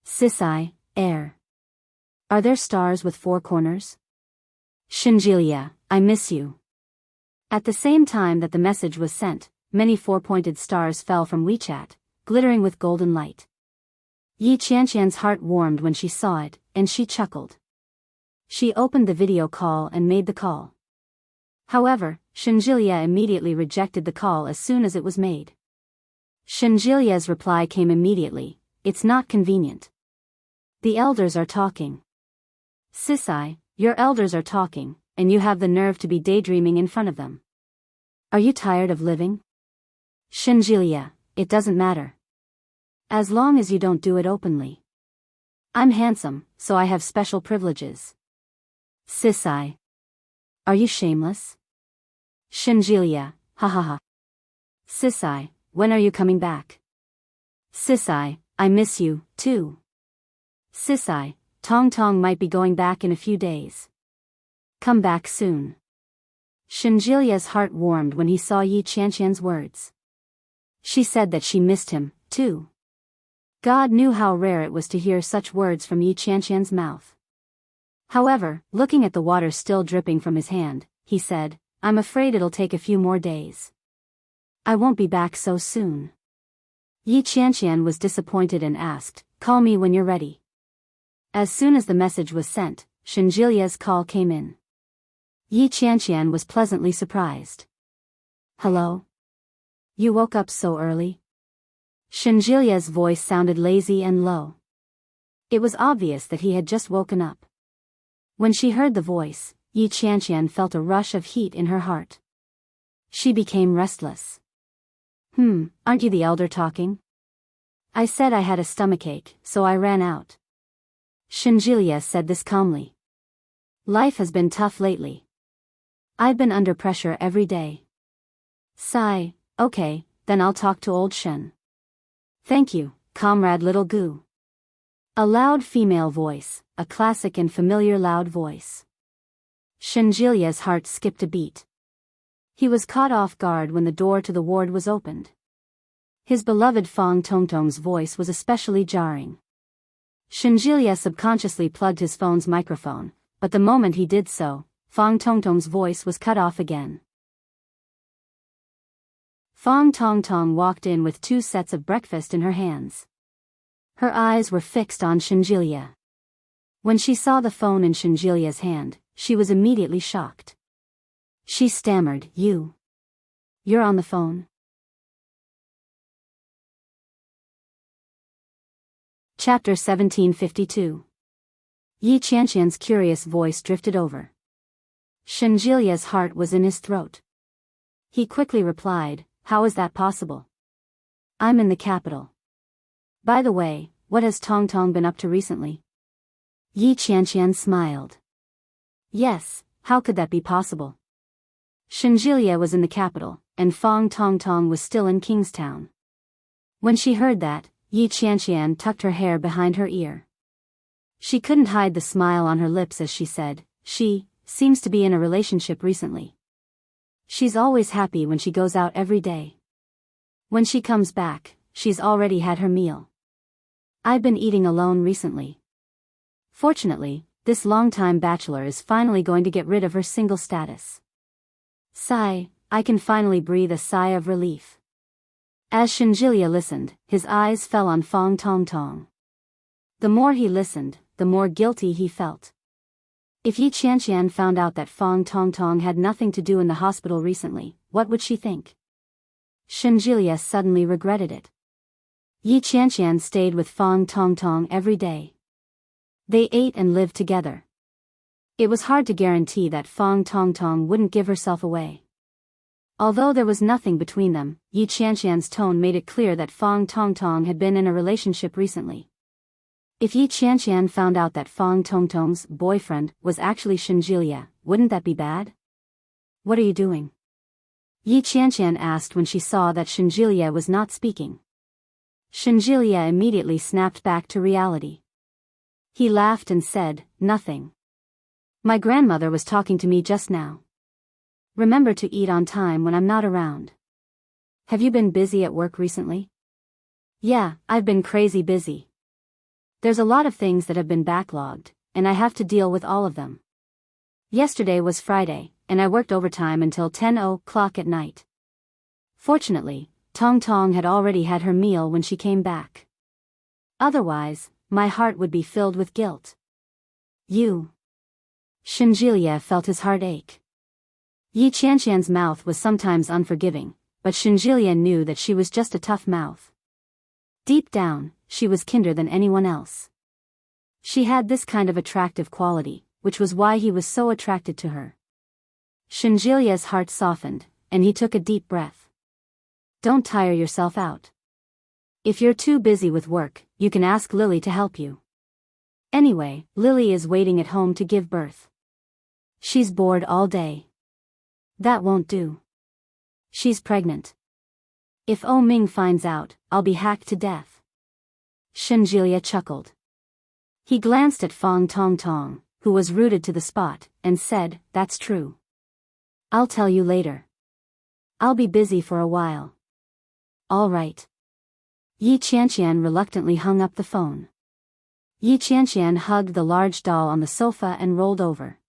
Sisai, air. Are there stars with 4 corners? Shinjilia, I miss you. At the same time that the message was sent, many 4-pointed stars fell from WeChat, glittering with golden light. Yi Qianqian's heart warmed when she saw it, and she chuckled. She opened the video call and made the call. However, Shinjilia immediately rejected the call as soon as it was made. Shinjilia's reply came immediately, "It's not convenient. The elders are talking." Sisai, your elders are talking, and you have the nerve to be daydreaming in front of them. Are you tired of living? Shinjilia, it doesn't matter. As long as you don't do it openly. I'm handsome, so I have special privileges. Sisai. Are you shameless? Shinjilia, ha ha ha. Sisai, when are you coming back? Sisai, I miss you, too. Sisai, Tong Tong might be going back in a few days. Come back soon. Shinjilia's heart warmed when he saw Yi Qianqian's words. She said that she missed him, too. God knew how rare it was to hear such words from Yi Qianqian's mouth. However, looking at the water still dripping from his hand, he said, I'm afraid it'll take a few more days. I won't be back so soon. Yi Qianqian was disappointed and asked, Call me when you're ready. As soon as the message was sent, Shinjilia's call came in. Yi Qianqian was pleasantly surprised. Hello? You woke up so early? Shinjilia's voice sounded lazy and low. It was obvious that he had just woken up. When she heard the voice, Yi Qianqian felt a rush of heat in her heart. She became restless. Aren't you the elder talking? I said I had a stomachache, so I ran out. Shinjilia said this calmly. Life has been tough lately. I've been under pressure every day. Sigh, okay, then I'll talk to old Shen. Thank you, comrade Little Goo. A loud female voice, a classic and familiar loud voice. Shinjilia's heart skipped a beat. He was caught off guard when the door to the ward was opened. His beloved Fang Tongtong's voice was especially jarring. Shinjilia subconsciously plugged his phone's microphone, but the moment he did so, Fang Tongtong's voice was cut off again. Fang Tongtong walked in with 2 sets of breakfast in her hands. Her eyes were fixed on Shinjilia. When she saw the phone in Shinjilia's hand, she was immediately shocked. She stammered, You're on the phone? Chapter 1752. Yi Qianqian's curious voice drifted over. Shinjilia's heart was in his throat. He quickly replied, How is that possible? I'm in the capital. By the way, what has Tongtong been up to recently? Yi Qianqian smiled. Yes, how could that be possible? Shinjilia was in the capital, and Fang Tongtong was still in Kingstown. When she heard that, Yi Qianqian tucked her hair behind her ear. She couldn't hide the smile on her lips as she said, She seems to be in a relationship recently. She's always happy when she goes out every day. When she comes back, she's already had her meal. I've been eating alone recently. Fortunately, this longtime bachelor is finally going to get rid of her single status. Sigh, I can finally breathe a sigh of relief. As Shinjilia listened, his eyes fell on Fang Tongtong. The more he listened, the more guilty he felt. If Yi Qianqian found out that Fang Tongtong had nothing to do in the hospital recently, what would she think? Shinjilia suddenly regretted it. Yi Qianqian stayed with Fang Tongtong every day. They ate and lived together. It was hard to guarantee that Fang Tongtong wouldn't give herself away. Although there was nothing between them, Yi Qianqian's tone made it clear that Fang Tongtong had been in a relationship recently. If Yi Qianqian found out that Fang Tongtong's boyfriend was actually Shinjilia, wouldn't that be bad? What are you doing? Yi Qianqian asked when she saw that Shinjilia was not speaking. Shinjilia immediately snapped back to reality. He laughed and said, Nothing. My grandmother was talking to me just now. Remember to eat on time when I'm not around. Have you been busy at work recently? Yeah, I've been crazy busy. There's a lot of things that have been backlogged, and I have to deal with all of them. Yesterday was Friday, and I worked overtime until 10 o'clock at night. Fortunately, Tongtong had already had her meal when she came back. Otherwise, my heart would be filled with guilt. Shinjilia felt his heart ache. Yi Qianqian's mouth was sometimes unforgiving, but Shinjilia knew that she was just a tough mouth. Deep down, she was kinder than anyone else. She had this kind of attractive quality, which was why he was so attracted to her. Shinjilia's heart softened, and he took a deep breath. Don't tire yourself out. If you're too busy with work, you can ask Lily to help you. Anyway, Lily is waiting at home to give birth. She's bored all day. That won't do. She's pregnant. If O Ming finds out, I'll be hacked to death. Shinjilia chuckled. He glanced at Fang Tongtong, who was rooted to the spot, and said, "That's true. I'll tell you later. I'll be busy for a while." "All right." Yi Qianqian reluctantly hung up the phone. Yi Qianqian hugged the large doll on the sofa and rolled over.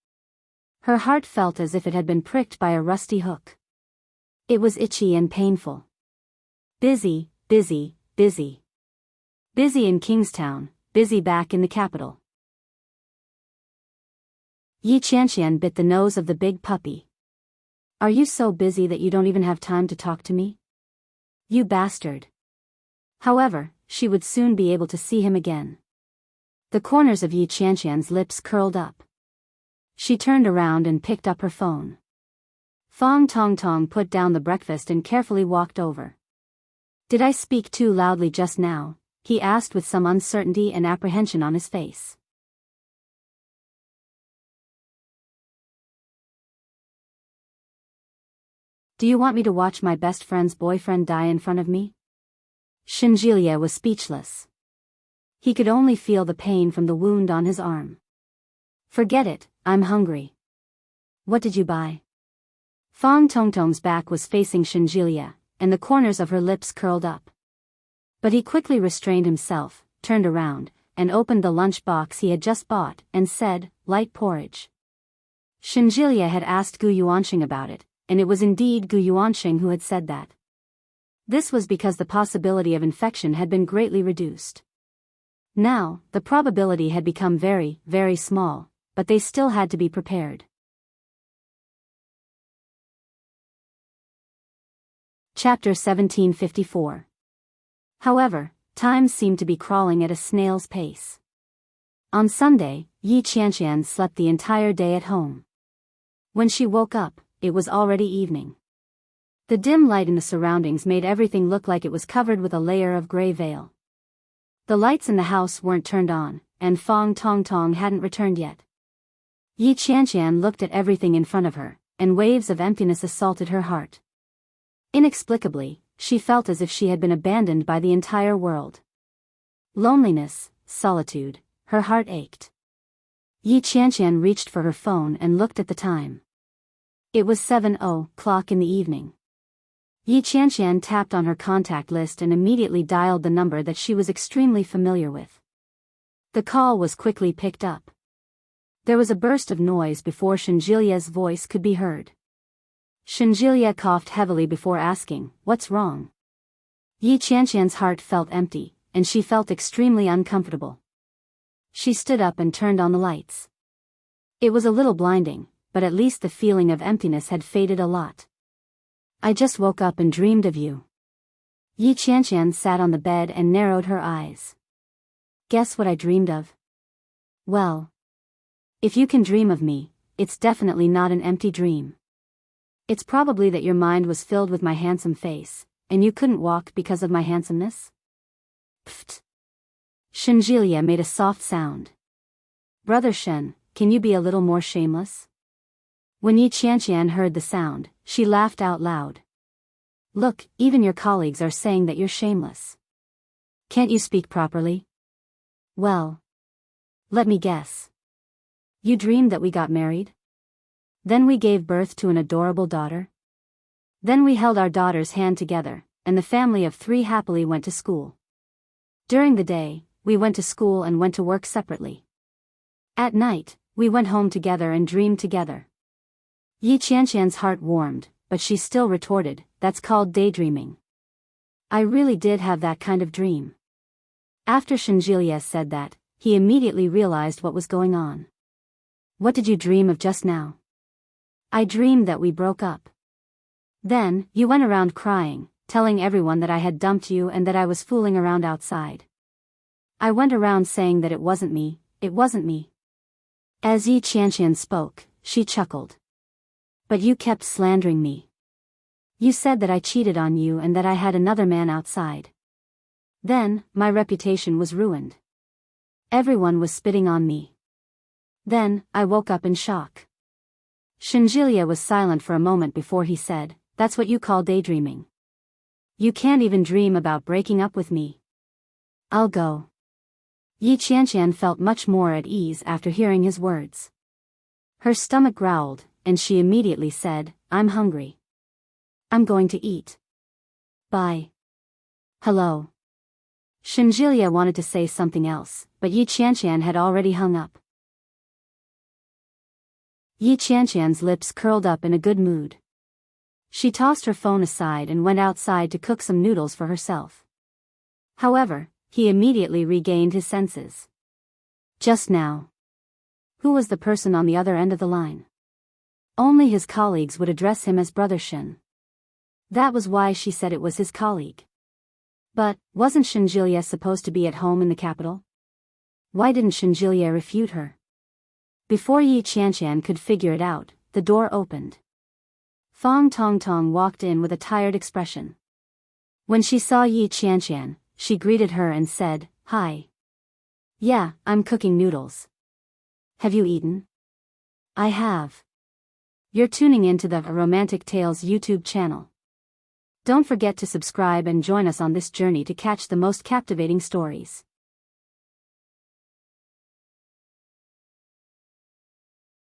Her heart felt as if it had been pricked by a rusty hook. It was itchy and painful. Busy, busy, busy. Busy in Kingstown, busy back in the capital. Yi Qianqian bit the nose of the big puppy. "Are you so busy that you don't even have time to talk to me? You bastard." However, she would soon be able to see him again. The corners of Yi Qianqian's lips curled up. She turned around and picked up her phone. Fong Tong Tong put down the breakfast and carefully walked over. "Did I speak too loudly just now?" he asked with some uncertainty and apprehension on his face. "Do you want me to watch my best friend's boyfriend die in front of me?" Shinjilia was speechless. He could only feel the pain from the wound on his arm. "Forget it, I'm hungry." "What did you buy?" Fong Tongtong's back was facing Shinjilia, and the corners of her lips curled up. But he quickly restrained himself, turned around, and opened the lunch box he had just bought, and said, "Light porridge." Shinjilia had asked Gu Yuanxing about it, and it was indeed Gu Yuanxing who had said that. This was because the possibility of infection had been greatly reduced. Now, the probability had become very, very small, but they still had to be prepared. Chapter 1754. However, time seemed to be crawling at a snail's pace. On Sunday, Yi Qianqian slept the entire day at home. When she woke up, it was already evening. The dim light in the surroundings made everything look like it was covered with a layer of gray veil. The lights in the house weren't turned on, and Fong Tong Tong hadn't returned yet. Yi Qianqian looked at everything in front of her, and waves of emptiness assaulted her heart. Inexplicably, she felt as if she had been abandoned by the entire world. Loneliness, solitude, her heart ached. Yi Qianqian reached for her phone and looked at the time. It was 7:00 in the evening. Yi Qianqian tapped on her contact list and immediately dialed the number that she was extremely familiar with. The call was quickly picked up. There was a burst of noise before Shinjilia's voice could be heard. Shinjilia coughed heavily before asking, "What's wrong?" Yi Qianqian's heart felt empty, and she felt extremely uncomfortable. She stood up and turned on the lights. It was a little blinding, but at least the feeling of emptiness had faded a lot. "I just woke up and dreamed of you." Yi Qianqian sat on the bed and narrowed her eyes. "Guess what I dreamed of?" "Well, if you can dream of me, it's definitely not an empty dream. It's probably that your mind was filled with my handsome face, and you couldn't walk because of my handsomeness?" Pfft. Shinjilia made a soft sound. "Brother Shen, can you be a little more shameless?" When Yi Qianqian heard the sound, she laughed out loud. "Look, even your colleagues are saying that you're shameless. Can't you speak properly?" "Well, let me guess. You dreamed that we got married? Then we gave birth to an adorable daughter? Then we held our daughter's hand together, and the family of 3 happily went to school. During the day, we went to school and went to work separately. At night, we went home together and dreamed together." Yi Qianqian's heart warmed, but she still retorted, "That's called daydreaming. I really did have that kind of dream." After Shinjilia said that, he immediately realized what was going on. "What did you dream of just now?" "I dreamed that we broke up. Then, you went around crying, telling everyone that I had dumped you and that I was fooling around outside. I went around saying that it wasn't me, it wasn't me." As Yi Qianqian spoke, she chuckled. "But you kept slandering me. You said that I cheated on you and that I had another man outside. Then, my reputation was ruined. Everyone was spitting on me. Then, I woke up in shock." Shinjilia was silent for a moment before he said, "That's what you call daydreaming. You can't even dream about breaking up with me. I'll go." Yi Qianqian felt much more at ease after hearing his words. Her stomach growled, and she immediately said, "I'm hungry. I'm going to eat. Bye." "Hello." Shinjilia wanted to say something else, but Yi Qianqian had already hung up. Yi Qianqian's lips curled up in a good mood. She tossed her phone aside and went outside to cook some noodles for herself. However, he immediately regained his senses. Just now. Who was the person on the other end of the line? Only his colleagues would address him as Brother Shin. That was why she said it was his colleague. But, wasn't Shinjilia supposed to be at home in the capital? Why didn't Shinjilia refute her? Before Yi Qianqian could figure it out, the door opened. Fong Tongtong walked in with a tired expression. When she saw Yi Qianqian, she greeted her and said, "Hi." "Yeah, I'm cooking noodles." "Have you eaten?" "I have." You're tuning into the Romantic Tales YouTube channel. Don't forget to subscribe and join us on this journey to catch the most captivating stories.